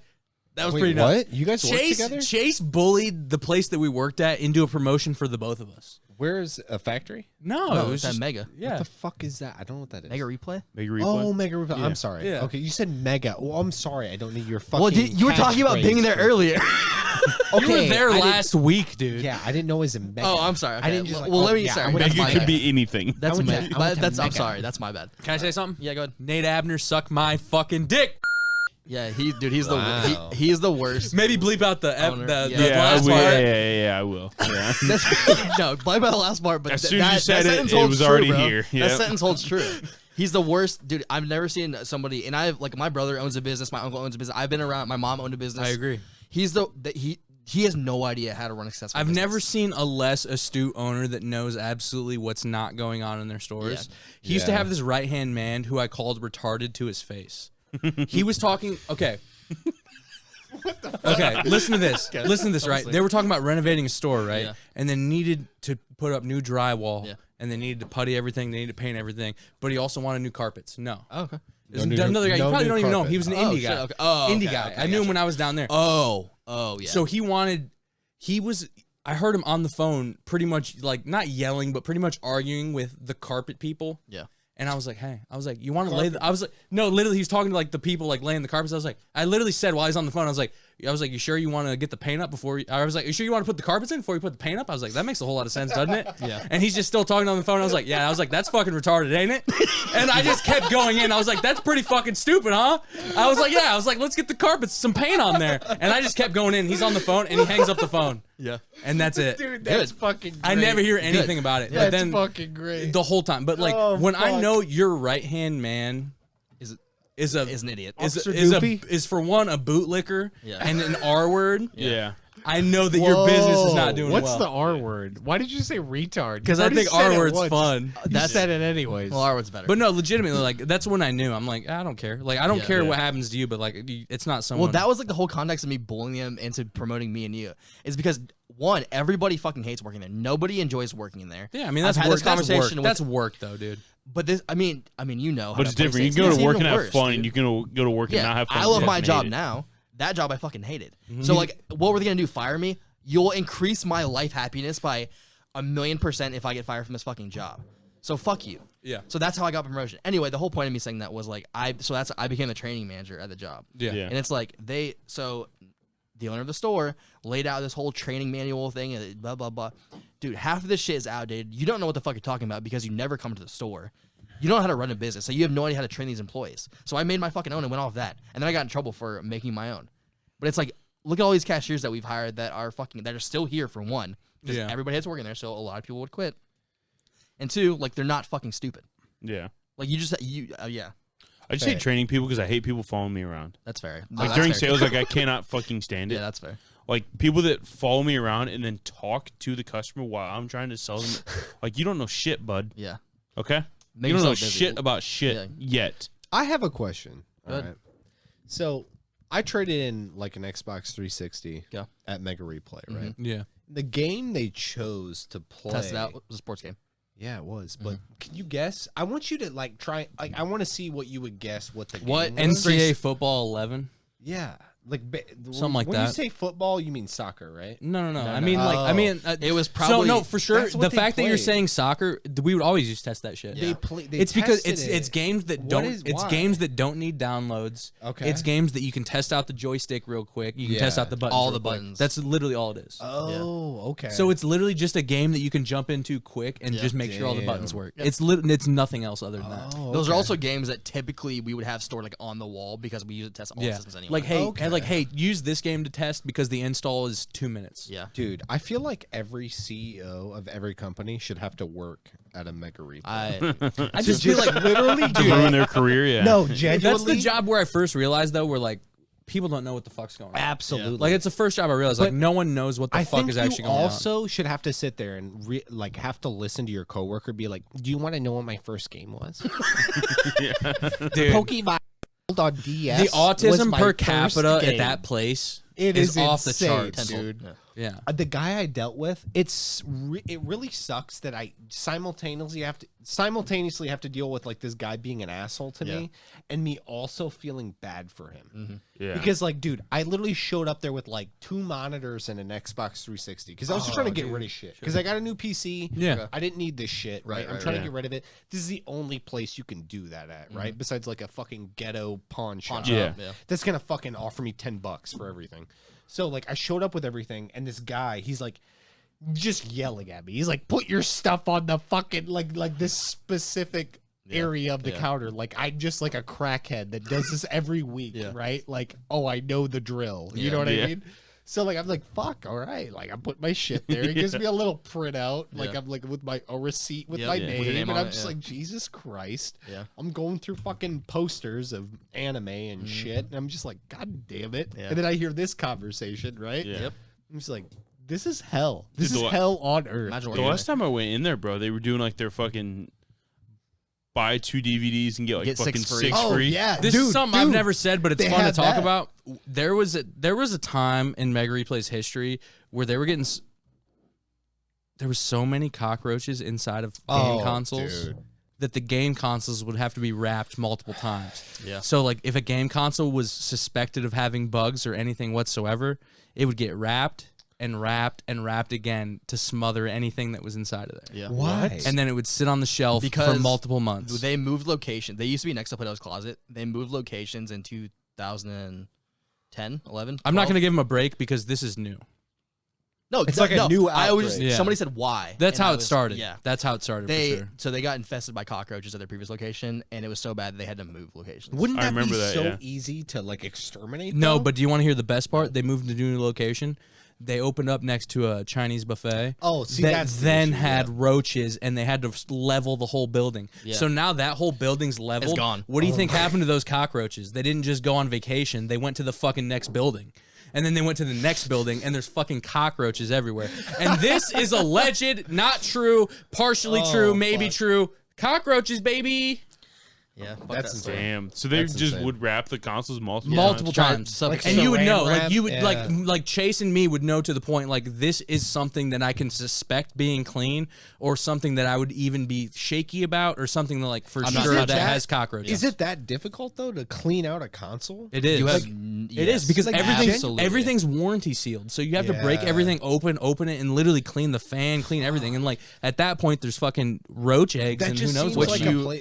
That was Wait, pretty nuts. what? You guys work together? Chase bullied the place that we worked at into a promotion for the both of us. Where's a factory? No, No, it was it's just at Mega. Yeah. What the fuck is that? I don't know what that is. Mega Replay? Mega replay. Oh, Mega Replay. Yeah. I'm sorry. Yeah. Okay, you said Mega. Oh, I'm sorry. I don't need your fucking. Well, you were talking about being there earlier. You were there last week, dude. Yeah, I didn't know it was in Mega. Oh, I'm sorry. Okay. I didn't just well, let me. yeah, Sorry, I went that's to my Mega could bad. be anything. That's I went to- my. I went to That's. I'm Mega. sorry. That's my bad. Can I say something? Yeah, go ahead. Nate Abner suck my fucking dick. Yeah, he's Wow. the he's the worst. Maybe bleep out the Owner. the Yeah. the Yeah, I last will. part. Yeah, I will. Yeah. That's, no, blame by the last part. But As soon as you said it, sentence it holds was true, already bro. here. That Yep. sentence holds true. He's the worst, dude. I've never seen somebody, and I've like my brother owns a business, my uncle owns a business. I've been around. My mom owned a business. I agree. He's he has no idea how to run a successful. I've business. never seen a less astute owner that knows absolutely what's not going on in their stores. He used to Yeah. have this right-hand man who I called retarded to his face. He was talking, okay. Okay, listen to this. Listen to this, right? They were talking about renovating a store, right? Yeah. And then needed to put up new drywall. Yeah. And they needed to putty everything. They needed to paint everything. But he also wanted new carpets. No. Oh, okay. There's new- another guy. You no probably new don't even know him. carpet. He was an Oh, indie shit, guy. okay. Oh, indie okay, guy. okay, I knew him gotcha. when I was down there. Oh, yeah. So I heard him on the phone pretty much like not yelling, but pretty much arguing with the carpet people. yeah. And I was like, hey, you want to lay I was like, no, literally he was talking to like the people like laying the carpets. I literally said while he's on the phone, I was like, you sure you want to get the paint up before I was like, you sure you want to put the carpets in before you put the paint up? I was like, that makes a whole lot of sense, doesn't it? Yeah. And he's just still talking on the phone. I was like, yeah. I was like, that's fucking retarded, ain't it? And I just kept going in. I was like, that's pretty fucking stupid, huh? I was like, yeah. I was like, let's get the carpets, some paint on there. And I just kept going in. He's on the phone and he hangs up the phone. Yeah. And that's it. Dude, that's fucking great. I never hear anything about it. That's But then fucking great. the whole time. But like Oh, when I fuck. know your right hand man is an idiot. Officer Doofy? is for one a bootlicker Yeah. and an R word. Yeah. I know that your business is not doing What's well. the R word? Why did you say retard? Because You I already think said R it word's once. fun. You said it anyways. Well, our word's better. But no, legitimately, like that's when I knew. I'm like, I don't care. Like I don't Yeah. care Yeah. what happens to you, but like it's not someone. well, that was like the whole context of me bullying them into promoting me and you. Is because one, everybody fucking hates working there. Nobody enjoys working in there. yeah, I mean I've that's had work. this That's work. conversation with- That's work though, dude. But this, I mean, you know. how But it's that place different. You is. can go It's to work even and have worse, fun, dude. and you can go to work and not have fun. I love and my fucking job hate it. now. That job I fucking hated. So like, what were they gonna do? Fire me? You'll increase my life happiness by 1,000,000% if I get fired from this fucking job. So fuck you. Yeah. So that's how I got promotion. Anyway, the whole point of me saying that was like I became the training manager at the job. Yeah. Yeah. And it's like the owner of the store laid out this whole training manual thing and blah blah blah. Dude, half of this shit is outdated. You don't know what the fuck you're talking about because you never come to the store. You don't know how to run a business, so you have no idea how to train these employees. So I made my fucking own and went off that. And then I got in trouble for making my own. But it's like, look at all these cashiers that we've hired that are still here for one. Because Yeah. everybody hates working there, so a lot of people would quit. And two, like they're not fucking stupid. Yeah. Like yeah, I just Fair. hate training people because I hate people following me around. that's fair. Like That's during fair. sales, like I cannot fucking stand it. Yeah, that's fair. Like people that follow me around and then talk to the customer while I'm trying to sell them. Like you don't know shit, bud. Yeah. Okay. Make you don't know yourself busy. shit about shit Yeah. yet. I have a question. Go All ahead. right. So I traded in like an Xbox 360 Yeah. at Mega Replay, right? Yeah. The game they chose to play. Test it out. It was a sports game. Yeah, it was. But can you guess? I want you to like try. Like, I want to see what you would guess. What the What game was. NCAA football 11. Yeah, like Something like when that. you say football, you mean soccer, right? No. No, I no. mean, It was so probably- no for sure. That's what The they fact that you're played. saying soccer, we would always just test that shit. Yeah. It's because tested it's it. games that What don't is- it's why? games that don't need downloads. Okay. It's games that you can test out the joystick real quick. You can test Yeah. out the buttons. All real the quick. buttons. That's literally all it is. Oh, okay. So it's literally just a game that you can jump into quick and Yeah. just make sure all the buttons Damn. work. It's nothing else other than that. Oh, Those are okay. also games that typically we would have stored like on the wall because we use it to test all Yeah. systems anyway. Like hey, Okay. and like hey, use this game to test because the install is 2 minutes. yeah. Dude, I feel like every CEO of every company should have to work at a Mega Replay. I just feel like literally, To ruin their career, yeah. No, that's genuinely. the job where I first realized though, where like people don't know what the fuck's going on. Absolutely. Like it's the first job I realized. Like But no one knows what the I fuck think is you actually going on. also should have to sit there and like have to listen to your coworker be like, "Do you want to know what my first game was?" Dude, Pokemon on DS. the autism was my per first capita game. at that place It is is off the insane, charts. dude. Yeah. Yeah. The guy I dealt with, it really sucks that I simultaneously have to deal with like this guy being an asshole to me, and me also feeling bad for him. Yeah. Because like, dude, I literally showed up there with like 2 monitors and an Xbox 360 because I was just trying to get rid of shit. Because I got a new PC. Yeah. I didn't need this shit. Right. I'm trying to get rid of it. This is the only place you can do that at, right? Besides like a fucking ghetto pawn shop. Yeah. That's gonna fucking offer me $10 for everything. So like I showed up with everything, and this guy, he's like just yelling at me. He's like, "Put your stuff on the fucking like this specific area of the counter." Like I'm just like a crackhead that does this every week, right? Like, oh, I know the drill. You know what I mean? So like I'm like, fuck, all right. Like I put my shit there. It gives me a little printout. Like I'm like with a receipt with my name, and I'm just like, Jesus Christ. Yeah. I'm going through fucking posters of anime and shit, and I'm just like, God damn it. And then I hear this conversation, right? Yeah. Yep. I'm just like, this is hell. This is hell on earth. The last time I went in there, bro, they were doing like their fucking buy 2 DVDs and get fucking 6 free. Oh yeah, This is something I've never said, but it's fun to talk about. There was a time in Mega Replay's history where they were getting. There was so many cockroaches inside of game consoles that the game consoles would have to be wrapped multiple times. Yeah. So like if a game console was suspected of having bugs or anything whatsoever, it would get wrapped and wrapped and wrapped again to smother anything that was inside of there. Yeah. What? And then it would sit on the shelf for multiple months. They moved location. They used to be next to Plato's Closet. They moved locations in 2010, 11. 12. I'm not going to give them a break because this is new. No, it's like a new outbreak. I always somebody said why. That's how it started. Yeah. That's how it started for sure. So they got infested by cockroaches at their previous location, and it was so bad they had to move locations. Wouldn't that be so easy to like exterminate? No, but do you want to hear the best part? They moved to a new location. They opened up next to a Chinese buffet. Oh, see, that then had roaches, and they had to level the whole building. Yeah. So now that whole building's leveled. It's gone. What do you think happened to those cockroaches? They didn't just go on vacation. They went to the fucking next building. And then they went to the next building, and there's fucking cockroaches everywhere. And this is alleged, not true, partially true, maybe true. Cockroaches, baby. Yeah, that's insane. Damn. So they just would wrap the consoles multiple times. Like and you would know, like you would like Chase and me would know to the point like this is something that I can suspect being clean, or something that I would even be shaky about, or something that like for sure that has cockroaches. Is it that difficult though to clean out a console? It is. It is because like everything's warranty sealed, so you have to break everything open it, and literally clean the fan, clean everything, and like at that point there's fucking roach eggs, and who knows what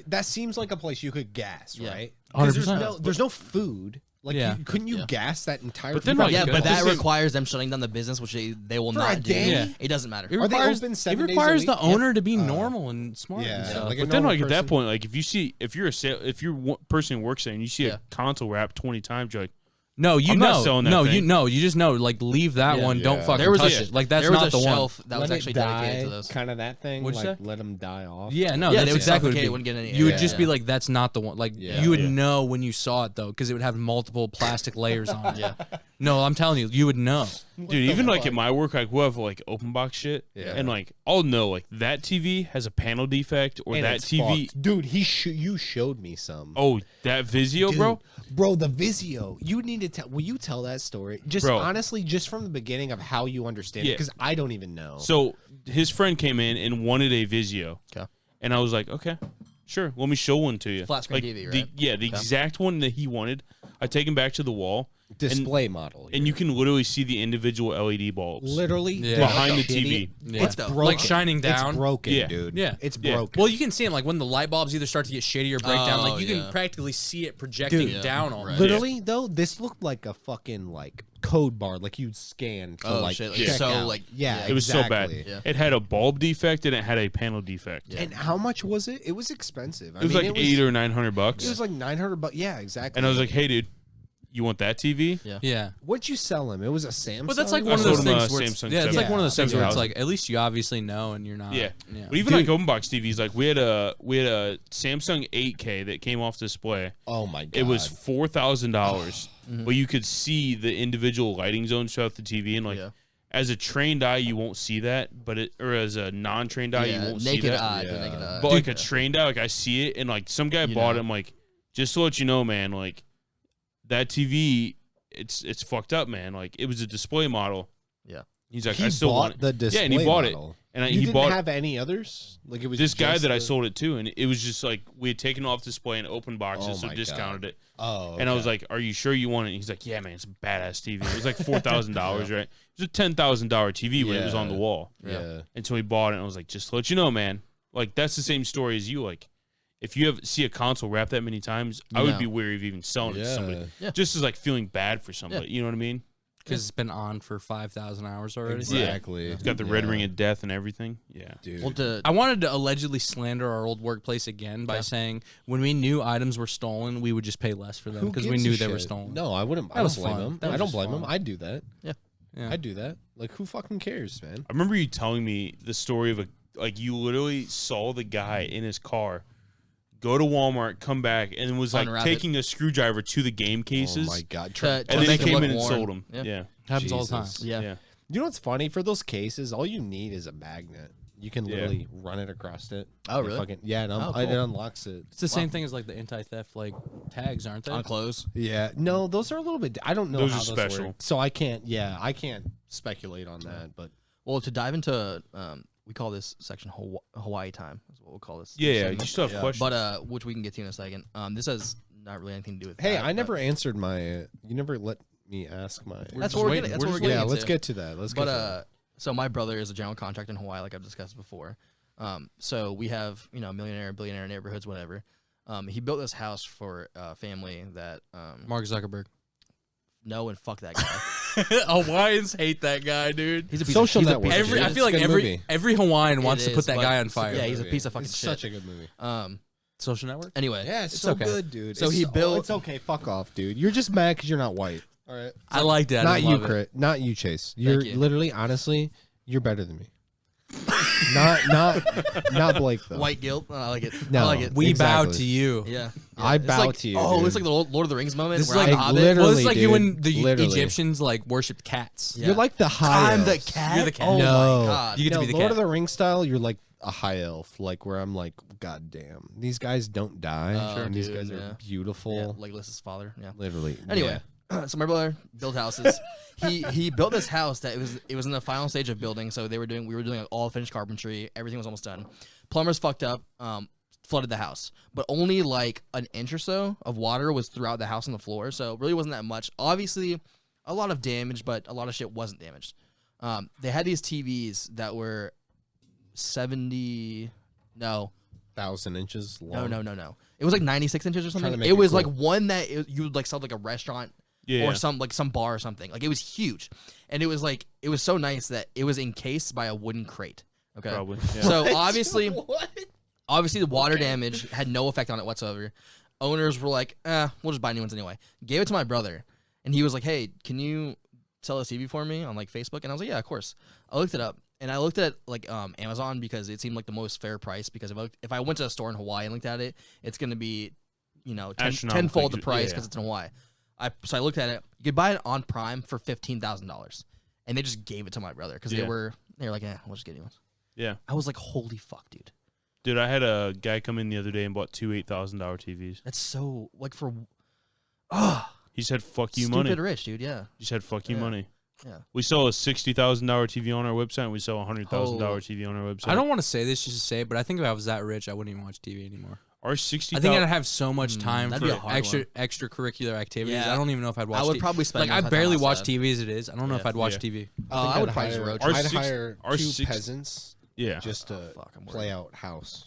that seems like a place you could gas, right? 100%. There's no food. Like, couldn't you gas that entire? But then, but that requires them shutting down the business, which they will not do. It doesn't matter. It requires the owner to be normal and smart. Yeah, and stuff. But then, like at that point, like if you're a person who works there and you see a console wrapped 20 times, you're like, no, you know, you just know, like leave that one. Don't fucking touch it. Like that's not the one. There was a shelf that was actually dedicated to those. Kind of that thing. What'd you say? Let them die off. Yeah, no, that's exactly what it wouldn't get any. You would just be like, that's not the one. Like you would know when you saw it though, because it would have multiple plastic layers on it. Yeah. No, I'm telling you would know. Dude, even like at my work, like we'll have like open box shit, and like I'll know like that TV has a panel defect, or that TV. Fucked. Dude, you showed me some. Oh, that Vizio, bro, the Vizio. You need to tell. Will you tell that story? Just honestly, just from the beginning of how you understand it, because I don't even know. So his friend came in and wanted a Vizio, and I was like, okay, sure, let me show one to you. Flat screen TV, right? The exact one that he wanted. I take him back to the wall. Display model. And you can literally see the individual LED bulbs. Literally behind the TV. It's broken. Like shining down. It's broken, dude. Yeah. It's broken. Well, you can see it like when the light bulbs either start to get shitty or break down. Like you can practically see it projecting down on it. Literally, though, this looked like a fucking like code bar, like you'd scan to check out. It was so bad. Yeah. It had a bulb defect and it had a panel defect. Yeah. And how much was it? It was expensive. It was like $800 or $900. It was like $900. Yeah, exactly. And I was like, hey, dude. You want that TV? Yeah. What'd you sell him? It was a Samsung. But that's like one of those things where it's like one of those things where it's like at least you obviously know and you're not. Yeah. But even like open box TVs, like we had a Samsung 8K that came off display. Oh my god! It was $4,000, but you could see the individual lighting zones throughout the TV, and like as a trained eye you won't see that, or as a non-trained eye you won't see that. Naked eye. But like a trained eye, like I see it, and like some guy bought it. I'm like, just to let you know, man, like. That TV, it's fucked up, man. Like it was a display model. Yeah. He's like, He I still want bought it. the display and he bought model. it. And You he didn't bought have any others? Like it was this guy just that I sold it to, and it was just like we had taken off display and open boxes, Oh so my discounted God. it. Oh, And I was okay. like, "Are you sure you want it?" And he's like, "Yeah, man, it's a badass TV." It was like $4,000, right? It was a $10,000 TV when it was on the wall. Yeah. And so he bought it, and I was like, "Just to let you know, man, like that's the same story as you. Like, if you see a console wrapped that many times, I would be wary of even selling it to somebody. Yeah. Just as like feeling bad for somebody. You know what I mean? Because it's been on for 5,000 hours already. Exactly. It's got the red ring of death and everything. Yeah. Dude. Well, I wanted to allegedly slander our old workplace again by saying when we knew items were stolen, we would just pay less for them Who because we gives knew a they were shit? stolen. No, I wouldn't. That I was don't blame fun. him. That was I don't just blame him. fun. I'd do that. Yeah. I'd do that. Like, who fucking cares, man? I remember you telling me the story of you literally saw the guy in his car go to Walmart, come back, and was like Unwrap taking a screwdriver to the game cases. Oh my God. To And then he make 'em came look in and worn. sold them. Yeah. Yeah. Happens all the time. Jesus. Yeah. Yeah. You know what's funny? For those cases, all you need is a magnet. You can Yeah. literally run it across it. Oh, It really? Yeah, and Oh, it cool. unlocks it. It's the same thing as like the anti-theft like tags, aren't they? On clothes. Yeah, no, those are a little bit. I don't know Those how are those special. work, so I can't. Yeah, I can't speculate on that. But Well, to dive into, we call this section Hawaii time. Is what we'll call this. Yeah. segment. You still have questions. But which we can get to in a second. This has not really anything to do with. hey, that, I but never answered my. You never let me ask my. That's what we're getting. That's what we're getting. Yeah, let's into. get to that. Let's get. But to that. so my brother is a general contractor in Hawaii, like I've discussed before. So we have millionaire, billionaire neighborhoods, whatever. He built this house for a family that Mark Zuckerberg. no and fuck that guy. Hawaiians hate that guy, dude. He's a piece Social of, he's a Network. piece of I shit. feel like It's a good every movie. every Hawaiian wants to It put is, that but- guy on fire. Yeah, he's a Movie. piece of fucking It's shit. such a good movie. Social Network. Anyway, Yeah, it's It's so okay. good, dude. So It's he built- It's okay. Fuck off, dude. You're just mad because you're not white. All right. I like that. I Not you, love it. Crit. Not you, Chase. You're you. literally, honestly, you're better than me. not Blake though. white guilt. I like it. No. I like it. We bow Exactly. to you. Yeah. I It's bow like- to you, Oh, dude. it's like the Lord of the Rings moment. This is where I'm like the Hobbit. literally- Well, it's like you dude. when the Literally. Egyptians like worshipped cats. Yeah. You're like the high I'm the elf. cat. You're the cat. Oh No. my god. You get to No, be the Lord cat. of the Rings style, you're like a high elf, like where I'm like, God damn, these guys don't die, Oh, and these dude, guys yeah. are beautiful. Yeah, Legolas's father. Yeah. Literally. Anyway, so my brother built houses. he built this house that it was in the final stage of building. So we were doing like, all finished carpentry. Everything was almost done. Plumbers fucked up, flooded the house, but only like an inch or so of water was throughout the house on the floor. So it really wasn't that much. Obviously, a lot of damage, but a lot of shit wasn't damaged. They had these TVs that were 70. No. 1,000 inches long. No. It was like 96 inches or Trying something. to make It it was cool. like one that you would like sell like a restaurant Yeah. or some bar or something. Like it was huge, and it was so nice that it was encased by a wooden crate. Okay, Probably. Yeah. so obviously What? the water damage had no effect on it whatsoever. Owners were like, we'll just buy new ones anyway. Gave it to my brother, and he was like, hey, can you sell this TV for me on like Facebook? And I was like, yeah, of course. I looked it up. And I looked at like Amazon because it seemed like the most fair price. Because if I went to a store in Hawaii and looked at it, it's gonna be, Astronomically, tenfold the price yeah. because it's in Hawaii. So I looked at it. You could buy it on Prime for $15,000, and they just gave it to my brother because they Yeah. were like, we'll just get you one. Yeah. I was like, holy fuck, dude. Dude, I had a guy come in the other day and bought two $8,000 TVs. That's so like for He said, fuck you stupid money. rich, dude. Yeah, He said, fuck you Yeah. money. yeah. We sell a $60,000 TV on our website, and we sell a $100,000 Oh. TV on our website. I don't want to say this just to say it, but I think if I was that rich, I wouldn't even watch TV anymore. Our 60. I think I'd have so much time that'd be for a hard one. extracurricular activities. Yeah. I don't even know if I'd watch I would TV. probably spend like more I time barely outside. watch TV as it is. I don't know if Yeah. I'd watch Yeah. TV. I would probably just road Our trip. I'd six- hire our two six- peasants Yeah. just to fuck, I'm play out house.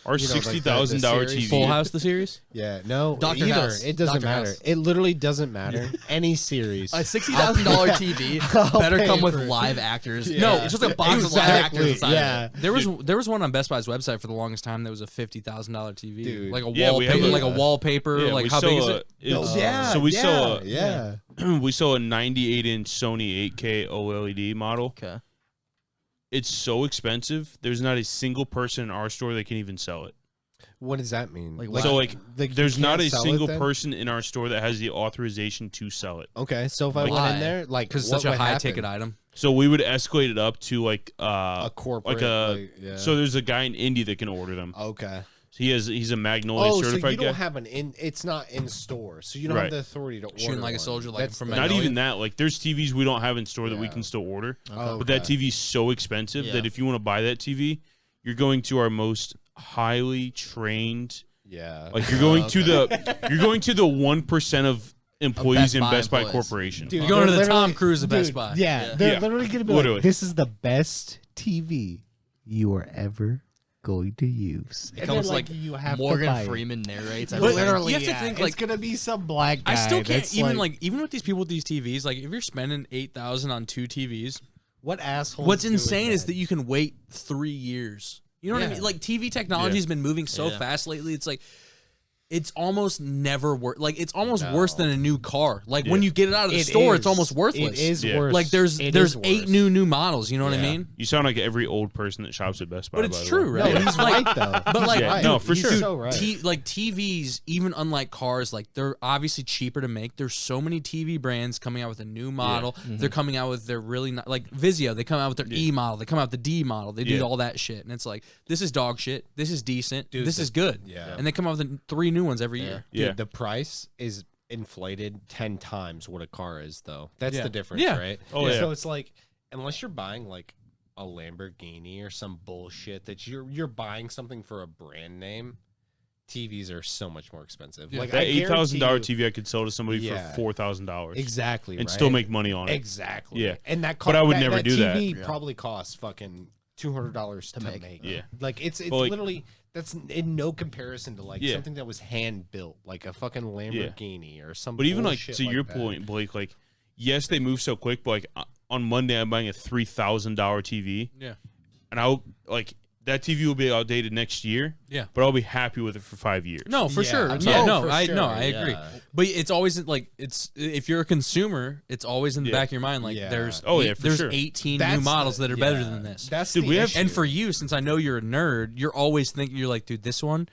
Our You know, like $60,000 the series. TV. Full House, the series. Yeah, no, Dr. either. House. It doesn't Dr. matter. House. It literally doesn't matter. Any series. A $60,000 TV I'll better pay come with for it. live actors. Yeah. No, it's just a box of live actors inside. Yeah. There was one on Best Buy's website for the longest time that was a $50,000 TV, Dude. like a Yeah, we have wallpaper, a- like a wallpaper. Yeah, like we how sell big is a- it? it's- Yeah. So we yeah, sell a yeah. we sell a 98-inch Sony 8K OLED model. Okay. It's so expensive. There's not a single person in our store that can even sell it. What does that mean? Like, So wow. like, you there's not can't a sell it single then? person in our store that has the authorization to sell it. Okay, so if I Like- went Why? in there, like, Because it's what such a would high happen? ticket item. So we would escalate it up to like A corporate, like a like, yeah. so there's a guy in Indy that can order them. Okay. He's a Magnolia certified so you guy. don't have it's not in store, so you don't have the authority to order Shooting like a one. soldier, like from Not Magnolia. even that. Like, there's TVs we don't have in store that we can still order. Oh, But that TV's so expensive that if you want to buy that TV, you're going to our most highly trained. Yeah. Like, you're going to the 1% of employees in Best Buy employees. Corporation. Dude, You're going to the they're Tom literally- Cruise of Best dude, Buy. Yeah, they're Yeah. literally going to be Literally. like, this is the best TV you are ever going to use. It comes like you have Morgan to buy it. Freeman narrates. But everything. literally, you have to think, it's like- going to be some black guy. I still can't that's even even with these people with these TVs. Like, if you're spending $8,000 on 2 TVs, what asshole? what's insane is that you can wait 3 years. You know what I Yeah. mean? Like, TV technology has been moving so fast lately. It's like, it's almost never worth. Like, it's almost worse than a new car. Like, when you get it out of the store, it's almost worthless. It is Yeah. worse. Like, there's It 8 is worse. new models. You know what I mean? You sound like every old person that shops at Best Buy. But it's by the true, way. right? No, he's Like, right though. But like, Yeah, right. no, for He's sure. so right. Like TVs, even unlike cars, like they're obviously cheaper to make. There's so many TV brands coming out with a new model. They're coming out with their really not, like Vizio. They come out with their E model. They come out with the D model. They do all that shit, and it's like, this is dog shit. This is decent. This is good. Yeah. And they come out with 3 new ones every year. Yeah. Dude, the price is inflated 10 times what a car is, though. That's Yeah. the difference, Yeah. right? Oh, yeah. So it's like, unless you're buying like a Lamborghini or some bullshit that you're buying something for a brand name, TVs are so much more expensive. Yeah. Like That I guarantee $8,000 you- TV I could sell to somebody Yeah. for $4,000 exactly, and right? still make money on it. exactly. Yeah. And that, But I would never that do that. TV Yeah. probably costs fucking $200 to make. Yeah. Like it's But, like- literally that's in no comparison to like Yeah. something that was hand built, like a fucking Lamborghini or something. But even like to your that. point, Blake, like yes, they move so quick. But like on Monday, I'm buying a $3,000 TV, Yeah. and I'll like that TV will be outdated next year. Yeah. But I'll be happy with it for 5 years. No, for Yeah, sure. I'm Yeah, sorry. no, For I sure, no, I agree. yeah. But it's always like it's if you're a consumer, it's always in the Yeah. back of your mind like Yeah. there's Oh, yeah, for there's sure. 18 That's new models the- that are better yeah. than this. That's Dude, the we have- issue. And for you, since I know you're a nerd, you're always thinking, you're like, dude, this one,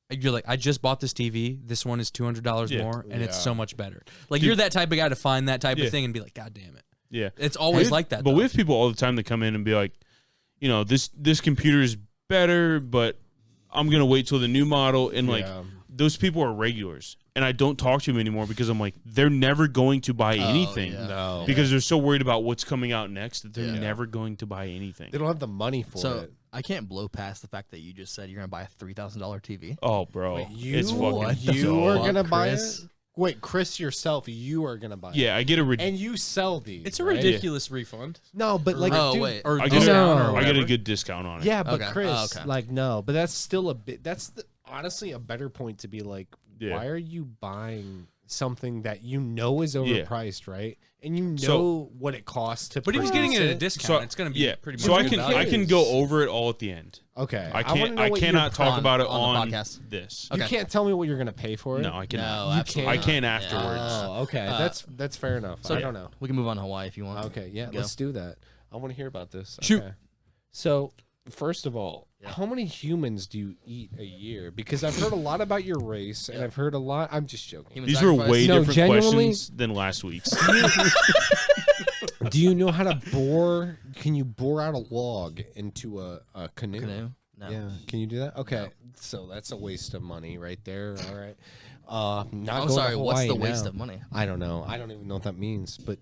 you're like, I just bought this TV. This one is $200 Yeah. more, and it's Yeah. so much better. Like, Dude. you're that type of guy to find that type Yeah. of thing and be like, God damn it. Yeah. It's always like that. But though. we have people all the time that come in and be like, you know, this computer is better, but I'm gonna wait till the new model. And like Yeah. those people are regulars, and I don't talk to them anymore because I'm like, they're never going to buy anything yeah. No. because they're so worried about what's coming out next that they're Yeah. never going to buy anything. They don't have the money for So it. I can't blow past the fact that you just said you're gonna buy a $3,000 TV. Oh, bro, Wait, it's fucking. What the You are fuck, gonna buy it? Chris? Wait, Chris yourself, you are gonna buy it. Yeah, I get a And you sell these. it's a right? ridiculous refund. No, but like, Oh, dude, wait. Or I discount get, or I get whatever. a good discount on it. Yeah, but Okay. Chris, Oh, okay. like, no, but that's still a bit. That's honestly a better point to be like, Yeah. why are you buying something that you know is Yeah. overpriced, right? And you know So- what it costs to. But if he's produce getting it at a it. discount, it's going to be yeah, pretty much so I good can value. I can go over it all at the end. Okay, I wanna can't know I what cannot talk on- about it on the on podcast. this. You Okay. can't tell me what you're gonna pay for it. No, I cannot. No, You absolutely I not. can't Yeah. afterwards. Oh, okay, that's fair enough. So I don't know. We can move on to Hawaii if you want. Okay, yeah, Go. let's do that. I want to hear about this. Shoot. Okay. So, first of all, how many humans do you eat a year? Because I've heard a lot about your race, and I've heard a lot. I'm just joking. Human These were sacrifice? way No, different genuinely- questions than last week's. Do you know how to bore? Can you bore out a log into a canoe? Canoe? No. Yeah. Can you do that? Okay. So that's a waste of money right there. All right. Not I'm going sorry. to What's the Hawaii waste now. of money? I don't know. I don't even know what that means. But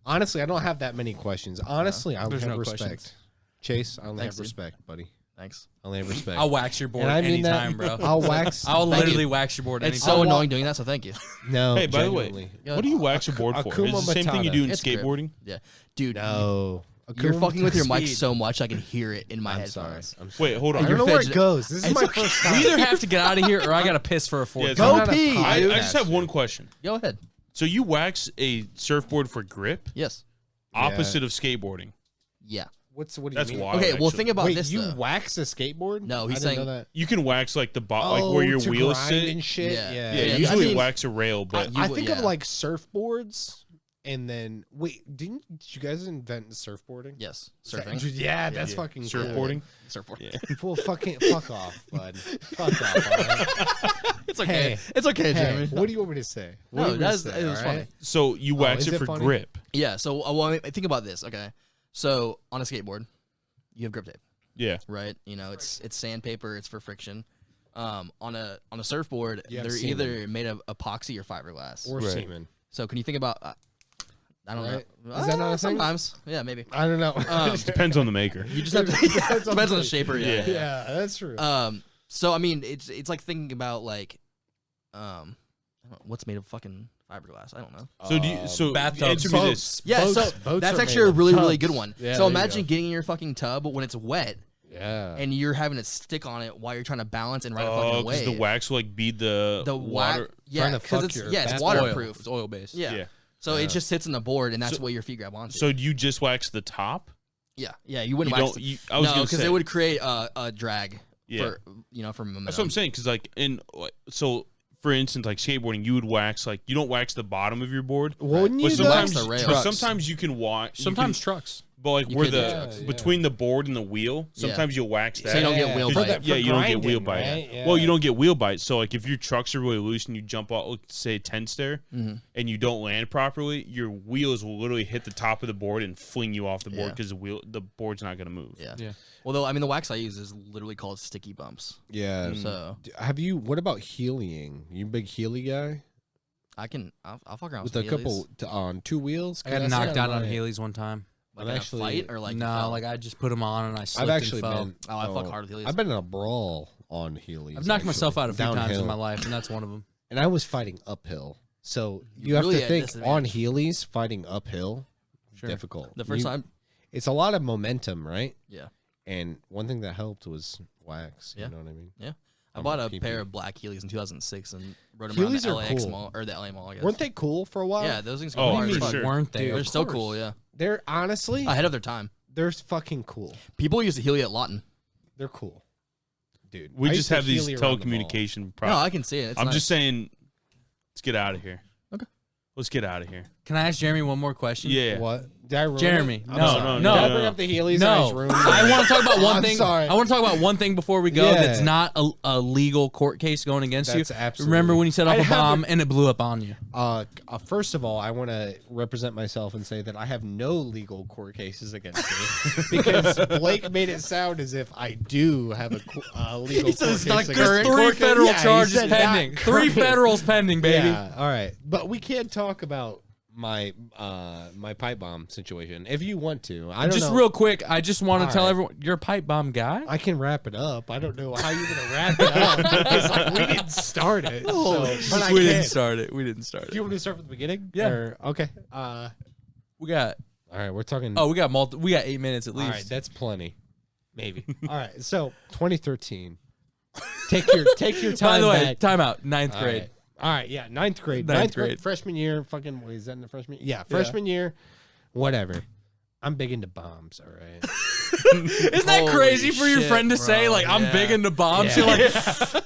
honestly, I don't have that many questions. Honestly, I only There's have no respect. questions. Chase, I only Thanks, have dude. respect, buddy. Thanks. I only have respect. I'll wax your board and I mean anytime, that, bro. I'll wax. I'll Thank literally you. wax your board It's anytime. so I'll annoying doing that. So thank you. no. Hey, by the way, genuinely. what do you wax your board for? Akuma Is it the same thing you do in It's grip. skateboarding? Yeah, dude. No. You're Akuma fucking with your mic Speed. so much I can hear it in my I'm headphones. sorry. I'm sorry. Wait, hold on. I don't You're know where it fidgeting. goes. This is It's my okay. first We time. either have to get out of here or I got to piss for a fourth Yeah, time. Go not a pee. podcast. I just have one question. Go ahead. So you wax a surfboard for grip, Yes. opposite of skateboarding. Yeah. What do you That's mean? wild. Okay. Well, actually. think about Wait, this. you though. wax a skateboard? No, he's I didn't saying- know that. You can wax like the like where your to wheels grind sit. and shit. Yeah. Yeah. Yeah, Yeah, usually I mean- wax a rail, but I You- think of yeah. like surfboards, and then did you guys invent surfboarding? Yes. Is that- Surfing. Yeah, that's Yeah. fucking surfboarding. Surfboard. Yeah. Cool. Fuck off, bud. Fuck off. all right? It's okay. Hey. It's okay, Hey, Jeremy. what do you want me to say? What No, do you want me to that's- say, it was all funny. right? So you wax is it it for funny? grip. Yeah. So well, I mean, think about this. Okay. So on a skateboard, you have grip tape, Yeah. right? You know, it's sandpaper. It's for friction. on a surfboard, Yeah, they're semen. either made of epoxy or fiberglass. Or Right. semen. So can you think about? I don't Right. know. Is that not a thing? Sometimes, yeah, maybe. I don't know. Depends on the maker. You just have to. Depends on depends on the the shaper. Yeah. yeah, that's true. So I mean, it's like thinking about like, I don't know, what's made of fucking fiberglass? I don't know. So do you? So bathtub answer me this. Yeah, Boats- so boats that's are actually a made of really, really tubs. good one. Yeah, So there you imagine go. getting in your fucking tub when it's wet Yeah. and you're having to stick on it while you're trying to balance and ride a Oh, fucking because wave. the wax will like bead the wax, water. yeah, Trying to because fuck it's your it's bath waterproof. It's oil based. Yeah. Yeah. So it just sits in the board, and that's what your feet grab onto. So do you just wax the top? yeah, you wouldn't You wax. don't. I was no, gonna because say it would create a drag. Yeah. For momentum. That's what I'm saying. Because like so for instance, like skateboarding, you would wax like you don't wax the bottom of your board. Wouldn't But you? sometimes, wax the rails. but sometimes you can wax. Sometimes trucks. but like You where could the do trucks. between the board and the wheel, sometimes you'll wax that. So you don't get wheel For bite. that- Yeah, you don't get wheel grinding, bite. right? Yeah. Well, you don't get wheel bite. So like if your trucks are really loose and you jump out, like, say 10 stair, Mm-hmm. and you don't land properly, your wheels will literally hit the top of the board and fling you off the board Yeah. because the board's not gonna move. Yeah. Yeah. Well, though, I mean, the wax I use is literally called sticky bumps. Yeah. So Have you? What about healing? You a big Healy guy I'll fuck around with with a some couple on 2 wheels? I got 'Cause that's knocked out kinda on my- Heelys one time. Like I've in a actually- fight or like you No, fell? like I just put them on and I slipped I've actually and fell. been. Oh, I fuck hard with Heelys. I've been in a brawl on Heelys. I've knocked myself actually, out a few times in downhill. my life, and that's one of them. And I was fighting uphill. So you really have to at think on disadvantage. Heelys fighting uphill, Sure. difficult. the first You- time. it's a lot of momentum, right? Yeah. And one thing that helped was wax. Yeah. You know what I mean? Yeah. I I'm bought a a PP. pair of black Heelys in 2006 and rode them around Heelys the are LAX cool. mall or the LA mall. I guess. Weren't they cool for a while? Yeah, those things go Oh, hard as for fuck. sure. Weren't they? Dude, They're of still course. cool. Yeah, They're honestly, ahead of their time. they're fucking cool. People use the Heely at Lawton. They're cool, dude. We I just used to have these Healy around the mall. telecommunication No, problems. I can see it. It's I'm nice. just saying, let's get out of here. Okay. Let's get out of here. Can I ask Jeremy one more question? Yeah. What? Did I ruin Jeremy, it? no, I'm sorry. no, Did I no, bring no. up the Heelys? and No, just ruined it? I want to talk about one I'm thing. sorry. I want to talk about one thing before we go. Yeah. That's not a legal court case going against That's you. absolutely- Remember when you set off I a have bomb and it blew up on you? First of all, I want to represent myself and say that I have no legal court cases against me because Blake made it sound as if I do have a legal said court it's not case current against me. Three federal Yeah, he charges said not pending. Three current. federals pending, baby. Yeah, all right, but we can't talk about my my pipe bomb situation if you want to. I don't Just know. real quick, I just want to All tell right. everyone you're a pipe bomb guy. I can wrap it up. I don't know how you're gonna wrap it up. It's like, we didn't start it. So, but I We can. didn't start it. We didn't start Do it. you want me to start from the beginning? Yeah. Or- okay. We got All right. We're talking. we got we got 8 minutes at all least. right. That's plenty. Maybe. All right. So 2013. Take your time. By the way, back. time out. Ninth All grade. right. All right. Yeah. Ninth grade. Ninth grade. Freshman year. Fucking. What is that in the freshman? Yeah. Freshman year. Whatever. I'm big into bombs. All right. Isn't that Holy crazy for your shit, friend to bro. say? Like, I'm Yeah. big into bombs. Yeah. You're like,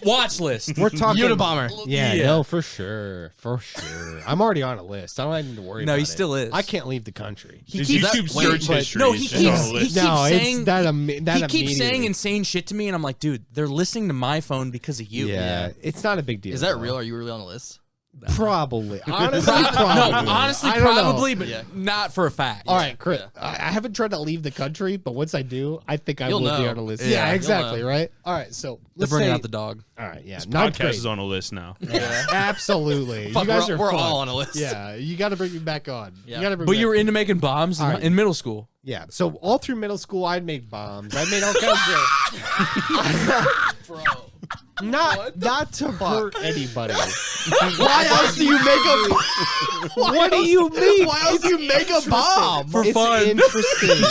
watch list. We're talking Unabomber. Yeah, Yeah. no, for sure, for sure. I'm already on a list. I don't need to worry. No, about he it. still is. I can't leave the country. He His keeps YouTube wait, search but- history no, is he just on keeps the list. No, saying it's that. That he keeps saying immediately- insane shit to me, and I'm like, dude, they're listening to my phone because of you. Yeah, it's not a big deal. Is that though. real? Are you really on the list? Probably. Honestly, No, probably. honestly, I don't know. probably, but Yeah. not for a fact. All right, Chris. Yeah. I haven't tried to leave the country, but once I do, I think I You'll will be know. on a list. Yeah, Yeah, you'll exactly. know. Right. All right. So They're let's bringing say. out the dog. All right. Yeah. This Ninth podcast grade. is on a list now. Yeah, absolutely. Fuck, you guys we're are fun. all on a list. Yeah, you got to bring me back on. Yeah. You got to bring. But me you back were into making bombs All right. in middle school. Yeah. So all through middle school, I'd make bombs. I made all kinds of. Bro. Not to hurt anybody. Why else do you make a What do you mean? Why else do you make a bomb? For It's fun. interesting.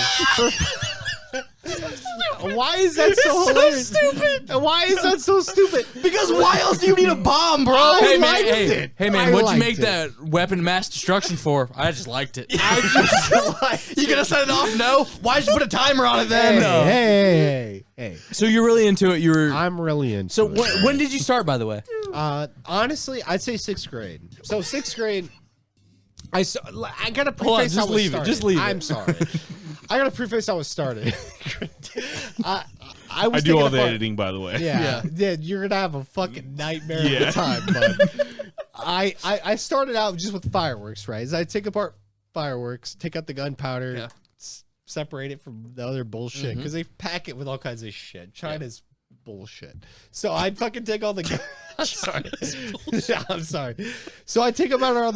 Why is that so hilarious? stupid. Why is that so stupid? Because why else do you need a bomb, bro? I Hey man, liked hey, it. hey man, I what'd you liked make it. that weapon of mass destruction for? I just liked it. I just liked You gonna set it off? No. Why'd you put a timer on it then? Hey. So you're really into it. You were. I'm really into So it. when did you start, by the way? Honestly, I'd say 6th grade. So 6th grade, I gotta preface Hold on, just how it leave it, started. just leave it. I'm sorry. I gotta preface how it started. I I was do all thinking the about- editing, by the way. Yeah, you're gonna have a fucking nightmare of Yeah. a time, bud. I started out just with fireworks, right? As I take apart fireworks, take out the gunpowder, Yeah. separate it from the other bullshit because they pack it with all kinds of shit. China's bullshit. So I fucking take all the. I'm sorry. Yeah, I'm sorry. So I take about all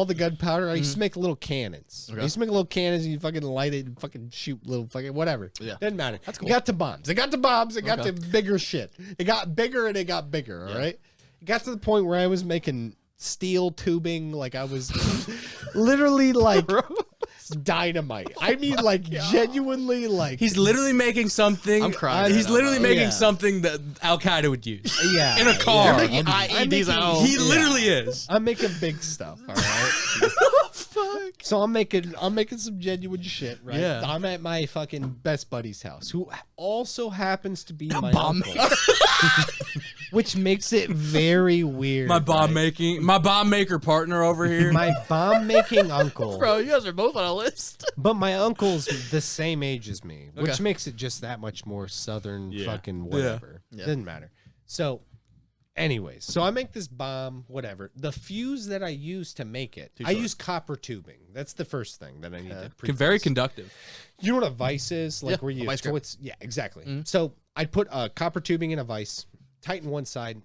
the gunpowder. I used to make little cannons. I used to make little cannons, and you fucking light it and fucking shoot little fucking whatever. Yeah. Doesn't matter. That's cool. It got to bombs. It got to bigger shit. It got bigger and it got bigger. All right. It got to the point where I was making steel tubing, like I was literally like dynamite. I mean, like genuinely, like He's literally making something. I'm crying. He's literally making Yeah. something that Al Qaeda would use. Yeah, in a car. You're making IEDs at home. He literally is. I'm making big stuff. All right. So I'm making some genuine shit, right? Yeah. I'm at my fucking best buddy's house, who also happens to be my bomb uncle, which makes it very weird. My bomb maker partner over here. my bomb making uncle, Bro, you guys are both on a list. but my uncle's the same age as me, which Okay. makes it just that much more southern Yeah. fucking whatever. Yeah. Doesn't matter. So, anyways, so I make this bomb, whatever. The fuse that I use to make it, I use copper tubing. That's the first thing that I need to preface. Very conductive. You know what a vice is? Like Yeah, where you a vice so grip. it's exactly. So I put copper tubing in a vice, tighten one side,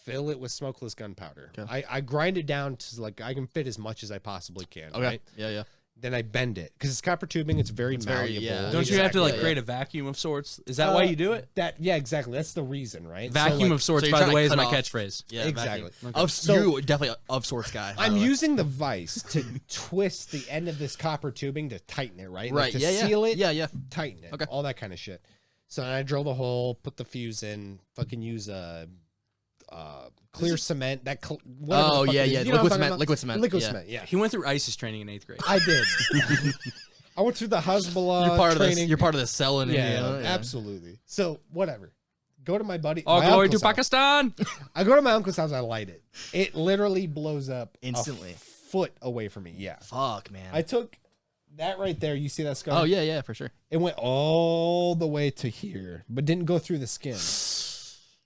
fill it with smokeless gunpowder. Okay. I grind it down to like I can fit as much as I possibly can. Okay. Right? Yeah. Then I bend it because it's copper tubing. It's very very- malleable. yeah. Don't you have to like Yeah. create a vacuum of sorts? Is that why you do it? Yeah, exactly. That's the reason, right? Vacuum So, like, of sorts, you're by trying the to way, is cut my off- catchphrase. Yeah, Exactly. So, you're definitely a of sorts guy. by I'm the way. using the vice to twist the end of this copper tubing to tighten it, right? Right. Like to Yeah. seal it. Yeah. Tighten it. Okay. All that kind of shit. So then I drill the hole, put the fuse in, fucking use a clear cement. Whatever Oh the fuck yeah. it is. Yeah. You know what I'm Liquid talking cement. about? Liquid yeah. cement. Yeah. He went through ISIS training in 8th grade. I did. I went through the Hezbollah You're part of training. this. You're part of the cell in yeah, India. Yeah. absolutely. So whatever. Go to my buddy. All my glory to uncle's house. Pakistan. I go to my uncle's house. I light it. It literally blows up Instantly. a foot away from me. Yeah. Fuck, man. I took that right there. You see that scar? Oh yeah, for sure. It went all the way to here, but didn't go through the skin.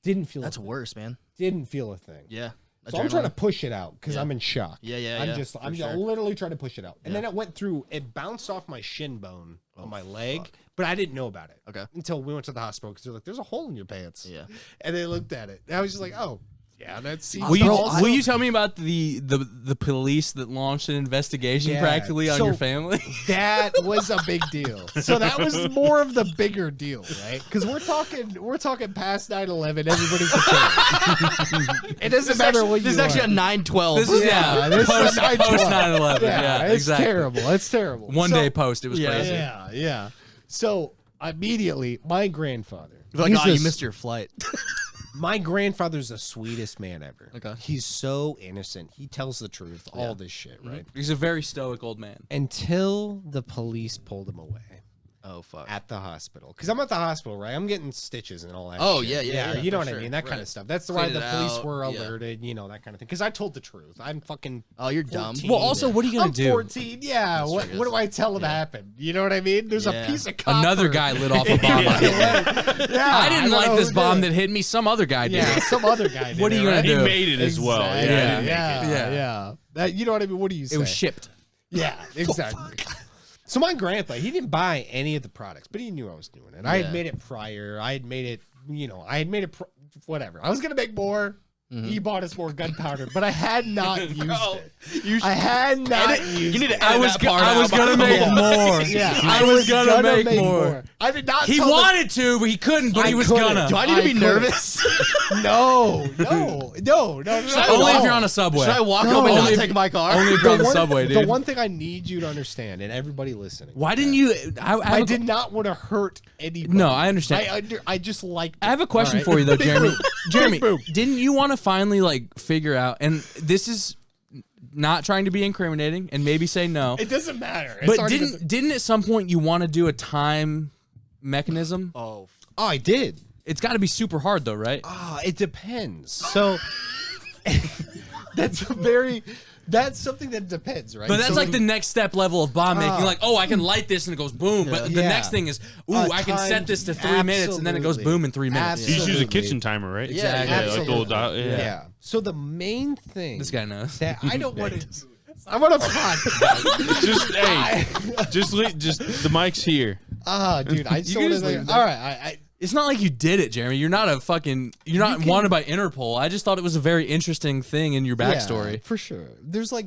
Didn't feel. That's a thing. worse, man. Didn't feel a thing. Yeah. So I'm trying to Adrenaline. push it out because Yeah. I'm in shock. Yeah, I'm yeah, just, for I'm sure. literally trying to push it out, and Yeah. then it went through. It bounced off my shin bone on my leg, fuck. but I didn't know about it. Okay. Until we went to the hospital because they're like, "There's a hole in your pants." Yeah. And they looked at it, and I was just like, "Oh, yeah, that's." Will you tell me about the police that launched an investigation Yeah, practically on so- your family? That was a big deal. So that was more of the bigger deal, right? Because we're talking past 9/11. Everybody's a kid. It doesn't matter what you. This is actually are. a 9/12. This is this is post a 9/12. 9/11. Yeah, it's exactly. terrible. It's terrible. One So- day post, it was crazy. Yeah. So immediately, my grandfather. Like, he's oh, you this- missed your flight. My grandfather's the sweetest man ever. Okay. He's so innocent. He tells the truth. All this shit, right? He's a very stoic old man. Until the police pulled him away. Oh fuck. At the hospital, because I'm at the hospital, right? I'm getting stitches and all that. Oh, shit. yeah, You know for what I sure. mean? That kind Right. of stuff. That's why Clean the it police out, were yeah. alerted. You know, that kind of thing. Because I told the truth. I'm fucking. Oh, you're dumb. 14. Well, also, what are you gonna I'm do? 14. Yeah. What do I tell him happened? You know what I mean? There's a Yeah. piece of copper. Another guy lit off a bomb. yeah. I didn't don't like know this who bomb did that hit me. Some other guy did. Yeah, some other guy did. What are you it, gonna right? He do? made it as well. Exactly. Yeah, Yeah. I didn't make it. Yeah. That, you know what I mean? What do you say? It was shipped. Yeah, exactly. So my grandpa, he didn't buy any of the products, but he knew I was doing it. I had Yeah. made it prior. I had made it, whatever. I was going to make more. He bought us more gunpowder, but I had not used it. I had not used You need it. to edit that part I was out, gonna by the make way. more. Yeah, I was gonna make more. I did not He tell the- wanted to, but he couldn't. But I he was couldn't. gonna. Do I need to be couldn't. nervous? No. Only if you're on a subway. Should I walk No. up and not Only if- take my car? only if you're on the subway, The dude. one thing I need you to understand, and everybody listening, Why didn't you? I did not want to hurt anybody. No, I understand. I just like. I have a question for you though, Jeremy. Jeremy, didn't you want to finally like figure out? And this is not trying to be incriminating, and maybe say no. It doesn't matter. It's But already didn't at some point you want to do a time mechanism? Oh, Oh, I did. It's got to be super hard though, right? It depends. So that's something that depends, right? But that's So like the next step level of bomb making. Like, oh, I can light this and it goes boom. But the Yeah. next thing is, ooh, I can set timed- this to 3 minutes and then it goes absolutely. boom in 3 minutes. You just use a Absolutely. kitchen timer, right? Yeah, Yeah, like the absolutely. old dial. Yeah. Yeah. So the main thing This guy knows. that I don't want to. I'm on a podcast. Just hey, just the mic's here. Dude, I just want can to. just leave All right, It's not like you did it, Jeremy. You're not wanted by Interpol. I just thought it was a very interesting thing in your backstory. Yeah, for sure. There's like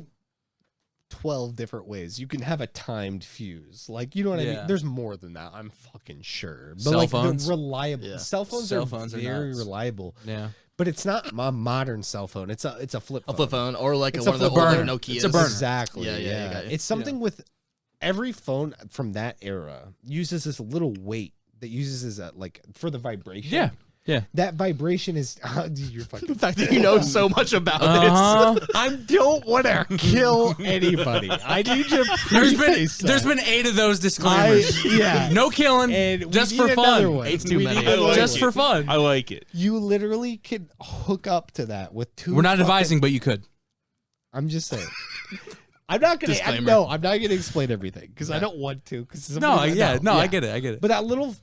12 different ways you can have a timed fuse. Like, you know what I mean? There's more than that, I'm fucking sure. But cell like phones? reliable. Yeah. Cell phones are very reliable. Yeah. But it's not a modern cell phone. It's a flip phone. A flip phone or like It's one a of the flip older burner. Nokias. It's a burner. Exactly. Yeah, Yeah. got you. It's something with every phone from that era uses this little weight that uses as a, like, for the vibration. Yeah. Yeah. That vibration is you're fucking The fact that you know so much about this. I don't want to kill anybody. I need you to There's been 8 of those disclaimers. yeah. No killing, And just we for need fun. another one. 8's too We many. need I another like Just it. for fun. I like it. You literally could hook up to that with 2. We're not fucking- advising, but you could. I'm just saying. I'm not gonna. Disclaimer. I'm not gonna explain everything because I don't want to. Because I get it. I get it. But that little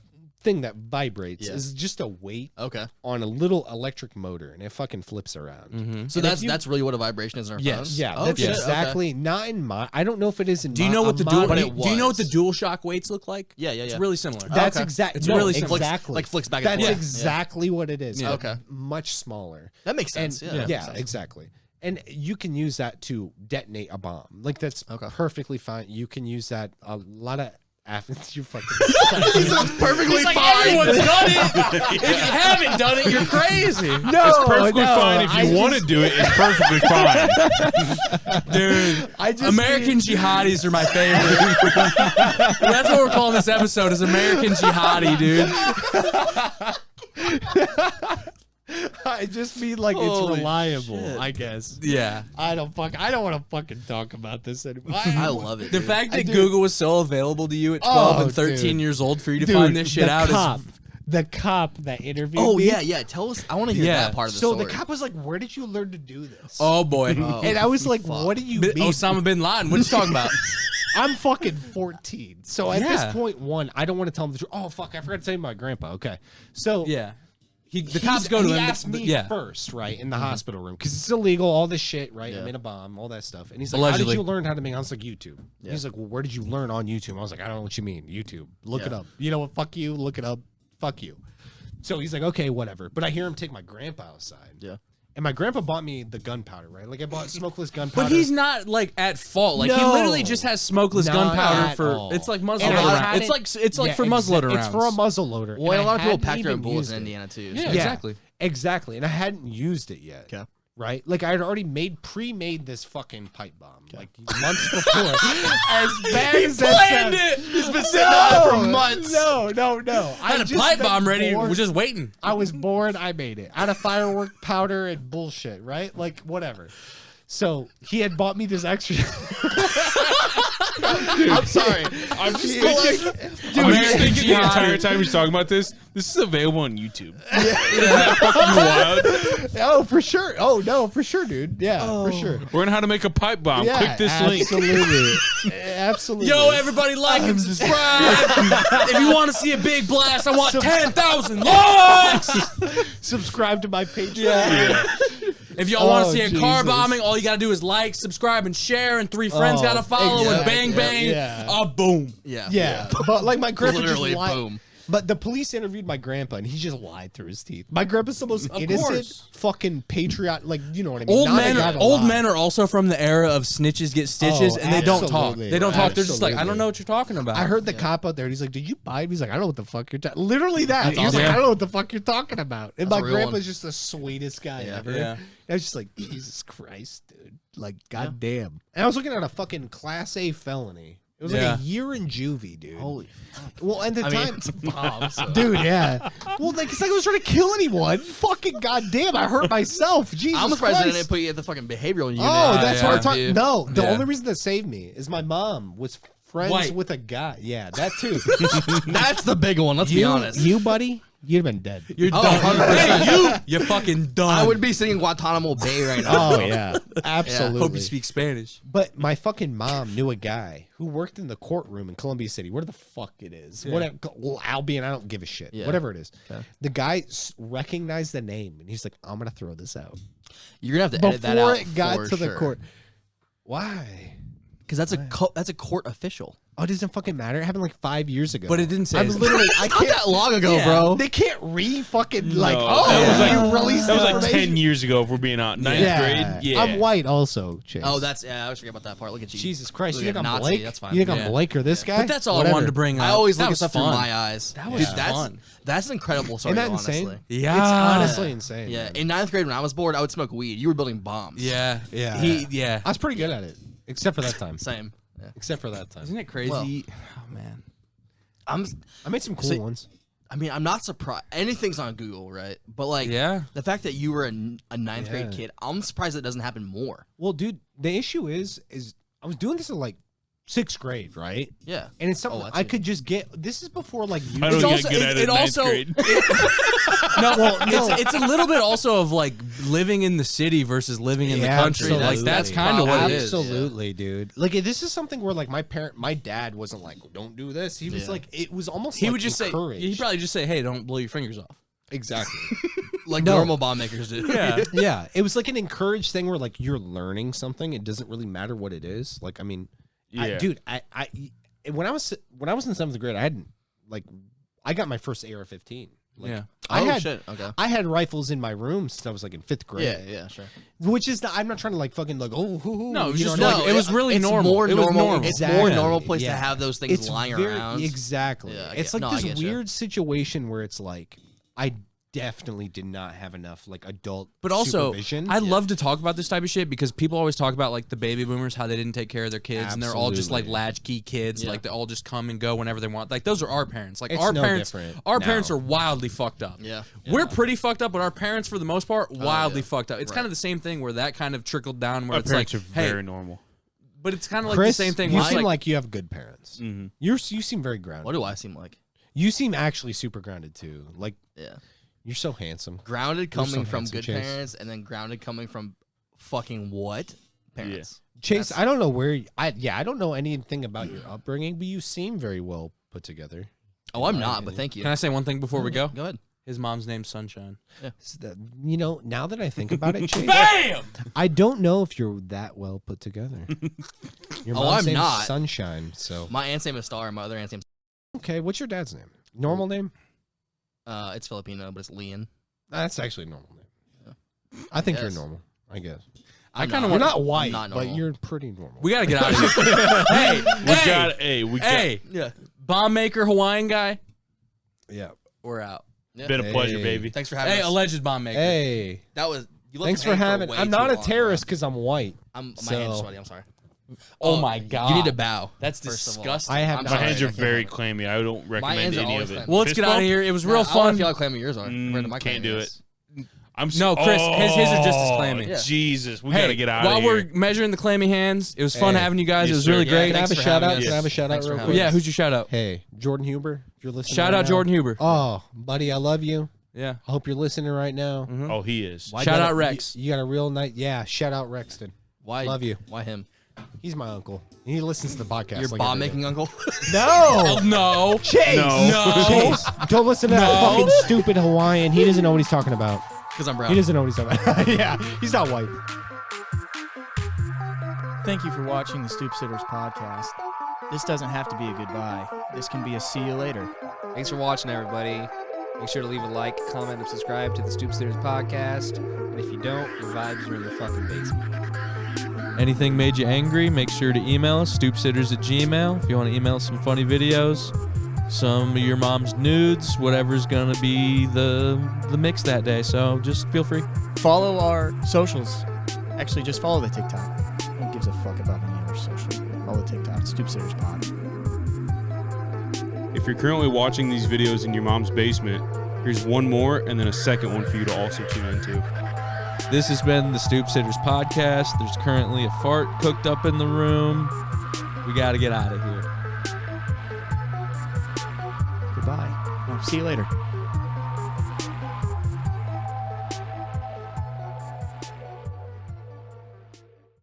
thing that vibrates Yeah. is just a weight Okay. on a little electric motor, and it fucking flips around. Mm-hmm. So And if that's really what a vibration is in our Yes. phones? Yeah, Oh, that's shit, exactly not in my. I don't know if it is in. Do you know what the dual? dual? but Do it you know what the was. dual shock weights look like? Yeah, yeah, It's yeah. really similar. That's Okay. exactly. It's no, really similar. exactly. Like flicks back and That's forth. exactly what it is. Yeah. but Okay. much smaller. That makes sense. And, yeah. exactly. And you can use that to detonate a bomb. Like that's Okay. perfectly fine. You can use that a lot of. You fucking. It's perfectly It's like fine. everyone's done it. If you haven't done it, you're crazy. No, It's perfectly no, fine if you want to do it. It's perfectly fine. Dude, I just American jihadis are my favorite. That's what we're calling this episode is American Jihadi, dude. I just mean like it's Holy reliable. shit. I guess. Yeah. I don't want to fucking talk about this anymore. I love it. The dude. fact I that do. Google was so available to you at 12 Oh, and 13 dude. years old for you to Dude, find this shit the out cop, is... the cop that interviewed Oh me. yeah. Tell us. I want to hear Yeah. that part of the So story. the cop was like, "Where did you learn to do this?" Oh, boy. Oh, and I was like, fuck. "What do you mean?" Osama bin Laden. What are you talking about? I'm fucking 14. So at Yeah. this point, I don't want to tell him the truth. Oh fuck, I forgot to tell you my grandpa. Okay, so Yeah. The cops go to he him. asked me yeah. first, right, in the hospital room, because it's illegal, all this shit, right? I Yeah. made a bomb, all that stuff. And he's like, Allegedly. "How did you learn how to make?" I was like, "YouTube." Yeah. He's like, "Well, where did you learn on YouTube?" I was like, "I don't know what you mean, YouTube. Look it Yeah. up. You know what? Fuck you. Look it up. Fuck you." So he's like, "Okay, whatever." But I hear him take my grandpa outside. Yeah. And my grandpa bought me the gunpowder, right? Like I bought smokeless gunpowder. But he's not like at fault. Like he No. literally just has smokeless Not gunpowder at for all. it's like muzzle And loader I round. hadn't- It's like for muzzle loader rounds. It's for a muzzle loader. Well, and a lot of people hadn't pack their own even bullets used in it. Indiana too. Yeah, so- exactly. Exactly. And I hadn't used it yet. Okay. Right? Like I had already pre-made this fucking pipe bomb like months before. As bad as that Planned sounds. it. He's been sitting on it for months. No. I had a just pipe been bomb ready. bored. We're just waiting. I was bored. I made it out of firework powder and bullshit. Right? Like whatever. So he had bought me this extra. I'm sorry. I'm just But, thinking, like, I'm just American thinking the Jihadi. entire time he's talking about this. This is available on YouTube. Isn't that fucking wild? Oh, for sure. Oh no, for sure, dude. Yeah, for sure. Learn how to make a pipe bomb. Yeah, Click this link. absolutely. Absolutely. Yo, everybody like and subscribe. If you want to see a big blast, I want 10,000 likes. Subscribe to my Patreon. Yeah. If y'all want Oh, to see a car Jesus. bombing, all you got to do is like, subscribe, and share, and 3 friends Oh, got to follow, and exactly. bang, bang, Yeah. boom. Yeah. Yeah, but like my grandpa Literally, just lied. boom. But the police interviewed my grandpa, and he just lied through his teeth. My grandpa's the most Of innocent, course. fucking patriot. Like you know what I mean. Not a guy to Old lie. men are also from the era of snitches get stitches, Oh, and they don't talk. absolutely. They don't talk. They're just like, I Absolutely. don't know what you're talking about. I heard the cop out there. And he's like, "Did you buy it?" He's like, "I don't know what the fuck you're talking." Literally that. That's He was awesome. like, "I don't know what the fuck you're talking about." And That's my a real grandpa's one. just the sweetest guy Yeah. ever. Yeah. And I was just like, Jesus Christ, dude. Like, goddamn. And I was looking at a fucking Class A felony. It was Yeah. like a year in juvie, dude. Holy fuck. Well, and the I mean, time, it's a bomb. So. dude, yeah. Well, like it's like I was trying to kill anyone. Fucking goddamn, I hurt myself. Jesus I'm surprised they Christ. didn't put you at the fucking behavioral unit. Oh, that's yeah. what I'm talking. Dude. No, the Yeah. only reason that saved me is my mom was friends White. with a guy. Yeah, that too. That's the big one. Let's be honest. You, buddy, you'd have been dead. You're Oh, done. 100%. Hey, you're fucking done. I would be singing Guantanamo Bay right now. Oh yeah, absolutely. Hope you speak Spanish. But my fucking mom knew a guy who worked in the courtroom in Columbia City. Where the fuck it is? Whatever, well, Albion. I don't give a shit. Yeah. Whatever it is. Okay. The guy recognized the name, and he's like, "I'm gonna throw this out." You're gonna have to edit that Before out it got for to the sure. court. Why? Because that's a court official. Oh, it doesn't fucking matter. It happened like 5 years ago. But it didn't say. I'm literally. I Not can't. that long ago, Yeah. bro. They can't re-fucking No, like. that Oh, was like- you released That was like information? 10 years ago, if we're being honest. Ninth grade? Yeah. I'm white also, Chase. Oh, I always forget about that part. Look at you. Jesus Christ. Look You at think I'm Nazi, Blake? that's fine. You think Yeah. I'm Blake or this guy? But that's all Whatever. I wanted to bring up. I always That look at was stuff fun. through my eyes. That was Dude, fun. That's an incredible story, Isn't that honestly. insane? Yeah. It's honestly insane. Yeah. man. In 9th grade, when I was bored, I would smoke weed. You were building bombs. Yeah. Yeah. Yeah. I was pretty good at it, except for that time. Same. Yeah. Except for that time. Isn't it crazy? Well, oh man. I made some cool See- ones. I mean, I'm not surprised. Anything's on Google, right? But like, Yeah. the fact that you were a ninth grade Yeah. kid, I'm surprised that doesn't happen more. Well, dude, the issue is I was doing this in like 6th grade, right? Yeah. And it's something that's I it. could just get. This is before like I YouTube. don't It's get also- good at it it in ninth also- grade. No, well, no. it's a little bit also of like living in the city versus living in the country. Like absolutely. that's kind of what it is. Absolutely, dude. Like this is something where like my dad wasn't like, don't do this. He was Yeah. like, it was almost. He like would just say. encouraged. He'd probably just say, "Hey, don't blow your fingers off." exactly. Like No. normal bomb makers do. Yeah. Yeah, it was like an encouraged thing where like you're learning something. It doesn't really matter what it is. Like I mean, Yeah. dude, when I was in 7th grade, I got my first AR-15. Like, Yeah. I Oh, had shit. Okay. I had rifles in my room since I was like in 5th grade. Yeah, yeah, sure. Which is not, I'm not trying to like fucking like No, it was you just know what I like mean? it was really it's normal. More It was normal. normal. It's more Exactly, normal place to yeah. have those things lying around. Exactly. Yeah, I it's get- like no, I this get you. weird situation where it's like I definitely did not have enough like adult But also, supervision. I love to talk about this type of shit because people always talk about like the baby boomers, how they didn't take care of their kids, and they're all just like Absolutely. latchkey kids, Yeah. like they all just come and go whenever they want. Like those are our parents. Like It's our no parents, different our now. parents are wildly fucked up. Yeah. We're pretty fucked up, but our parents, for the most part, wildly yeah. fucked up. It's Right. kind of the same thing where that kind of trickled down, where My it's parents like, are hey, very normal. but it's kind of like Chris, the same thing. you where it's seem like, like you have good parents. Mhm. You seem very grounded. What do I seem like? You seem actually super grounded too. Like Yeah. you're so handsome. Grounded You're so coming from handsome, good Chase. parents, and then grounded coming from fucking what parents? Chase, That's- I don't know where I don't know anything about your upbringing, but you seem very well put together. Oh, I'm my not, but opinion. thank you. can I say one thing before we go? Go ahead. His mom's name's Sunshine. So that- you know, now that I think about it, Chase, Bam! I don't know if you're that well put together. Your Oh, mom's I'm name's not. Sunshine. So My aunt's name is Star, and my other aunt's name. okay, what's your dad's name? Normal name? It's Filipino, but it's Leon. That's actually a normal name. I think you're guess. normal. I guess I'm kinda you're wanna- not white, not but normal. you're pretty normal. We gotta get out of here. hey, We got hey, Yeah. bomb maker Hawaiian guy. yeah. We're out. been a pleasure, Hey. baby. Thanks for having Hey, us. alleged bomb maker. Hey, That was. You left thanks us for hanging having. way I'm too not a long, terrorist because I'm white. bro. My So- hands are sweaty. I'm sorry. Oh my god. You need to bow. That's first of all. disgusting. I have. I'm My not. sorry, hands I are can't very have it. clammy. I don't recommend hands are any always of it. clammy. Well, let's Fist get out of bump? here. It was Nah, real I don't fun. feel how clammy yours are. compared to my Can't do clamminess. it. I'm No, Chris, his are just as clammy. Yeah. Jesus, we Hey, gotta get out while of here. we're measuring the clammy hands, it was fun Hey. having you guys. Yes, it was sir. really Yeah, great. Can I have a Thanks for shout having out? us. Can I have a shout out Thanks for real having quick? Yeah, who's your shout out? Hey, Jordan Huber, if you're listening. Shout right out now. Jordan Huber. Oh, buddy, I love you. Yeah. I hope you're listening right now. Oh, he is. Why Shout did- out Rex. You got a real nice. Yeah, shout out Rexton. Why? Love you. Why him? He's my uncle. He listens to the podcast. Your like bomb every day. making uncle? No, No. Chase. No. Chase. Don't listen to that No. fucking stupid Hawaiian. He doesn't know what he's talking about. Because I'm brown. He doesn't know what he's talking about. Yeah, he's not white. Thank you for watching the Stoop Sitters podcast. This doesn't have to be a goodbye. This can be a see you later. Thanks for watching, everybody. Make sure to leave a like, comment, and subscribe to the Stoop Sitters podcast. And if you don't, your vibes are in the fucking basement. Anything made you angry, make sure to email us, stoopsitters@gmail.com. If you want to email us some funny videos, some of your mom's nudes, whatever's going to be the mix that day. So just feel free. Follow our socials. Actually, just follow the TikTok. Who gives a fuck about any other social? Follow the TikTok. Stoop Sitters Pod. If you're currently watching these videos in your mom's basement, here's one more and then a second one for you to also tune into. This has been the Stoop Sitters podcast. There's currently a fart cooked up in the room. We got to get out of here. Goodbye. No, see you later.